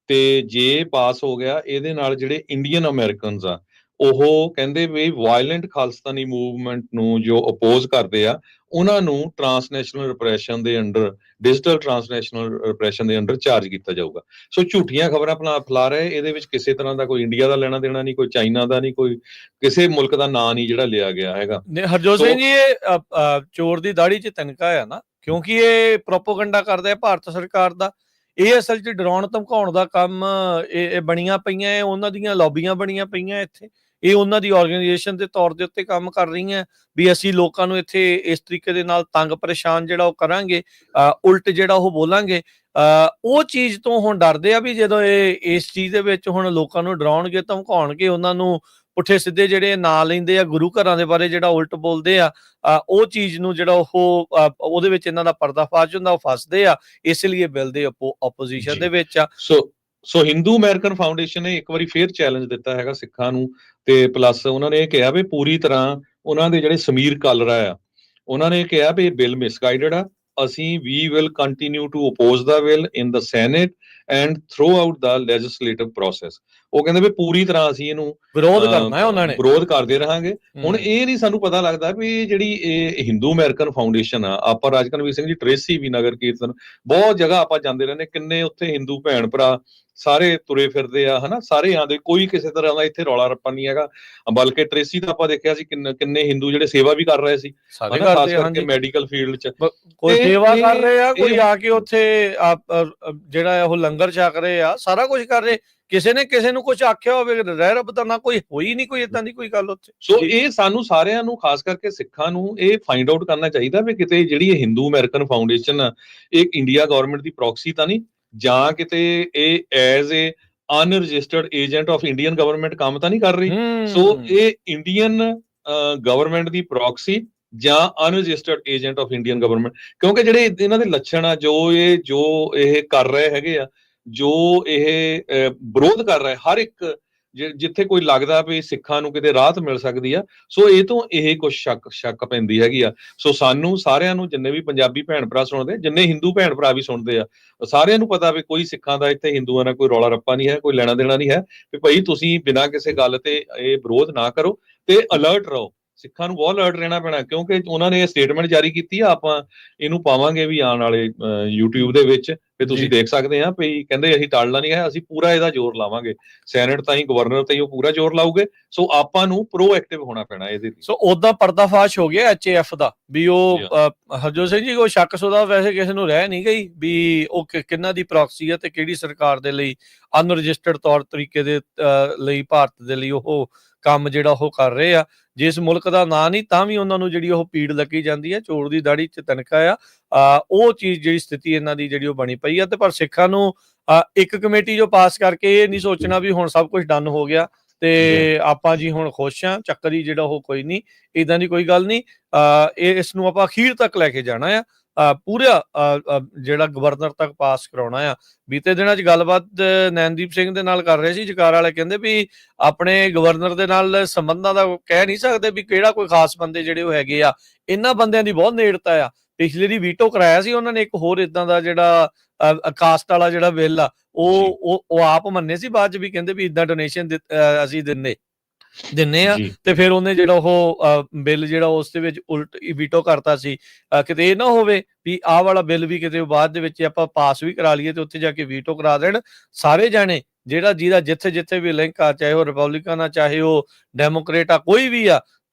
ਤੇ ਜੇ ਪਾਸ ਹੋ ਗਿਆ ਇਹਦੇ ਨਾਲ ਜਿਹੜੇ ਇੰਡੀਅਨ ਅਮਰੀਕਨਸ ਆ ਉਹ ਕਹਿੰਦੇ ਵੀ ਵਾਇਲੈਂਟ ਖਾਲਿਸਤਾਨੀ ਮੂਵਮੈਂਟ ਨੂੰ ਜੋ ਅਪੋਜ਼ ਕਰਦੇ ਆ ਉਹਨਾਂ ਨੂੰ ਟਰਾਂਸਨੈਸ਼ਨਲ ਰਿਪਰੈਸ਼ਨ ਦੇ ਅੰਡਰ, ਡਿਜੀਟਲ ਟਰਾਂਸਨੈਸ਼ਨਲ ਰਿਪਰੈਸ਼ਨ ਦੇ ਅੰਡਰ ਚਾਰਜ ਕੀਤਾ ਜਾਊਗਾ। ਸੋ ਝੂਠੀਆਂ ਖਬਰਾਂ ਫੈਲਾ ਰਹੇ, ਇਹਦੇ ਵਿੱਚ ਕਿਸੇ ਤਰ੍ਹਾਂ ਦਾ ਕੋਈ ਇੰਡੀਆ ਦਾ ਲੈਣਾ ਦੇਣਾ ਨਹੀਂ, ਕੋਈ ਚਾਈਨਾ ਦਾ ਨਹੀਂ, ਕੋਈ ਕਿਸੇ ਮੁਲਕ ਦਾ ਨਾਂ ਨਹੀਂ ਜਿਹੜਾ ਲਿਆ ਗਿਆ ਹੈਗਾ। ਹਰਜੋਤ ਸਿੰਘ ਜੀ ਇਹ ਚੋਰ ਦੀ ਦਾੜੀ 'ਚ ਤਿਨਕਾ ਆ ਨਾ, ਕਿਉਂਕਿ ਇਹ ਪ੍ਰੋਪੋਗੰਡਾ ਕਰਦਾ ਹੈ ਭਾਰਤ ਸਰਕਾਰ ਦਾ। ਇਹ ਅਸਲ 'ਚ ਡਰਾਉਣ ਧਮਕਾਉਣ ਦਾ ਕੰਮ ਇਹ ਬਣੀਆਂ ਪਈਆਂ, ਇਹ ਉਹਨਾਂ ਦੀਆਂ ਲੌਬੀਆਂ ਬਣੀਆਂ ਪਈਆਂ ਇੱਥੇ। ਇਹ ਉਹਨਾਂ ਦੀ ਆਰਗੇਨਾਈਜੇਸ਼ਨ ਦੇ ਤੌਰ ਦੇ ਉੱਤੇ ਕੰਮ ਕਰ ਰਹੀਆਂ ਵੀ ਅਸੀਂ ਲੋਕਾਂ ਨੂੰ ਇੱਥੇ ਇਸ ਤਰੀਕੇ ਦੇ ਨਾਲ ਤੰਗ ਪਰੇਸ਼ਾਨ ਜਿਹੜਾ ਉਹ ਕਰਾਂਗੇ, ਉਲਟ ਜਿਹੜਾ ਉਹ ਬੋਲਾਂਗੇ। ਉਹ ਚੀਜ਼ ਤੋਂ ਹੁਣ ਡਰਦੇ ਆ ਵੀ ਜਦੋਂ ਇਹ ਇਸ ਚੀਜ਼ ਦੇ ਵਿੱਚ ਹੁਣ ਲੋਕਾਂ ਨੂੰ ਡਰਾਉਣਗੇ ਧਮਕਾਉਣਗੇ, ਉਹਨਾਂ ਨੂੰ ਪੁੱਠੇ ਸਿੱਧੇ ਜਿਹੜੇ ਨਾਂ ਲੈਂਦੇ ਆ, ਗੁਰੂ ਘਰਾਂ ਦੇ ਬਾਰੇ ਜਿਹੜਾ ਉਲਟ ਬੋਲਦੇ ਆ, ਉਹ ਚੀਜ਼ ਨੂੰ ਜਿਹੜਾ ਉਹ ਉਹਦੇ ਵਿੱਚ ਇਹਨਾਂ ਦਾ ਪਰਦਾਫਾਸ਼ ਹੁੰਦਾ, ਉਹ ਫਸਦੇ ਆ। ਇਸ ਲਈ ਬਿੱਲ ਦੇ ਆਪੋਜੀਸ਼ਨ ਦੇ ਵਿੱਚ ਆ। ਸੋ ਹਿੰਦੂ ਅਮਰੀਕਨ ਫਾਊਂਡੇਸ਼ਨ ਨੇ ਇੱਕ ਵਾਰੀ ਫੇਰ ਚੈਲੰਜ ਦਿੱਤਾ ਹੈਗਾ ਸਿੱਖਾਂ ਨੂੰ, ਤੇ ਪਲੱਸ ਉਹਨਾਂ ਨੇ ਇਹ ਕਿਹਾ ਵੀ ਪੂਰੀ ਤਰ੍ਹਾਂ ਉਹਨਾਂ ਦੇ ਜਿਹੜੇ ਸਮੀਰ ਕਾਲਰਾ ਆ ਉਹਨਾਂ ਨੇ ਕਿਹਾ ਵੀ ਇਹ ਬਿੱਲ ਮਿਸਗਾਈਡਡ ਆ। ਅਸੀਂ we will continue to oppose the bill in the Senate and throughout the legislative process. ਉਹ ਕਹਿੰਦੇ ਵੀ ਪੂਰੀ ਤਰ੍ਹਾਂ ਅਸੀਂ ਇਹਨੂੰ ਵਿਰੋਧ ਕਰਨਾ ਹੈ, ਉਹਨਾਂ ਨੇ ਵਿਰੋਧ ਕਰਦੇ ਰਹਾਂਗੇ। ਹੁਣ ਇਹ ਨਹੀਂ ਸਾਨੂੰ ਪਤਾ ਲੱਗਦਾ ਵੀ ਜਿਹੜੀ ਇਹ ਹਿੰਦੂ ਅਮਰੀਕਨ ਫਾਊਂਡੇਸ਼ਨ ਆ, ਆਪਾਂ ਰਾਜਕਨਵੀਰ ਸਿੰਘ ਜੀ ਟ੍ਰੇਸੀ ਵੀ ਨਗਰ ਕੀਰਤਨ ਬਹੁਤ ਜਗ੍ਹਾ ਆਪਾਂ ਜਾਂਦੇ ਰਹਿੰਦੇ, ਕਿੰਨੇ ਉੱਥੇ ਹਿੰਦੂ ਭੈਣ ਭਰਾ ਸਾਰੇ ਤੁਰੇ ਫਿਰਦੇ ਆ ਹਨਾ, ਸਾਰੇ ਆਂਦੇ, ਕੋਈ ਕਿਸੇ ਤਰ੍ਹਾਂ ਦਾ ਇੱਥੇ ਰੌਲਾ ਰੱਪਾ ਨਹੀਂ ਹੈਗਾ। ਬਲਕਿ ਟ੍ਰੇਸੀ ਤਾਂ ਆਪਾਂ ਦੇਖਿਆ ਸੀ ਕਿੰਨੇ ਹਿੰਦੂ ਜਿਹੜੇ ਸੇਵਾ ਵੀ ਕਰ ਰਹੇ ਸੀ, ਖਾਸ ਕਰਕੇ ਮੈਡੀਕਲ ਫੀਲਡ 'ਚ ਕੋਈ ਸੇਵਾ ਕਰ ਰਹੇ ਆ, ਕੋਈ ਆ ਕੇ ਉੱਥੇ ਜਿਹੜਾ ਉਹ ਲੰਗਰ ਛਕ ਰਹੇ ਆ, ਸਾਰਾ ਕੁਝ ਕਰ ਰਹੇ। ਕਿਸੇ ਨੇ ਕਿਸੇ ਨੂੰ ਕੁਝ ਆਖਿਆ ਹੋਵੇ, ਰਹਿ ਰੱਬ ਦਾ ਨਾ ਕੋਈ ਹੋਈ ਨਹੀਂ ਕੋਈ ਇਦਾਂ ਦੀ ਕੋਈ ਗੱਲ ਉੱਥੇ। ਸੋ ਇਹ ਸਾਨੂੰ ਸਾਰਿਆਂ ਨੂੰ, ਖਾਸ ਕਰਕੇ ਸਿੱਖਾਂ ਨੂੰ ਇਹ ਫਾਈਂਡ ਆਊਟ ਕਰਨਾ ਚਾਹੀਦਾ ਵੀ ਕਿਤੇ ਜਿਹੜੀ ਇਹ ਹਿੰਦੂ ਅਮਰੀਕਨ ਫਾਊਂਡੇਸ਼ਨ ਆ, ਇਹ ਇੰਡੀਆ ਗਵਰਨਮੈਂਟ ਦੀ ਪ੍ਰੋਕਸੀ ਤਾਂ ਨਹੀਂ, ਜਾਂ ਕਿਤੇ ਇਹ as a unregistered agent of Indian government ਕੰਮ ਤਾਂ ਨਹੀਂ ਕਰ ਰਹੀ। ਸੋ ਇਹ ਇੰਡੀਅਨ ਗਵਰਨਮੈਂਟ ਦੀ ਪ੍ਰੋਕਸੀ ਜਾਂ ਅਨਰਜਿਸਟਰਡ ਏਜੰਟ ਆਫ ਇੰਡੀਅਨ ਗਵਰਨਮੈਂਟ, ਕਿਉਂਕਿ ਜਿਹੜੇ ਇਹਨਾਂ ਦੇ ਲੱਛਣ ਆ, ਜੋ ਇਹ ਕਰ ਰਹੇ ਹੈਗੇ ਆ, ਜੋ ਇਹ ਵਿਰੋਧ ਕਰ ਰਹੇ ਹਰ ਇੱਕ ਜਿੱਥੇ ਕੋਈ ਲੱਗਦਾ ਵੀ ਸਿੱਖਾਂ ਨੂੰ ਕਿਤੇ ਰਾਹਤ ਮਿਲ ਸਕਦੀ ਆ, ਸੋ ਇਹ ਤੋਂ ਇਹ ਕੁਝ ਸ਼ੱਕ ਪੈਂਦੀ ਹੈਗੀ ਆ। ਸੋ ਸਾਨੂੰ ਸਾਰਿਆਂ ਨੂੰ, ਜਿੰਨੇ ਵੀ ਪੰਜਾਬੀ ਭੈਣ ਭਰਾ ਸੁਣਦੇ, ਜਿੰਨੇ ਹਿੰਦੂ ਭੈਣ ਭਰਾ ਵੀ ਸੁਣਦੇ ਆ, ਸਾਰਿਆਂ ਨੂੰ ਪਤਾ ਵੀ ਕੋਈ ਸਿੱਖਾਂ ਦਾ ਇੱਥੇ ਹਿੰਦੂਆਂ ਨਾਲ ਕੋਈ ਰੌਲਾ ਰੱਪਾ ਨਹੀਂ ਹੈ, ਕੋਈ ਲੈਣਾ ਦੇਣਾ ਨਹੀਂ ਹੈ, ਵੀ ਭਾਈ ਤੁਸੀਂ ਬਿਨਾਂ ਕਿਸੇ ਗੱਲ ਤੇ ਇਹ ਵਿਰੋਧ ਨਾ ਕਰੋ ਤੇ ਅਲਰਟ ਰਹੋ। ਸਿੱਖਾਂ ਨੂੰ ਬਹੁਤ ਅਲਰਟ ਰਹਿਣਾ ਪੈਣਾ, ਕਿਉਂਕਿ ਉਹਨਾਂ ਨੇ ਇਹ ਸਟੇਟਮੈਂਟ ਜਾਰੀ ਕੀਤੀ ਆ। ਆਪਾਂ ਇਹਨੂੰ ਪਾਵਾਂਗੇ ਵੀ ਆਉਣ ਵਾਲੇ YouTube ਦੇ ਵਿੱਚ, ਵੀ ਤੁਸੀਂ ਦੇਖ ਸਕਦੇ ਆ ਵੀ ਕਹਿੰਦੇ ਅਸੀਂ ਟਾਲਣਾ ਨਹੀਂ ਹੈ, ਅਸੀਂ ਪੂਰਾ ਇਹਦਾ ਜ਼ੋਰ ਲਾਵਾਂਗੇ, ਸੈਨੇਟ ਤਾਈਂ, ਗਵਰਨਰ ਤਾਈਂ ਉਹ ਪੂਰਾ ਜ਼ੋਰ ਲਾਉਗੇ। ਸੋ ਆਪਾਂ ਨੂੰ ਪ੍ਰੋਐਕਟਿਵ ਹੋਣਾ ਪੈਣਾ ਇਹਦੇ ਲਈ। ਸੋ ਉਦਾਂ ਪਰਦਾਫਾਸ਼ ਹੋ ਗਿਆ HAF ਦਾ ਵੀ ਉਹ ਹਰਜੋਤ ਸਿੰਘ ਜੀ, ਕੋਈ ਸ਼ੱਕ ਸੁਦਾ ਵੈਸੇ ਕਿਸੇ ਨੂੰ ਰਹਿ ਨਹੀਂ ਗਈ ਵੀ ਉਹ ਕਿੰਨਾ ਦੀ ਪ੍ਰੋਕਸੀ ਹੈ ਤੇ ਕਿਹੜੀ ਸਰਕਾਰ ਦੇ ਲਈ ਅਨਰਜਿਸਟਰਡ ਤੌਰ ਤਰੀਕੇ ਦੇ ਲਈ ਭਾਰਤ ਦੇ ਲਈ ਉਹ ਕੰਮ ਜਿਹੜਾ ਉਹ ਕਰ ਰਹੇ ਆ। ਜਿਸ ਮੁਲਕ ਦਾ ਨਾਂ ਨਹੀਂ ਤਾਂ ਵੀ ਉਹਨਾਂ ਨੂੰ ਜਿਹੜੀ ਉਹ ਪੀੜ ਲੱਗੀ ਜਾਂਦੀ ਹੈ, ਚੋਰ ਦੀ ਦਾੜੀ 'ਚ ਤਨਕਾ ਆ। ਉਹ ਚੀਜ਼ ਜਿਹੜੀ ਸਥਿਤੀ ਇਹਨਾਂ ਦੀ ਜਿਹੜੀ ਉਹ ਬਣੀ ਪਈ ਆ। ਤੇ ਪਰ ਸਿੱਖਾਂ ਨੂੰ ਇੱਕ ਕਮੇਟੀ ਜੋ ਪਾਸ ਕਰਕੇ ਇਹ ਨਹੀਂ ਸੋਚਣਾ ਵੀ ਹੁਣ ਸਭ ਕੁਝ ਡਨ ਹੋ ਗਿਆ ਤੇ ਆਪਾਂ ਜੀ ਹੁਣ ਖੁਸ਼ ਆ, ਚੱਕਰੀ ਜਿਹੜਾ ਉਹ ਕੋਈ ਨਹੀਂ, ਇਦਾਂ ਦੀ ਕੋਈ ਗੱਲ ਨਹੀਂ। ਇਸ ਨੂੰ ਆਪਾਂ ਅਖੀਰ ਤੱਕ ਲੈ ਕੇ ਜਾਣਾ ਆ, ਪੂਰਾ ਜਿਹੜਾ ਗਵਰਨਰ ਤੱਕ ਪਾਸ ਕਰਾਉਣਾ ਆ। ਬੀਤੇ ਦਿਨਾਂ 'ਚ ਗੱਲਬਾਤ ਨੈਨਦੀਪ ਸਿੰਘ ਦੇ ਨਾਲ ਕਰ ਰਹੇ ਸੀ ਜਕਾਰ ਵਾਲੇ, ਕਹਿੰਦੇ ਵੀ ਆਪਣੇ ਗਵਰਨਰ ਦੇ ਨਾਲ ਸੰਬੰਧਾਂ ਦਾ ਕਹਿ ਨਹੀਂ ਸਕਦੇ ਵੀ ਕਿਹੜਾ ਕੋਈ ਖਾਸ ਬੰਦੇ ਜਿਹੜੇ ਉਹ ਹੈਗੇ ਆ, ਇਹਨਾਂ ਬੰਦਿਆਂ ਦੀ ਬਹੁਤ ਨੇੜਤਾ ਆ। ਪਿਛਲੇ ਦੀ ਵੀਟੋ ਕਰਾਇਆ ਸੀ ਉਹਨਾਂ ਨੇ ਇੱਕ ਹੋਰ ਇਦਾਂ ਦਾ ਜਿਹੜਾ ਕਾਸਟ ਵਾਲਾ ਜਿਹੜਾ ਬਿੱਲ ਆ, ਉਹ ਆਪ ਮੰਨੇ ਸੀ, ਬਾਅਦ 'ਚ ਵੀ ਕਹਿੰਦੇ ਵੀ ਇਦਾਂ ਡੋਨੇਸ਼ਨ ਅਸੀਂ ਦਿੰਨੇ ਆ। ਤੇ ਫਿਰ ਉਹਨੇ ਜਿਹੜਾ ਉਹ ਬਿੱਲ ਜਿਹੜਾ ਉਸ ਦੇ ਵਿੱਚ ਉਲਟ ਵੀਟੋ ਕਰਤਾ ਸੀ। ਕਿਤੇ ਇਹ ਨਾ ਹੋਵੇ ਵੀ ਆਹ ਵਾਲਾ ਬਿੱਲ ਵੀ ਕਿਤੇ ਬਾਅਦ ਦੇ ਵਿੱਚ ਆਪਾਂ ਪਾਸ ਵੀ ਕਰਾ ਲਈਏ ਤੇ ਉੱਥੇ ਜਾ ਕੇ ਵੀਟੋ ਕਰਾ ਦੇਣ ਸਾਰੇ ਜਾਣੇ, ਜਿਹਦਾ ਜਿੱਥੇ ਵੀ ਲਿੰਕ ਆ, ਚਾਹੇ ਉਹ ਰਿਪਬਲਿਕਨ ਆ, ਚਾਹੇ ਉਹ ਡੈਮੋਕ੍ਰੇਟ ਆ, ਕੋਈ ਵੀ ਆ,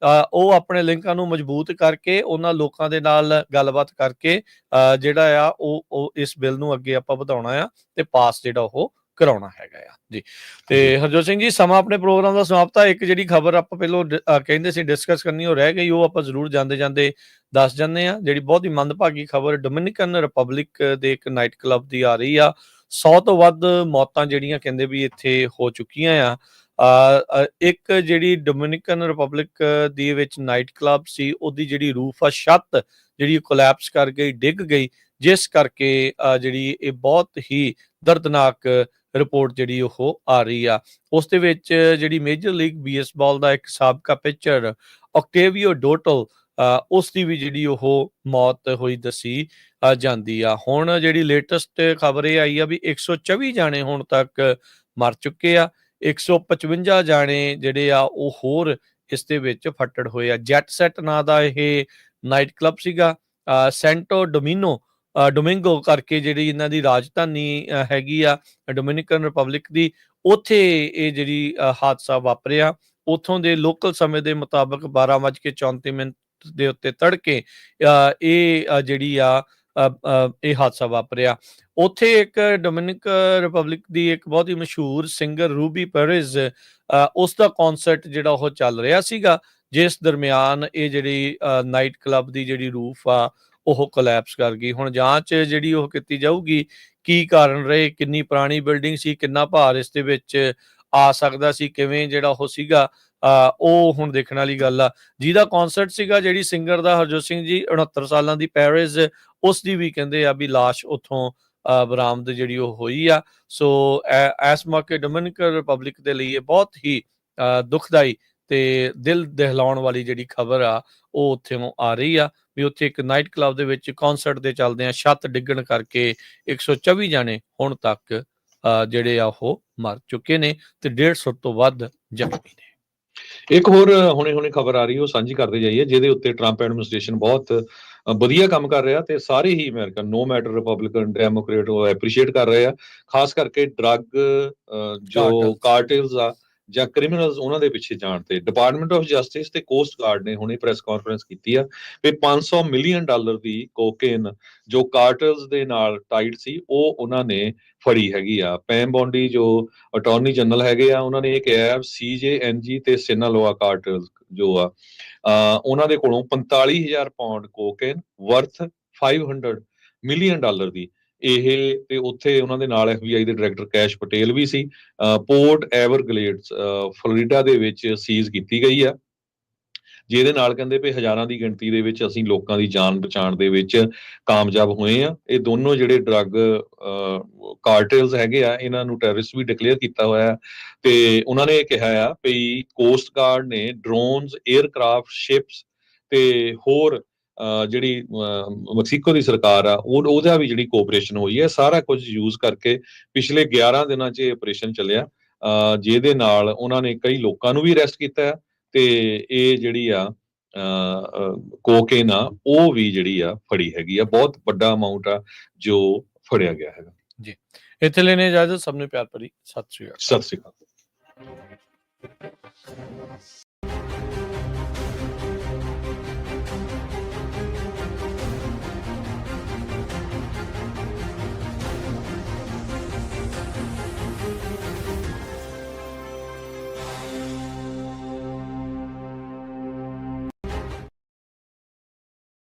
ਉਹ ਆਪਣੇ ਲਿੰਕਾਂ ਨੂੰ ਮਜ਼ਬੂਤ ਕਰਕੇ ਉਹਨਾਂ ਲੋਕਾਂ ਦੇ ਨਾਲ ਗੱਲਬਾਤ ਕਰਕੇ ਜਿਹੜਾ ਆ ਉਹ ਇਸ ਬਿੱਲ ਨੂੰ ਅੱਗੇ ਆਪਾਂ ਵਧਾਉਣਾ ਆ ਤੇ ਪਾਸ ਜਿਹੜਾ ਉਹ ਕਰਾਉਣਾ ਹੈਗਾ ਆ ਜੀ। ਤੇ ਹਰਜੋਤ ਸਿੰਘ ਜੀ, ਸਮਾਂ ਆਪਣੇ ਪ੍ਰੋਗਰਾਮ ਦਾ ਸਮਾਪਤ ਆ। ਇੱਕ ਜਿਹੜੀ ਖਬਰ ਆਪਾਂ ਪਹਿਲਾਂ ਕਹਿੰਦੇ ਸੀ ਡਿਸਕਸ ਕਰਨੀ, ਉਹ ਰਹਿ ਗਈ, ਉਹ ਆਪਾਂ ਜ਼ਰੂਰ ਜਾਂਦੇ ਦੱਸ ਜਾਂਦੇ ਆ। ਜਿਹੜੀ ਬਹੁਤ ਹੀ ਮੰਦਭਾਗੀ ਖਬਰ ਡੋਮਿਨਿਕਨ ਰਿਪਬਲਿਕ ਦੇ ਇੱਕ ਨਾਈਟ ਕਲੱਬ ਦੀ ਆ ਰਹੀ ਆ। 100 ਤੋਂ ਵੱਧ ਮੌਤਾਂ ਜਿਹੜੀਆਂ ਕਹਿੰਦੇ ਵੀ ਇੱਥੇ ਹੋ ਚੁੱਕੀਆਂ ਆ। ਇੱਕ ਜਿਹੜੀ ਡੋਮਿਨਿਕਨ ਰਿਪਬਲਿਕ ਦੀ ਵਿੱਚ ਨਾਈਟ ਕਲੱਬ ਸੀ, ਉਹਦੀ ਜਿਹੜੀ ਰੂਫ ਆ, ਛੱਤ ਜਿਹੜੀ ਕੋਲੈਪਸ ਕਰ ਗਈ, ਡਿੱਗ ਗਈ, ਜਿਸ ਕਰਕੇ ਜਿਹੜੀ ਇਹ ਬਹੁਤ ਹੀ ਦਰਦਨਾਕ ਰਿਪੋਰਟ ਜਿਹੜੀ ਉਹ ਆ ਰਹੀ ਆ। ਉਸ ਦੇ ਵਿੱਚ ਜਿਹੜੀ ਮੇਜਰ ਲੀਗ ਬੇਸਬਾਲ ਦਾ ਇੱਕ ਸਾਬਕਾ ਪਿਚਰ ਓਕਟੇਵੀਓ ਡੋਟਲ, ਉਸ ਦੀ ਵੀ ਜਿਹੜੀ ਉਹ ਮੌਤ ਹੋਈ ਦੱਸੀ ਜਾਂਦੀ ਆ। ਹੁਣ ਜਿਹੜੀ ਲੇਟੈਸਟ ਖਬਰ ਇਹ ਆਈ ਆ ਵੀ 124 ਜਾਣੇ ਹੁਣ ਤੱਕ ਮਰ ਚੁੱਕੇ ਆ, 155 ਜਾਣੇ ਜਿਹੜੇ ਆ ਉਹ ਹੋਰ ਇਸ ਦੇ ਵਿੱਚ ਫੱਟੜ ਹੋਏ ਆ। ਜੈਟ ਸੈਟ ਨਾਂ ਦਾ ਇਹ ਨਾਈਟ ਕਲੱਬ ਸੀਗਾ, ਸੈਂਟੋ ਡੋਮਿੰਗੋ ਕਰਕੇ ਜਿਹੜੀ ਇਹਨਾਂ ਦੀ ਰਾਜਧਾਨੀ ਹੈਗੀ ਆ ਡੋਮਿਨਿਕਨ ਰਿਪਬਲਿਕ ਦੀ, ਉੱਥੇ ਇਹ ਜਿਹੜੀ ਹਾਦਸਾ ਵਾਪਰਿਆ। ਉੱਥੋਂ ਦੇ ਲੋਕਲ ਸਮੇਂ ਦੇ ਮੁਤਾਬਕ 12:34 ਦੇ ਉੱਤੇ ਤੜਕੇ ਇਹ ਜਿਹੜੀ ਆ ਇਹ ਹਾਦਸਾ ਵਾਪਰਿਆ। ਉੱਥੇ ਇੱਕ ਡੋਮਿਨਿਕ ਰਿਪਬਲਿਕ ਦੀ ਇੱਕ ਬਹੁਤ ਹੀ ਮਸ਼ਹੂਰ ਸਿੰਗਰ ਰੂਬੀ ਪੈਰਿਸ, ਉਸ ਦਾ ਕਨਸਰਟ ਜਿਹੜਾ ਉਹ ਚੱਲ ਰਿਹਾ ਸੀਗਾ, ਜਿਸ ਦਰਮਿਆਨ ਇਹ ਜਿਹੜੀ ਨਾਈਟ ਕਲੱਬ ਦੀ ਜਿਹੜੀ ਰੂਫ ਆ ਉਹ ਕੋਲੈਪਸ ਕਰ ਗਈ। ਹੁਣ ਜਾਂਚ ਜਿਹੜੀ ਉਹ ਕੀਤੀ ਜਾਊਗੀ, ਕੀ ਕਾਰਨ ਰਹੇ, ਕਿੰਨੀ ਪੁਰਾਣੀ ਬਿਲਡਿੰਗ ਸੀ, ਕਿੰਨਾ ਭਾਰ ਇਸ ਦੇ ਵਿੱਚ ਆ ਸਕਦਾ ਸੀ, ਕਿਵੇਂ ਜਿਹੜਾ ਉਹ ਸੀਗਾ, ਉਹ ਹੁਣ ਦੇਖਣ ਵਾਲੀ ਗੱਲ ਆ। ਜਿਹਦਾ ਕਨਸਰਟ ਸੀਗਾ ਜਿਹੜੀ ਸਿੰਗਰ ਦਾ, ਹਰਜੋਤ ਸਿੰਘ ਜੀ, 69 ਸਾਲਾਂ ਦੀ ਪੈਰਿਸ, ਉਸ ਦੀ ਵੀ ਕਹਿੰਦੇ ਆ ਵੀ ਲਾਸ਼ ਉੱਥੋਂ ਬਰਾਮਦ ਜਿਹੜੀ ਉਹ ਹੋਈ ਆ। ਸੋ ਇਸ ਮੌਕੇ ਡੋਮਿਨਿਕਨ ਰਿਪਬਲਿਕ ਦੇ ਲਈ ਇਹ ਬਹੁਤ ਹੀ ਦੁਖਦਾਈ ਤੇ ਦਿਲ ਦਹਿਲਾਉਣ ਵਾਲੀ ਜਿਹੜੀ ਖਬਰ ਆ ਉਹ ਉੱਥੋਂ ਆ ਰਹੀ ਆ ਵੀ ਉੱਥੇ ਇੱਕ ਨਾਈਟ ਕਲੱਬ ਦੇ ਵਿੱਚ ਕਨਸਰਟ ਦੇ ਚੱਲਦਿਆਂ ਛੱਤ ਡਿੱਗਣ ਕਰਕੇ 124 ਜਾਣੇ ਹੁਣ ਤੱਕ ਜਿਹੜੇ ਆ ਉਹ ਮਰ ਚੁੱਕੇ ਨੇ ਤੇ 150 ਤੋਂ ਵੱਧ ਜ਼ਖਮੀ ਨੇ। ਇੱਕ ਹੋਰ ਹੁਣੇ ਖਬਰ ਆ ਰਹੀ ਉਹ ਸਾਂਝੀ ਕਰਦੇ ਜਾਈਏ, ਜਿਹਦੇ ਉੱਤੇ ਟਰੰਪ ਐਡਮਿਨਿਸਟ੍ਰੇਸ਼ਨ ਬਹੁਤ ਵਧੀਆ ਕੰਮ ਕਰ ਰਿਹਾ ਤੇ ਸਾਰੇ ਹੀ American, no matter Republican Democrat, ਉਹ ਐਪਰੀਸ਼ੀਏਟ ਕਰ ਰਹੇ ਆ। ਖਾਸ ਕਰਕੇ ਡਰੱਗ ਜੋ ਕਾਰਟੇਲਸ ਆ, ਜਾਂ ਕ੍ਰਿਮੀਨਲਸ ਉਹਨਾਂ ਦੇ ਪਿੱਛੇ ਜਾਣ ਤੇ ਡਿਪਾਰਟਮੈਂਟ ਆਫ ਜਸਟਿਸ ਤੇ ਕੋਸਟ ਗਾਰਡ ਨੇ ਹੁਣੇ ਪ੍ਰੈਸ ਕਾਨਫਰੰਸ ਕੀਤੀ ਆ ਵੀ $500 ਮਿਲੀਅਨ ਦੀ ਕੋਕੇਨ ਜੋ ਕਾਰਟਲਸ ਦੇ ਨਾਲ ਟਾਈਡ ਸੀ ਉਹ ਉਹਨਾਂ ਨੇ ਫੜੀ ਹੈਗੀ ਆ। ਪੈਮ ਬੌਂਡੀ ਜੋ ਅਟਾਰਨੀ ਜਨਰਲ ਹੈਗੇ ਆ ਉਹਨਾਂ ਨੇ ਇਹ ਕਿਹਾ CJNG ਤੇ ਸਿਨਾਲੋਆ ਕਾਰਟਲ ਜੋ ਆ ਉਹਨਾਂ ਦੇ ਕੋਲੋਂ 45,000 ਪਾਉਂਡ ਕੋਕੇਨ ਵਰਥ $500 ਮਿਲੀਅਨ ਦੀ ਇਹ ਤੇ ਉੱਥੇ ਉਹਨਾਂ ਦੇ ਨਾਲ FBI ਦੇ ਡਾਇਰੈਕਟਰ ਕੈਸ਼ ਪਟੇਲ ਵੀ ਸੀ। ਪੋਰਟ ਐਵਰਗਲੇਡਸ ਫਲੋਰੀਡਾ ਦੇ ਵਿੱਚ ਸੀਜ਼ ਕੀਤੀ ਗਈ ਆ, ਜਿਹਦੇ ਨਾਲ ਕਹਿੰਦੇ ਵੀ ਹਜ਼ਾਰਾਂ ਦੀ ਗਿਣਤੀ ਦੇ ਵਿੱਚ ਅਸੀਂ ਲੋਕਾਂ ਦੀ ਜਾਨ ਬਚਾਉਣ ਦੇ ਵਿੱਚ ਕਾਮਯਾਬ ਹੋਏ ਆ। ਇਹ ਦੋਨੋਂ ਜਿਹੜੇ ਡਰੱਗ ਕਾਰਟੇਲਸ ਹੈਗੇ ਆ ਇਹਨਾਂ ਨੂੰ ਟੈਰਰਿਸਟ ਵੀ ਡਿਕਲੇਅਰ ਕੀਤਾ ਹੋਇਆ ਤੇ ਉਹਨਾਂ ਨੇ ਇਹ ਕਿਹਾ ਆ ਵੀ ਕੋਸਟ ਗਾਰਡ ਨੇ ਡਰੋਨਸ, 에ਅਰਕ੍ਰਾਫਟ, ਸ਼ਿਪਸ ਤੇ ਹੋਰ ਜਿਹੜੀ ਮੈਕਸੀਕੋ ਦੀ ਸਰਕਾਰ ਆ ਉਹਦਾ ਵੀ ਜਿਹੜੀ ਕੋਆਪਰੇਸ਼ਨ ਹੋਈ ਹੈ, ਸਾਰਾ ਕੁਝ ਯੂਜ਼ ਕਰਕੇ ਪਿਛਲੇ 11 ਦਿਨਾਂ 'ਚ ਇਹ ਆਪਰੇਸ਼ਨ ਚੱਲਿਆ ਜਿਹਦੇ ਨਾਲ ਉਹਨਾਂ ਨੇ ਕਈ ਲੋਕਾਂ ਨੂੰ ਵੀ ਅਰੈਸਟ ਕੀਤਾ ਹੈ ਤੇ ਇਹ ਜਿਹੜੀ ਆ ਕੋਕੇਨ ਆ ਉਹ ਵੀ ਜਿਹੜੀ ਆ ਫੜੀ ਹੈਗੀ ਆ। ਬਹੁਤ ਵੱਡਾ ਅਮਾਉਂਟ ਆ ਜੋ ਫੜਿਆ ਗਿਆ ਹੈਗਾ ਜੀ। ਇੱਥੇ ਲੈਣੇ ਇਜਾਜ਼ਤ, ਸਭ ਨੂੰ ਪਿਆਰ ਭਰੀ ਸਤਿ ਸ਼੍ਰੀ ਅਕਾਲ। ਸਤਿ ਸ਼੍ਰੀ ਅਕਾਲ।